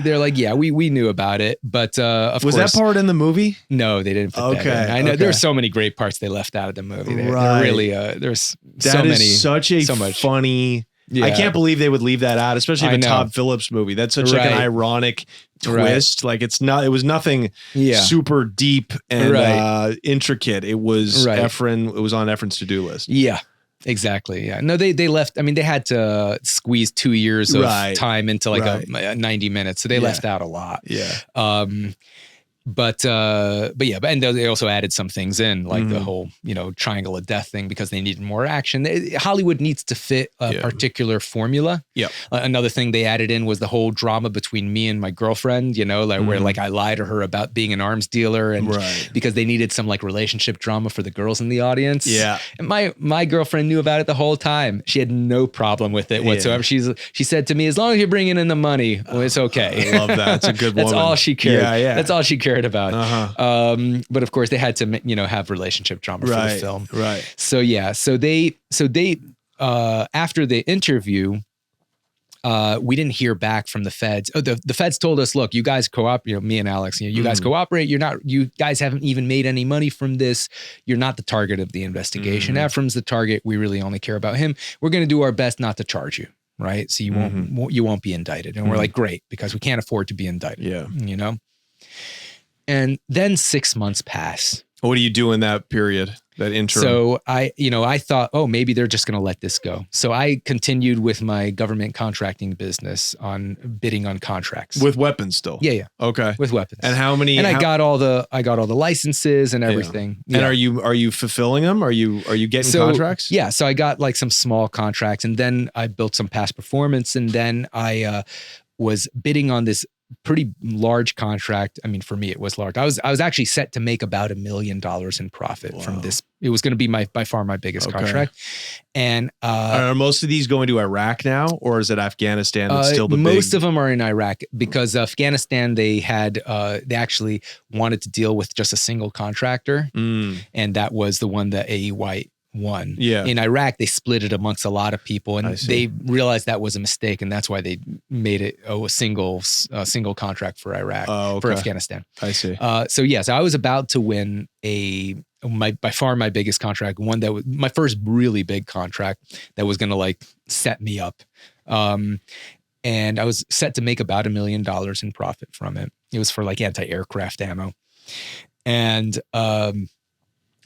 S1: they're like, we knew about it, but of course.
S2: Was that part in the movie?
S1: No, they didn't put that in. I know there's so many great parts they left out of the movie. They're really, there's so many. So much
S2: funny. Yeah. I can't believe they would leave that out, especially in a Todd Phillips movie. That's such like an ironic twist. Like it was nothing super deep and intricate. It was Efron. It was on Efron's to-do list.
S1: Yeah, exactly. Yeah. No, they left. I mean, they had to squeeze 2 years of time into like a 90 minutes. So they left out a lot.
S2: Yeah.
S1: But and they also added some things in, like the whole, triangle of death thing, because they needed more action. Hollywood needs to fit a particular formula.
S2: Yeah.
S1: Another thing they added in was the whole drama between me and my girlfriend, where like I lied to her about being an arms dealer, and because they needed some like relationship drama for the girls in the audience.
S2: Yeah.
S1: And my girlfriend knew about it the whole time. She had no problem with it whatsoever. She said to me, as long as you're bringing in the money, well, it's okay.
S2: I love that. It's a good
S1: That's
S2: woman.
S1: all she cared.
S2: Yeah.
S1: That's all she cared about. But of course they had to, have relationship drama for the film.
S2: Right.
S1: So they after the interview, we didn't hear back from the feds. Oh, the feds told us, look, you guys cooperate, me and Alex, you guys cooperate. You guys haven't even made any money from this. You're not the target of the investigation. Efraim's the target. We really only care about him. We're going to do our best not to charge you. Right. So you won't be indicted. And we're like, great, because we can't afford to be indicted.
S2: Yeah.
S1: And then 6 months pass.
S2: What do you do in that period, that interim?
S1: So I thought, maybe they're just going to let this go. So I continued with my government contracting business on bidding on contracts
S2: with weapons still.
S1: Yeah.
S2: Okay.
S1: With weapons.
S2: And how many?
S1: And I got all the licenses and everything.
S2: Yeah. And are you fulfilling them? Are you getting contracts?
S1: Yeah. So I got like some small contracts, and then I built some past performance, and then I was bidding on this pretty large contract. I mean, for me, it was large. I was actually set to make about $1 million in profit from this. It was going to be by far my biggest contract. And
S2: are most of these going to Iraq now, or is it Afghanistan that's still the
S1: most of them are in Iraq, because Afghanistan, they actually wanted to deal with just a single contractor, and that was the one that A.E. White won.
S2: Yeah.
S1: In Iraq, they split it amongst a lot of people, and they realized that was a mistake, and that's why they made it a single contract for Iraq, for Afghanistan.
S2: I see.
S1: So I was about to win by far my biggest contract, one that was my first really big contract that was going to like set me up. And I was set to make about $1 million in profit from it. It was for like anti-aircraft ammo. And,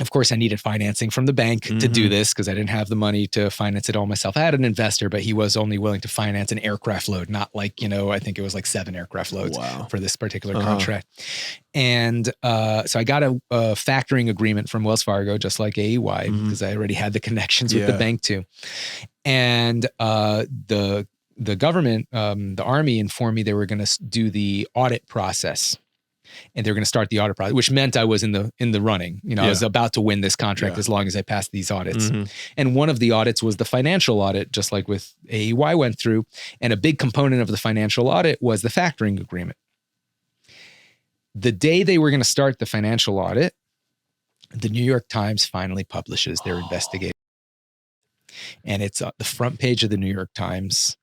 S1: of course, I needed financing from the bank to do this, because I didn't have the money to finance it all myself. I had an investor, but he was only willing to finance an aircraft load, not like, I think it was like 7 aircraft loads for this particular contract. And so I got a factoring agreement from Wells Fargo, just like AEY, because I already had the connections with the bank too. And the government, the Army, informed me they were going to do the audit process and they're going to start the audit process, which meant I was in the running. I was about to win this contract as long as I passed these audits. And one of the audits was the financial audit, just like with AEY went through. And a big component of the financial audit was the factoring agreement. The day they were going to start the financial audit, the New York Times finally publishes their investigation. And it's the front page of the New York Times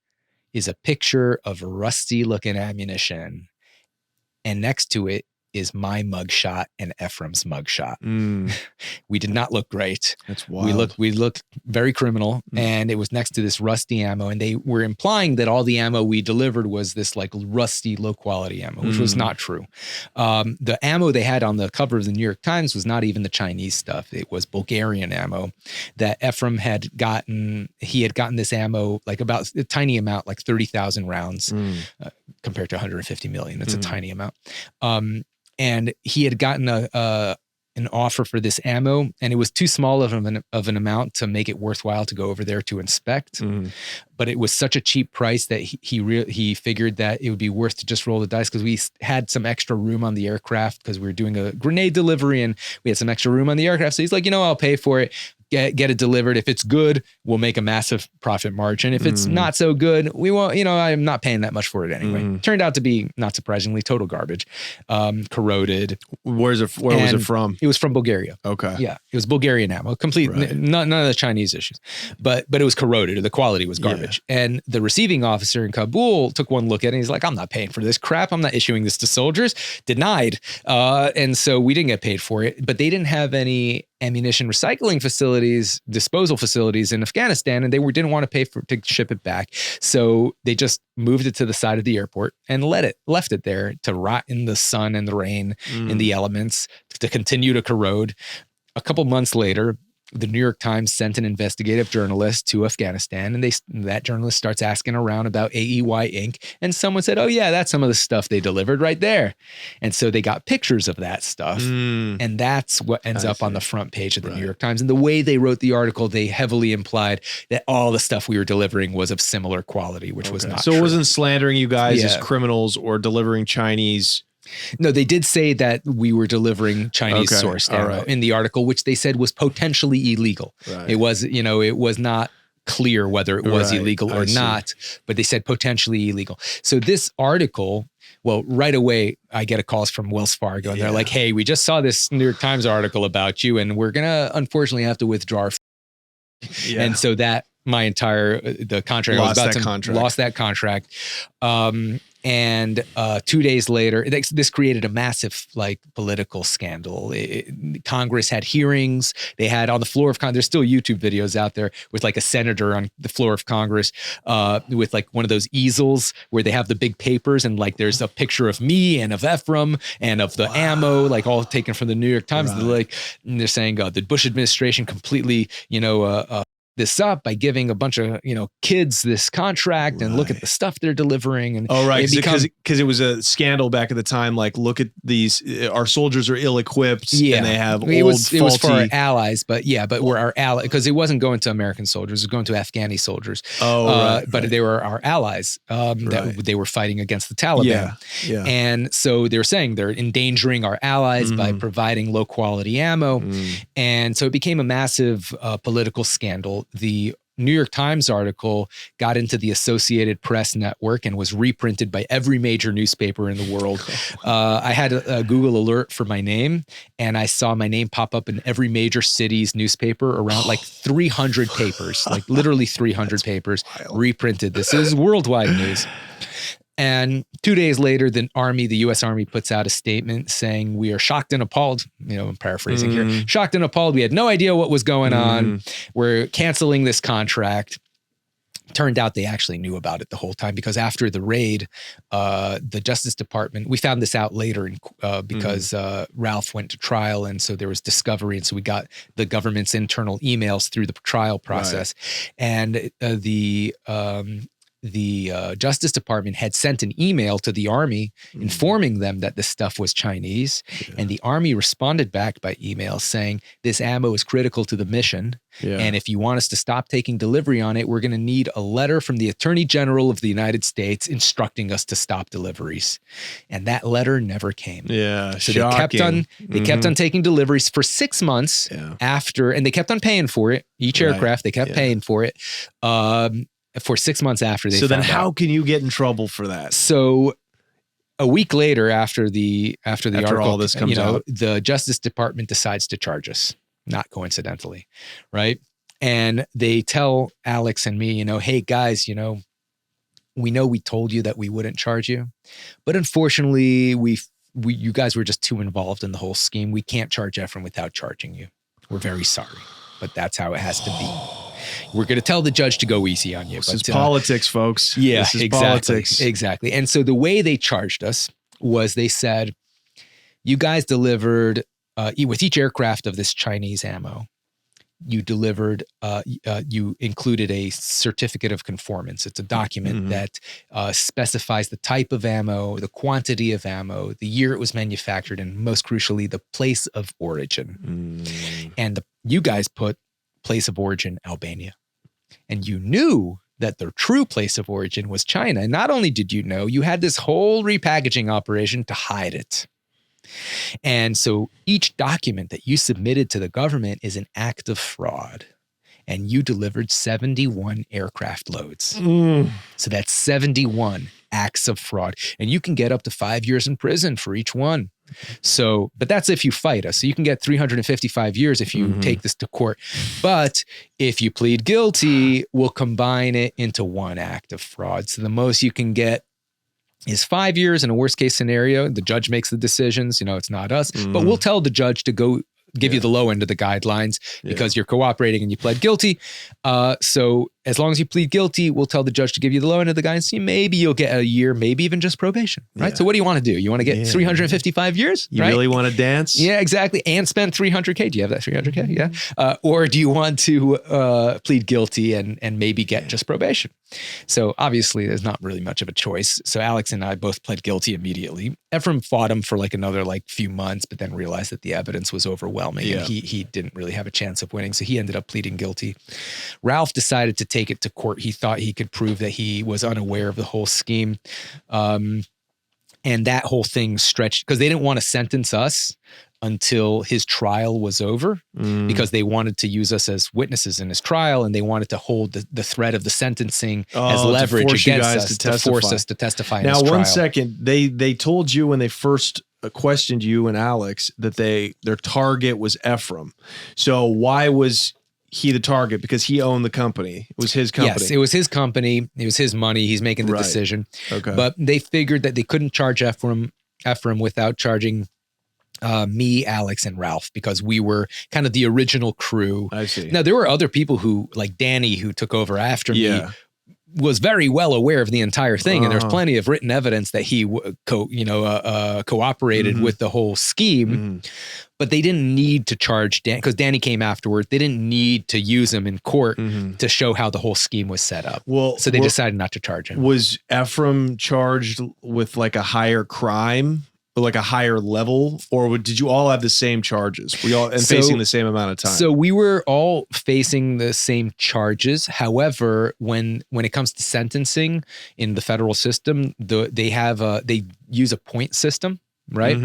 S1: is a picture of rusty looking ammunition. And next to it is my mugshot and Efraim's mugshot. We did not look great.
S2: That's wild.
S1: We looked very criminal, and it was next to this rusty ammo. And they were implying that all the ammo we delivered was this like rusty, low quality ammo, which was not true. The ammo they had on the cover of the New York Times was not even the Chinese stuff. It was Bulgarian ammo that Efraim had gotten. He had gotten this ammo, like about a tiny amount, like 30,000 rounds compared to 150 million. That's a tiny amount. And he had gotten an offer for this ammo, and it was too small of an amount to make it worthwhile to go over there to inspect. But it was such a cheap price that he figured that it would be worth to just roll the dice, because we had some extra room on the aircraft because we were doing a grenade delivery and we had some extra room on the aircraft. So he's like, I'll pay for it. Get it delivered. If it's good, we'll make a massive profit margin. If it's not so good, we won't, I'm not paying that much for it anyway. Turned out to be, not surprisingly, total garbage. Corroded.
S2: Where was it from?
S1: It was from Bulgaria.
S2: Okay.
S1: Yeah. It was Bulgarian ammo. None of the Chinese issues. But it was corroded. The quality was garbage. Yeah. And the receiving officer in Kabul took one look at it and he's like, I'm not paying for this crap. I'm not issuing this to soldiers. Denied. And so we didn't get paid for it. But they didn't have any ammunition recycling facilities, disposal facilities in Afghanistan, and they didn't want to pay to ship it back. So they just moved it to the side of the airport and left it there to rot in the sun and the rain in the elements, to continue to corrode. A couple months later, the New York Times sent an investigative journalist to Afghanistan, and that journalist starts asking around about AEY Inc. And someone said, oh yeah, that's some of the stuff they delivered right there. And so they got pictures of that stuff. And that's what ends up on the front page of the New York Times. And the way they wrote the article, they heavily implied that all the stuff we were delivering was of similar quality, which was not true.
S2: So it wasn't slandering you guys as criminals or delivering Chinese.
S1: No, they did say that we were delivering Chinese sourced ammo in the article, which they said was potentially illegal. It was, it was not clear whether it was illegal or not, but they said potentially illegal. So this article, well, right away, I get a call from Wells Fargo, and they're like, hey, we just saw this New York Times article about you, and we're going to unfortunately have to withdraw. And so that the contract lost that contract. And 2 days later, this created a massive political scandal. Congress had hearings. They had on the floor of Congress. There's still YouTube videos out there with a senator on the floor of Congress with one of those easels where they have the big papers, and there's a picture of me and of Efraim and of the ammo, all taken from the New York Times. They're saying the Bush administration completely, this up by giving a bunch of kids this contract, and look at the stuff they're delivering. And
S2: because it was a scandal back at the time. Look at these, our soldiers are ill-equipped, and they have it was for our
S1: allies, but we're our ally, because it wasn't going to American soldiers, it was going to Afghani soldiers. But they were our allies that they were fighting against the Taliban. And so they were saying they're endangering our allies by providing low quality ammo. And so it became a massive political scandal. The New York Times article got into the Associated Press network and was reprinted by every major newspaper in the world. I had a Google alert for my name, and I saw my name pop up in every major city's newspaper, around 300 papers, literally 300 papers reprinted. This is worldwide news. And 2 days later, the U.S. Army puts out a statement saying, we are shocked and appalled. I'm paraphrasing here. Shocked and appalled. We had no idea what was going on. We're canceling this contract. Turned out they actually knew about it the whole time, because after the raid, the Justice Department, we found this out later because Ralph went to trial, and so there was discovery, and so we got the government's internal emails through the trial process. And the the Justice Department had sent an email to the Army informing them that this stuff was Chinese. And the Army responded back by email saying, this ammo is critical to the mission. And if you want us to stop taking delivery on it, we're going to need a letter from the Attorney General of the United States instructing us to stop deliveries. And that letter never came.
S2: Yeah,
S1: so
S2: shocking.
S1: they kept on taking deliveries for 6 months after, and they kept on paying for it. Each aircraft, they kept paying for it for 6 months after they.
S2: So then,
S1: found
S2: how
S1: out.
S2: can you get in trouble for that?
S1: So a week later, after article,
S2: all this comes out,
S1: the Justice Department decides to charge us, not coincidentally, right? And they tell Alex and me, hey guys, we know we told you that we wouldn't charge you, but unfortunately, you guys were just too involved in the whole scheme. We can't charge Efron without charging you. We're very sorry, but that's how it has to be. We're going to tell the judge to go easy on you.
S2: This is politics, folks.
S1: Yeah,
S2: this is
S1: exactly.
S2: politics.
S1: Exactly. And so the way they charged us was they said, you guys delivered, with each aircraft of this Chinese ammo, you delivered, you included a certificate of conformance. It's a document that specifies the type of ammo, the quantity of ammo, the year it was manufactured, and most crucially, the place of origin. And you guys put place of origin Albania. And you knew that their true place of origin was China. And not only did you know, you had this whole repackaging operation to hide it. And so each document that you submitted to the government is an act of fraud. And you delivered 71 aircraft loads. So that's 71 acts of fraud. And you can get up to 5 years in prison for each one. So, but that's if you fight us. So you can get 355 years if you take this to court. But if you plead guilty, we'll combine it into one act of fraud. So the most you can get is 5 years in a worst case scenario. The judge makes the decisions, it's not us, but we'll tell the judge to go give you the low end of the guidelines because you're cooperating and you pled guilty. So as long as you plead guilty, we'll tell the judge to give you the low end of the guidance. Maybe you'll get a year, maybe even just probation, right? So what do you want to do? You want to get 355 years?
S2: You really want to dance?
S1: Yeah, exactly. And spend 300K. Do you have that 300K? Yeah. Or do you want to plead guilty and maybe get just probation? So obviously there's not really much of a choice. So Alex and I both pled guilty immediately. Efraim fought him for another few months, but then realized that the evidence was overwhelming and he didn't really have a chance of winning. So he ended up pleading guilty. Ralph decided to take it to court. He thought he could prove that he was unaware of the whole scheme. And that whole thing stretched because they didn't want to sentence us until his trial was over because they wanted to use us as witnesses in his trial and they wanted to hold the threat of the sentencing as leverage against us to force us to testify in his trial.
S2: Now, 1 second. They told you when they first questioned you and Alex that their target was Efraim. So why was he the target? Because he owned the company. It was his company.
S1: Yes, it was his company. It was his money. He's making the decision. Okay. But they figured that they couldn't charge Efraim without charging me, Alex, and Ralph, because we were kind of the original crew.
S2: I see.
S1: Now, there were other people who, like Danny, who took over after me, was very well aware of the entire thing. And there's plenty of written evidence that he cooperated with the whole scheme. But they didn't need to charge Dan because Danny came afterward. They didn't need to use him in court to show how the whole scheme was set up. So they decided not to charge him.
S2: Was Efraim charged with a higher crime? Like a higher level, or did you all have the same charges? Were you all facing the same amount of time?
S1: So we were all facing the same charges. However, when it comes to sentencing in the federal system, they use a point system, right?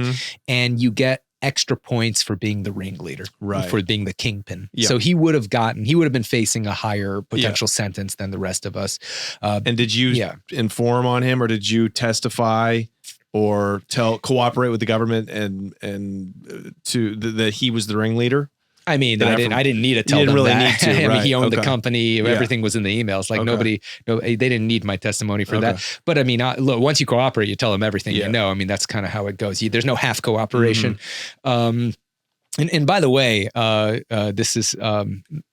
S1: And you get extra points for being the ringleader, for being the kingpin. So he would have been facing a higher potential sentence than the rest of us.
S2: And did you inform on him, or did you testify? Or cooperate with the government and that he was the ringleader?
S1: I mean, I didn't need to tell them
S2: really
S1: that.
S2: Need to,
S1: I mean, he owned the company. Everything was in the emails. They didn't need my testimony for that. But I mean, look, once you cooperate, you tell them everything you know. I mean, that's kind of how it goes. There's no half cooperation. And by the way, this is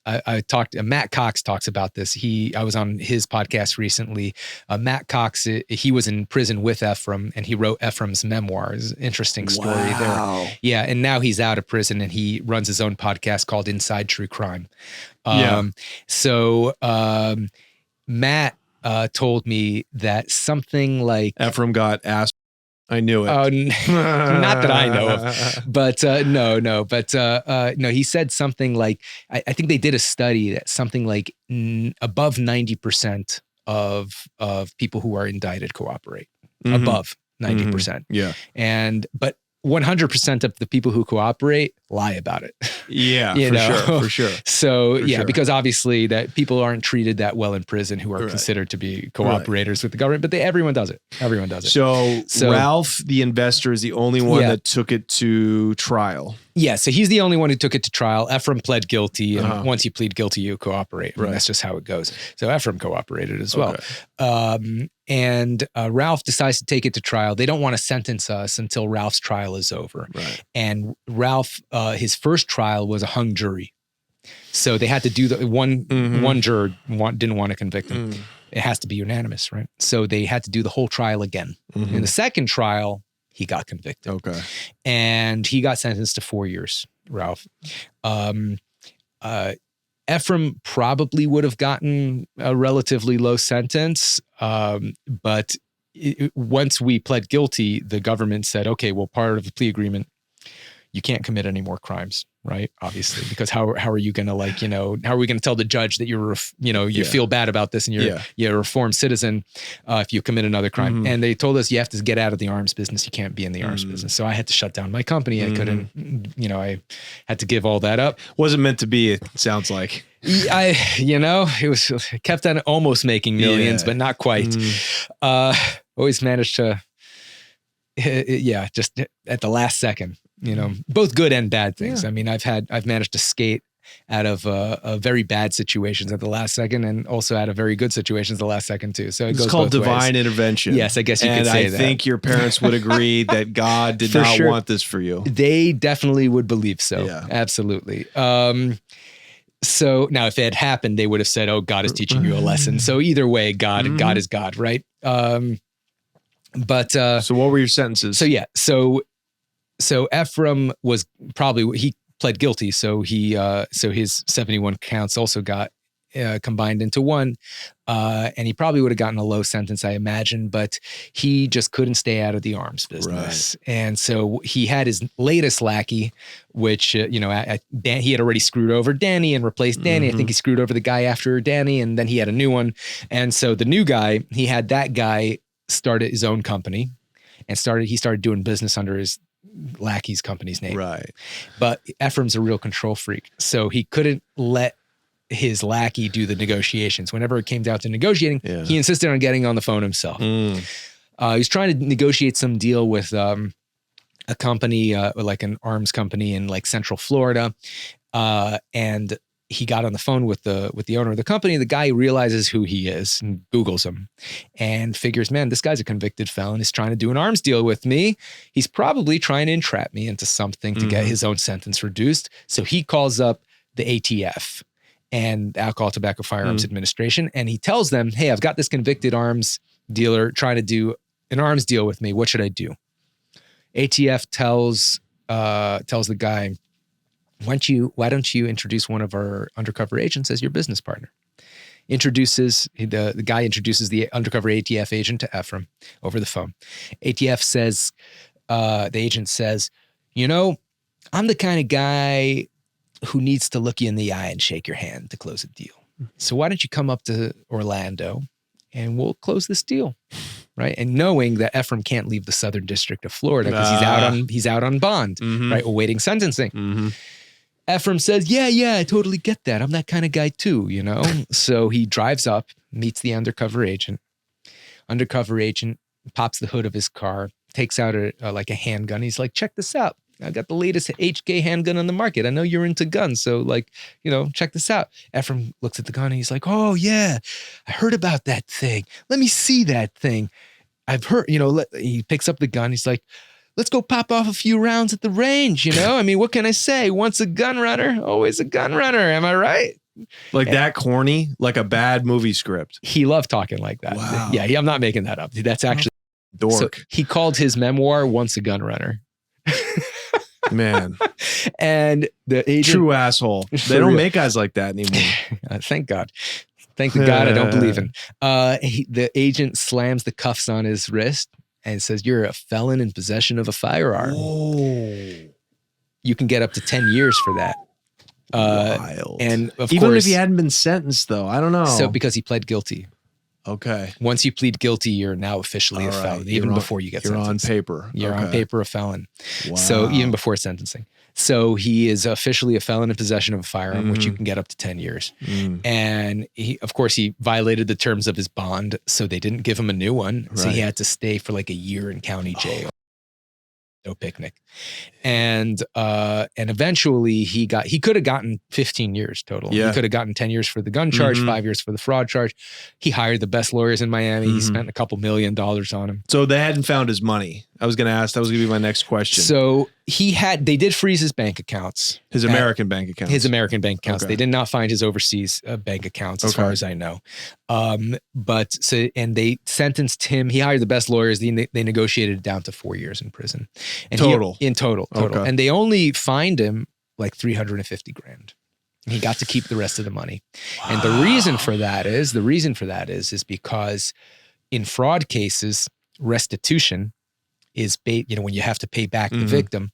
S1: I talked. Matt Cox talks about this. I was on his podcast recently. Matt Cox, he was in prison with Efraim, and he wrote Ephraim's memoirs. Interesting story there. Yeah, and now he's out of prison, and he runs his own podcast called Inside True Crime. So Matt told me that something like
S2: Efraim got asked. I knew it.
S1: Oh, not that I know of, but no. He said something like, I think they did a study that something like above 90% of people who are indicted cooperate. Above 90%.
S2: Yeah.
S1: But 100% of the people who cooperate lie about it.
S2: Yeah, for sure.
S1: So because obviously that people aren't treated that well in prison who are considered to be cooperators with the government, but everyone does it. Everyone does it.
S2: So Ralph, the investor, is the only one that took it to trial.
S1: Yeah, so he's the only one who took it to trial. Efraim pled guilty, and once you plead guilty, you cooperate. And that's just how it goes. So Efraim cooperated as well. And Ralph decides to take it to trial. They don't want to sentence us until Ralph's trial is over.
S2: Right.
S1: And Ralph, his first trial was a hung jury. So they had to do the one juror didn't want to convict him. It has to be unanimous, right? So they had to do the whole trial again. In the second trial, he got convicted.
S2: Okay.
S1: And he got sentenced to 4 years, Ralph. Efraim probably would have gotten a relatively low sentence, but once we pled guilty, the government said, okay, well, part of the plea agreement, you can't commit any more crimes, right? Obviously, because how are you going to how are we going to tell the judge that you feel bad about this and you're a reformed citizen if you commit another crime? And they told us you have to get out of the arms business. You can't be in the arms business. So I had to shut down my company. I couldn't, I had to give all that up.
S2: Wasn't meant to be, it sounds like.
S1: It was kept on almost making millions, but not quite. Always managed to, just at the last second. Both good and bad things. I mean, I've managed to skate out of very bad situations at the last second, and also out of very good situations the last second too. So it's
S2: called divine intervention.
S1: Yes, I guess you could say that.
S2: And I think your parents would agree that God did not want this for you.
S1: They definitely would believe so.
S2: Yeah.
S1: Absolutely. So now, if it had happened, they would have said, "Oh, God is teaching you a lesson." So either way, God is God, right? So
S2: what were your sentences?
S1: So Efraim was he pled guilty. So his 71 counts also got combined into one. And he probably would have gotten a low sentence, I imagine, but he just couldn't stay out of the arms business. Right. And so he had his latest lackey, which, he had already screwed over Danny and replaced Danny. I think he screwed over the guy after Danny, and then he had a new one. And so the new guy, he had that guy started his own company and he started doing business under his lackey's company's name.
S2: Right.
S1: But Ephraim's a real control freak. So he couldn't let his lackey do the negotiations. Whenever it came down to negotiating, he insisted on getting on the phone himself. He was trying to negotiate some deal with a company, like an arms company in like Central Florida. And he got on the phone with the owner of the company. The guy realizes who he is and Googles him and figures, man, this guy's a convicted felon. He's trying to do an arms deal with me. He's probably trying to entrap me into something to get his own sentence reduced. So he calls up the ATF and Alcohol, Tobacco, Firearms Administration. And he tells them, hey, I've got this convicted arms dealer trying to do an arms deal with me. What should I do? ATF tells the guy, why don't you introduce one of our undercover agents as your business partner? The guy introduces the undercover ATF agent to Efraim over the phone. ATF says, the agent says, I'm the kind of guy who needs to look you in the eye and shake your hand to close a deal. So why don't you come up to Orlando and we'll close this deal, right? And knowing that Efraim can't leave the Southern District of Florida because he's out on bond, right, awaiting sentencing. Efraim says, yeah, I totally get that. I'm that kind of guy too, So he drives up, meets the undercover agent. Undercover agent pops the hood of his car, takes out a handgun. He's like, check this out. I got the latest HK handgun on the market. I know you're into guns, so check this out. Efraim looks at the gun and he's like, oh yeah, I heard about that thing. Let me see that thing. I've heard, he picks up the gun. He's like, let's go pop off a few rounds at the range, I mean, what can I say? Once a gun runner, always a gun runner. Am I right?
S2: That corny, like a bad movie script.
S1: He loved talking like that.
S2: Wow.
S1: Yeah, I'm not making that up. That's actually
S2: dork.
S1: So he called his memoir Once a Gun Runner.
S2: Man.
S1: And the agent,
S2: true asshole. They don't make guys like that anymore.
S1: Thank God. Thank the God I don't believe in. The agent slams the cuffs on his wrist and says, "You're a felon in possession of a firearm.
S2: Oh,
S1: You can get up to 10 years for that."
S2: wild.
S1: And of
S2: Even
S1: course,
S2: if he hadn't been sentenced, though, I don't know.
S1: so because he pled guilty.
S2: Okay.
S1: Once you plead guilty, you're now officially a
S2: All right.
S1: felon, even before you get
S2: you're
S1: sentenced.
S2: on paper.
S1: You're on
S2: Okay.
S1: paper a felon.
S2: Wow.
S1: So even before sentencing. So he is officially a felon in possession of a firearm, which you can get up to 10 years. And he, of course, he violated the terms of his bond, so they didn't give him a new one. So he had to stay for like a year in county jail. No picnic. And eventually he could have gotten 15 years total.
S2: Yeah.
S1: He could have gotten 10 years for the gun charge, 5 years for the fraud charge. He hired the best lawyers in Miami. He spent a couple $1 million on him.
S2: So they hadn't found his money. I was going to ask, that was going to be my next question.
S1: So they did freeze his bank accounts.
S2: His American bank accounts.
S1: His American bank accounts.
S2: Okay.
S1: They did not find his overseas bank accounts as far as I know. And they sentenced him. He hired the best lawyers. They negotiated it down to 4 years in prison. And
S2: Total.
S1: In total.
S2: Okay.
S1: And they only fined him like $350,000. He got to keep the rest of the money. Wow. And the reason for that is because in fraud cases, restitution is when you have to pay back the victim,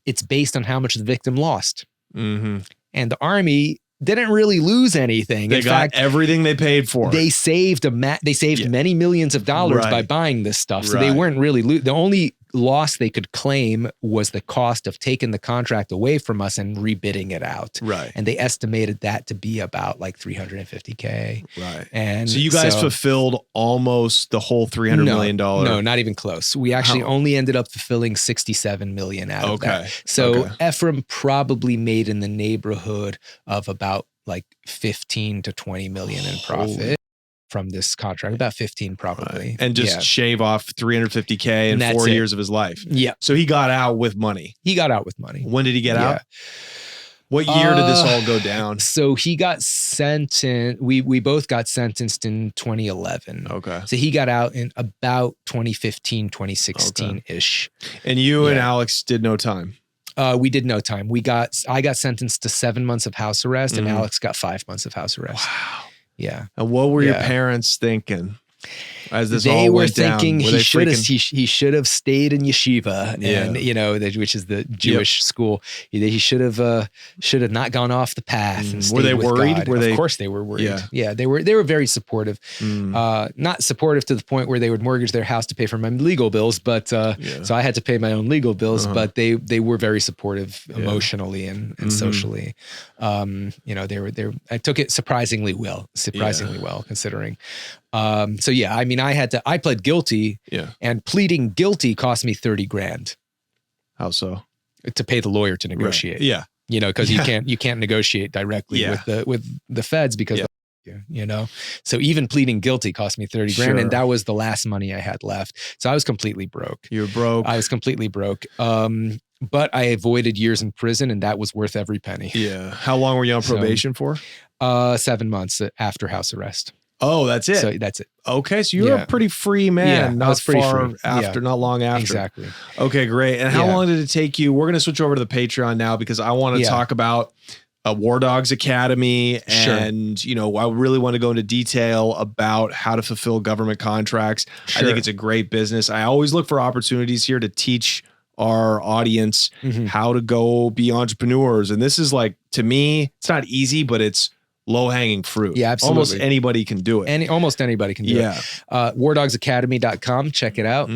S1: it's based on how much the victim lost. And the Army didn't really lose anything.
S2: They got everything they paid for.
S1: They saved many millions of dollars by buying this stuff. So they weren't really the only loss they could claim was the cost of taking the contract away from us and rebidding it out.
S2: Right.
S1: And they estimated that to be about like $350,000.
S2: Right.
S1: And
S2: so you guys fulfilled almost the whole $300 million.
S1: No, not even close. We actually only ended up fulfilling $67 million out of that. So Efraim probably made in the neighborhood of about like 15 to 20 million in profit from this contract, about 15 probably.
S2: Right. And just shave off $350,000 in 4 years of his life.
S1: Yeah.
S2: So he got out with money.
S1: He got out with money.
S2: When did he get out? What year did this all go down?
S1: So he got sentenced. We both got sentenced in 2011.
S2: Okay.
S1: So he got out in about 2015, 2016-ish.
S2: And you and Alex did no time?
S1: We did no time. I got sentenced to 7 months of house arrest and Alex got 5 months of house arrest.
S2: Wow.
S1: Yeah.
S2: And what were your parents thinking as this
S1: they
S2: all
S1: were
S2: went
S1: thinking
S2: down?
S1: He should have stayed in yeshiva, and which is the Jewish school. He should have not gone off the path. And
S2: were they worried?
S1: God. Of course they were worried. Yeah, they were very supportive. Not supportive to the point where they would mortgage their house to pay for my legal bills, but so I had to pay my own legal bills. But they were very supportive emotionally and socially. I took it surprisingly well considering. So yeah, I mean, I pled guilty and pleading guilty cost me $30,000. How so? To pay the lawyer to negotiate.
S2: Right. Yeah.
S1: Because you can't negotiate directly with the feds because so even pleading guilty cost me $30,000 and that was the last money I had left. So I was completely broke.
S2: You were broke.
S1: I was completely broke. But I avoided years in prison and that was worth every penny.
S2: Yeah. How long were you on probation for?
S1: 7 months after house arrest.
S2: Oh, that's it.
S1: So that's it.
S2: Okay, so you're a pretty free man.
S1: I was pretty free.
S2: Not long after.
S1: Exactly.
S2: Okay, great. And how long did it take you? We're going to switch over to the Patreon now because I want to talk about War Dogs Academy, and I really want to go into detail about how to fulfill government contracts. I think it's a great business. I always look for opportunities here to teach our audience how to go be entrepreneurs, and this is like, to me, it's not easy, but it's low-hanging fruit.
S1: Yeah, absolutely.
S2: Almost anybody can do it.
S1: Almost anybody can do it. WarDogsAcademy.com. Check it out.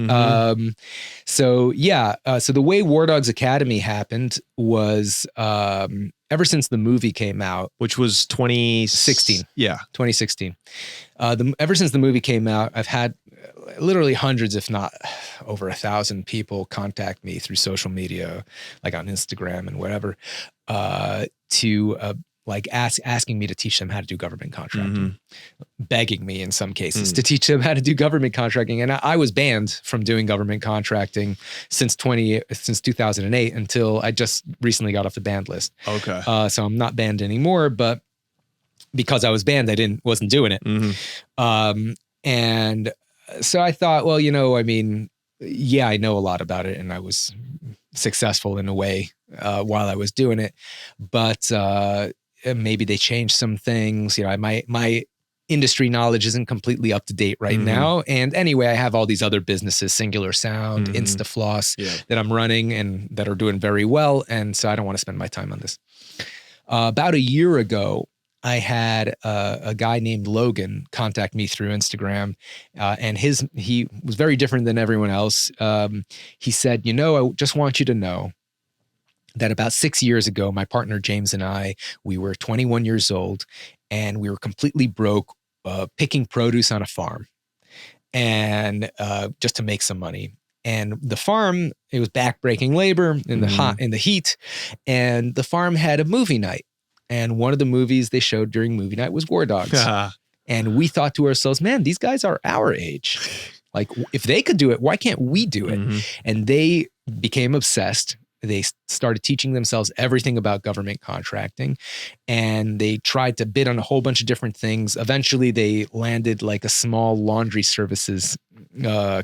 S1: So the way War Dogs Academy happened was ever since the movie came out,
S2: which was 2016. Yeah.
S1: 2016. Ever since the movie came out, I've had literally hundreds, if not over 1,000 people contact me through social media, like on Instagram and whatever, asking me to teach them how to do government contracting, begging me in some cases to teach them how to do government contracting. And I was banned from doing government contracting since 2008 until I just recently got off the banned list. Okay. So I'm not banned anymore, but because I was banned, I wasn't doing it. And so I thought, well, I know a lot about it and I was successful in a way while I was doing it, but maybe they changed some things. My industry knowledge isn't completely up to date right now. And anyway, I have all these other businesses, Singular Sound, Instafloss, that I'm running and that are doing very well. And so I don't want to spend my time on this. About a year ago, I had a guy named Logan contact me through Instagram, and he was very different than everyone else. He said, I just want you to know that about 6 years ago, my partner James and I, we were 21 years old, and we were completely broke, picking produce on a farm, and just to make some money. And the farm, it was backbreaking labor in the heat, and the farm had a movie night. And one of the movies they showed during movie night was War Dogs. And we thought to ourselves, man, these guys are our age. Like, if they could do it, why can't we do it? And they became obsessed. They started teaching themselves everything about government contracting, and they tried to bid on a whole bunch of different things. Eventually, they landed like a small laundry services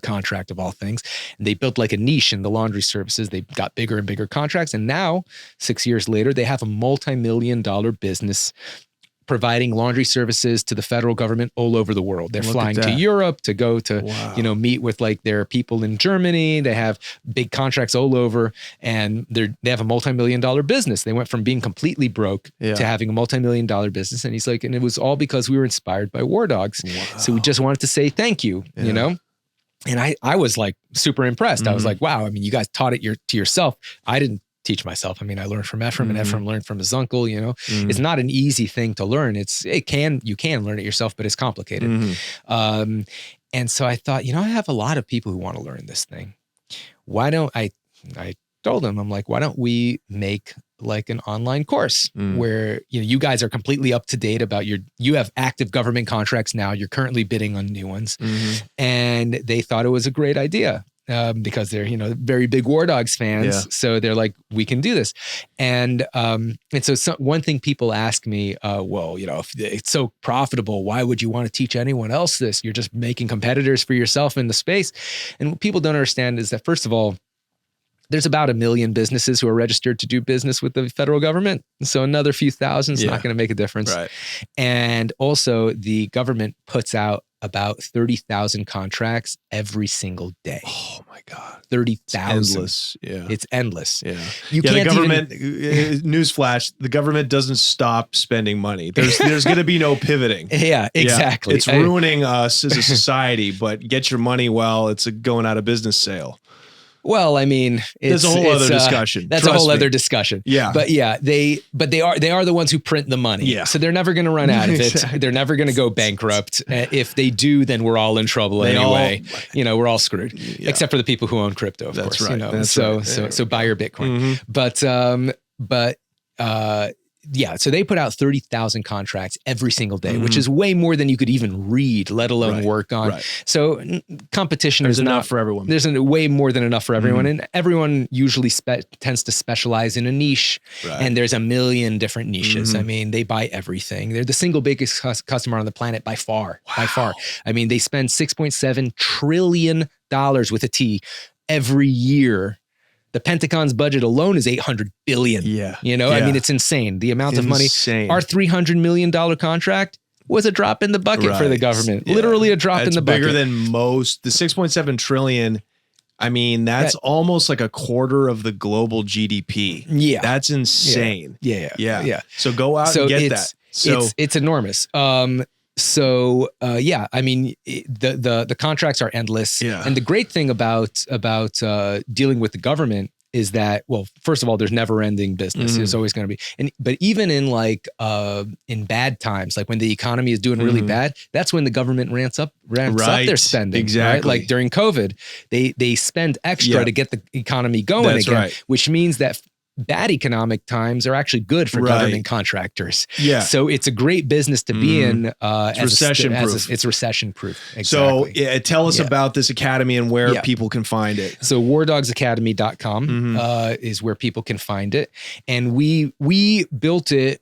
S1: contract of all things. And they built like a niche in the laundry services. They got bigger and bigger contracts. And now, 6 years later, they have a multi-million-dollar business providing laundry services to the federal government all over the world. They're flying to Europe to go to, meet with like their people in Germany. They have big contracts all over, and they have a multi-million-dollar business. They went from being completely broke to having a multi-million-dollar business. And he's like, and it was all because we were inspired by War Dogs. So we just wanted to say thank you, And I was like super impressed. I was like, wow, I mean, you guys taught it to yourself. I didn't teach myself. I mean, I learned from Efraim, and Efraim learned from his uncle. It's not an easy thing to learn. You can learn it yourself, but it's complicated. And so I thought, I have a lot of people who want to learn this thing. Why don't I told him, I'm like, why don't we make like an online course where you guys are completely up to date about you have active government contracts now. You're currently bidding on new ones, and they thought it was a great idea. Because they're, very big War Dogs fans. So they're like, we can do this. And so one thing people ask me, if it's so profitable, why would you want to teach anyone else this? You're just making competitors for yourself in the space. And what people don't understand is that, first of all, there's about 1 million businesses who are registered to do business with the federal government. So another few thousand is not going to make a difference. Right. And also the government puts out about 30,000 contracts every single day.
S2: Oh my God.
S1: 30,000.
S2: It's endless. Yeah.
S1: It's endless.
S2: Yeah.
S1: You can't
S2: the government, newsflash, the government doesn't stop spending money. There's going to be no pivoting.
S1: Yeah, exactly.
S2: It's ruining us as a society, but get your money while it's a going out of business sale.
S1: Well, I mean,
S2: there's a whole other discussion.
S1: That's a whole other discussion. Yeah. But yeah, they are the ones who print the money. Yeah. So they're never going to run out of it. They're never going to go bankrupt. If they do, then we're all in trouble anyway. We're all screwed, except for the people who own crypto, of course. Right. So buy your Bitcoin. But so they put out 30,000 contracts every single day, which is way more than you could even read, let alone work on. Right. So competition is not
S2: enough for everyone.
S1: There's way more than enough for everyone. And everyone usually tends to specialize in a niche. Right. And there's 1 million different niches. I mean, they buy everything. They're the single biggest customer on the planet by far. Wow. By far. I mean, they spend $6.7 trillion with a T every year. The Pentagon's budget alone is $800 billion. I mean, it's insane. The amount of money. Our $300 million contract was a drop in the bucket for the government. Literally a drop in the bucket.
S2: Bigger than most. The $6.7 trillion. I mean, that's almost like a quarter of the global GDP. Yeah. That's insane.
S1: Yeah.
S2: So go out and get that. So
S1: it's enormous. I mean, the contracts are endless. Yeah. And the great thing about dealing with the government is that, well, first of all, there's never ending business. There's always going to be. But even in in bad times, like when the economy is doing really bad, that's when the government ramps up their spending.
S2: Exactly.
S1: Right? Like during COVID, they spend extra to get the economy going again, which means that bad economic times are actually good for government contractors. Yeah. So it's a great business to be in.
S2: It's recession-proof.
S1: It's recession-proof. Exactly.
S2: So tell us about this academy and where people can find it.
S1: So wardogsacademy.com is where people can find it. And we built it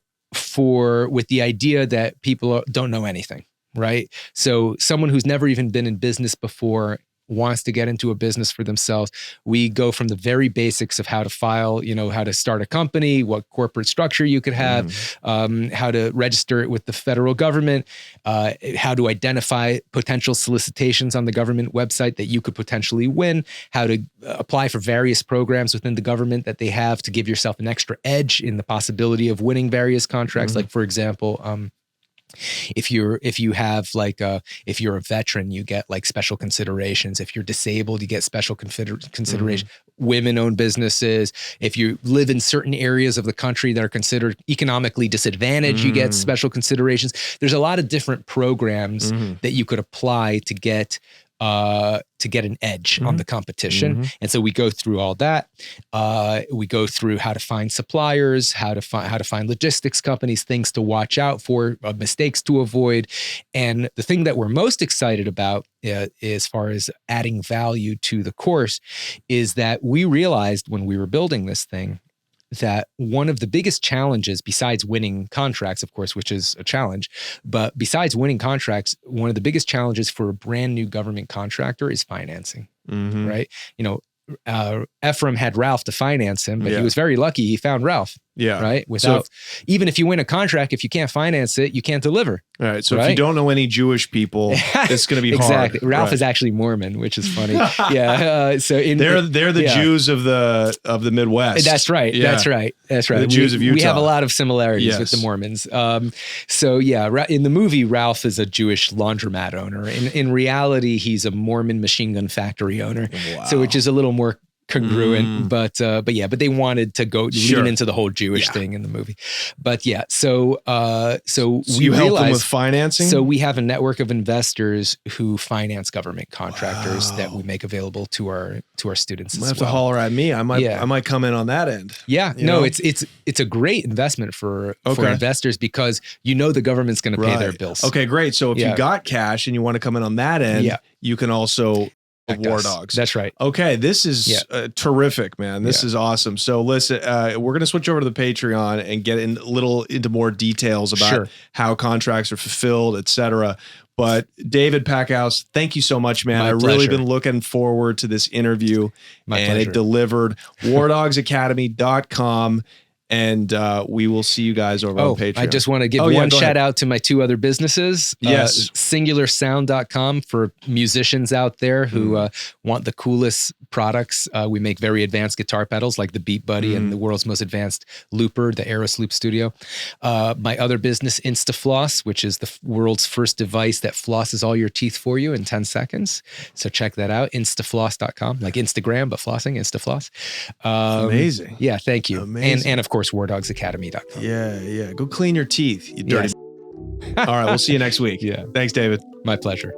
S1: with the idea that people don't know anything, right? So someone who's never even been in business before wants to get into a business for themselves. We go from the very basics of how to file, how to start a company, what corporate structure you could have, how to register it with the federal government, how to identify potential solicitations on the government website that you could potentially win, how to apply for various programs within the government that they have to give yourself an extra edge in the possibility of winning various contracts. Like, for example, if you're a veteran, you get like special considerations. If you're disabled, you get special consideration. Women-owned businesses. If you live in certain areas of the country that are considered economically disadvantaged, you get special considerations. There's a lot of different programs that you could apply to get an edge on the competition. And so we go through all that. We go through how to find suppliers, how to find logistics companies, things to watch out for, mistakes to avoid. And the thing that we're most excited about, as far as adding value to the course, is that we realized when we were building this thing that one of the biggest challenges, besides winning contracts, of course, which is a challenge, but besides winning contracts, one of the biggest challenges for a brand new government contractor is financing, right? Efraim had Ralph to finance him, but he was very lucky he found Ralph. Right. Even if you win a contract, if you can't finance it, you can't deliver.
S2: All right. So if you don't know any Jewish people, it's going to be hard.
S1: Exactly. Ralph is actually Mormon, which is funny. So they're the
S2: Jews of the Midwest.
S1: That's right.
S2: Yeah.
S1: That's right.
S2: The Jews of Utah.
S1: We have a lot of similarities with the Mormons. In the movie, Ralph is a Jewish laundromat owner. In reality, he's a Mormon machine gun factory owner. Wow. So which is a little more congruent, but they wanted to go lean into the whole Jewish thing in the movie. But so we
S2: help them with financing.
S1: So we have a network of investors who finance government contractors that we make available to our students.
S2: You have to holler at me. I might come in on that end.
S1: Yeah, it's a great investment for investors because the government's going to pay their bills.
S2: Okay, great. So if you got cash and you want to come in on that end, you can also War Dogs.
S1: That's right.
S2: Okay, this is terrific, man. This is awesome. So listen, we're going to switch over to the Patreon and get into more details about how contracts are fulfilled, etc. But David Packouz, thank you so much, man. I've really been looking forward to this interview.
S1: My pleasure.
S2: It delivered. WarDogsAcademy.com. And we will see you guys over on Patreon.
S1: I just want to give one shout out to my two other businesses.
S2: Yes.
S1: SingularSound.com for musicians out there who want the coolest products. We make very advanced guitar pedals like the Beat Buddy and the world's most advanced looper, the Eros Loop Studio. My other business, Instafloss, which is the world's first device that flosses all your teeth for you in 10 seconds. So check that out, instafloss.com, like Instagram, but flossing, Instafloss.
S2: Amazing.
S1: Yeah, thank you.
S2: Amazing.
S1: And of course, WarDogsAcademy.com.
S2: Yeah. Go clean your teeth, you dirty. All right, we'll see you next week.
S1: Yeah.
S2: Thanks, David.
S1: My pleasure.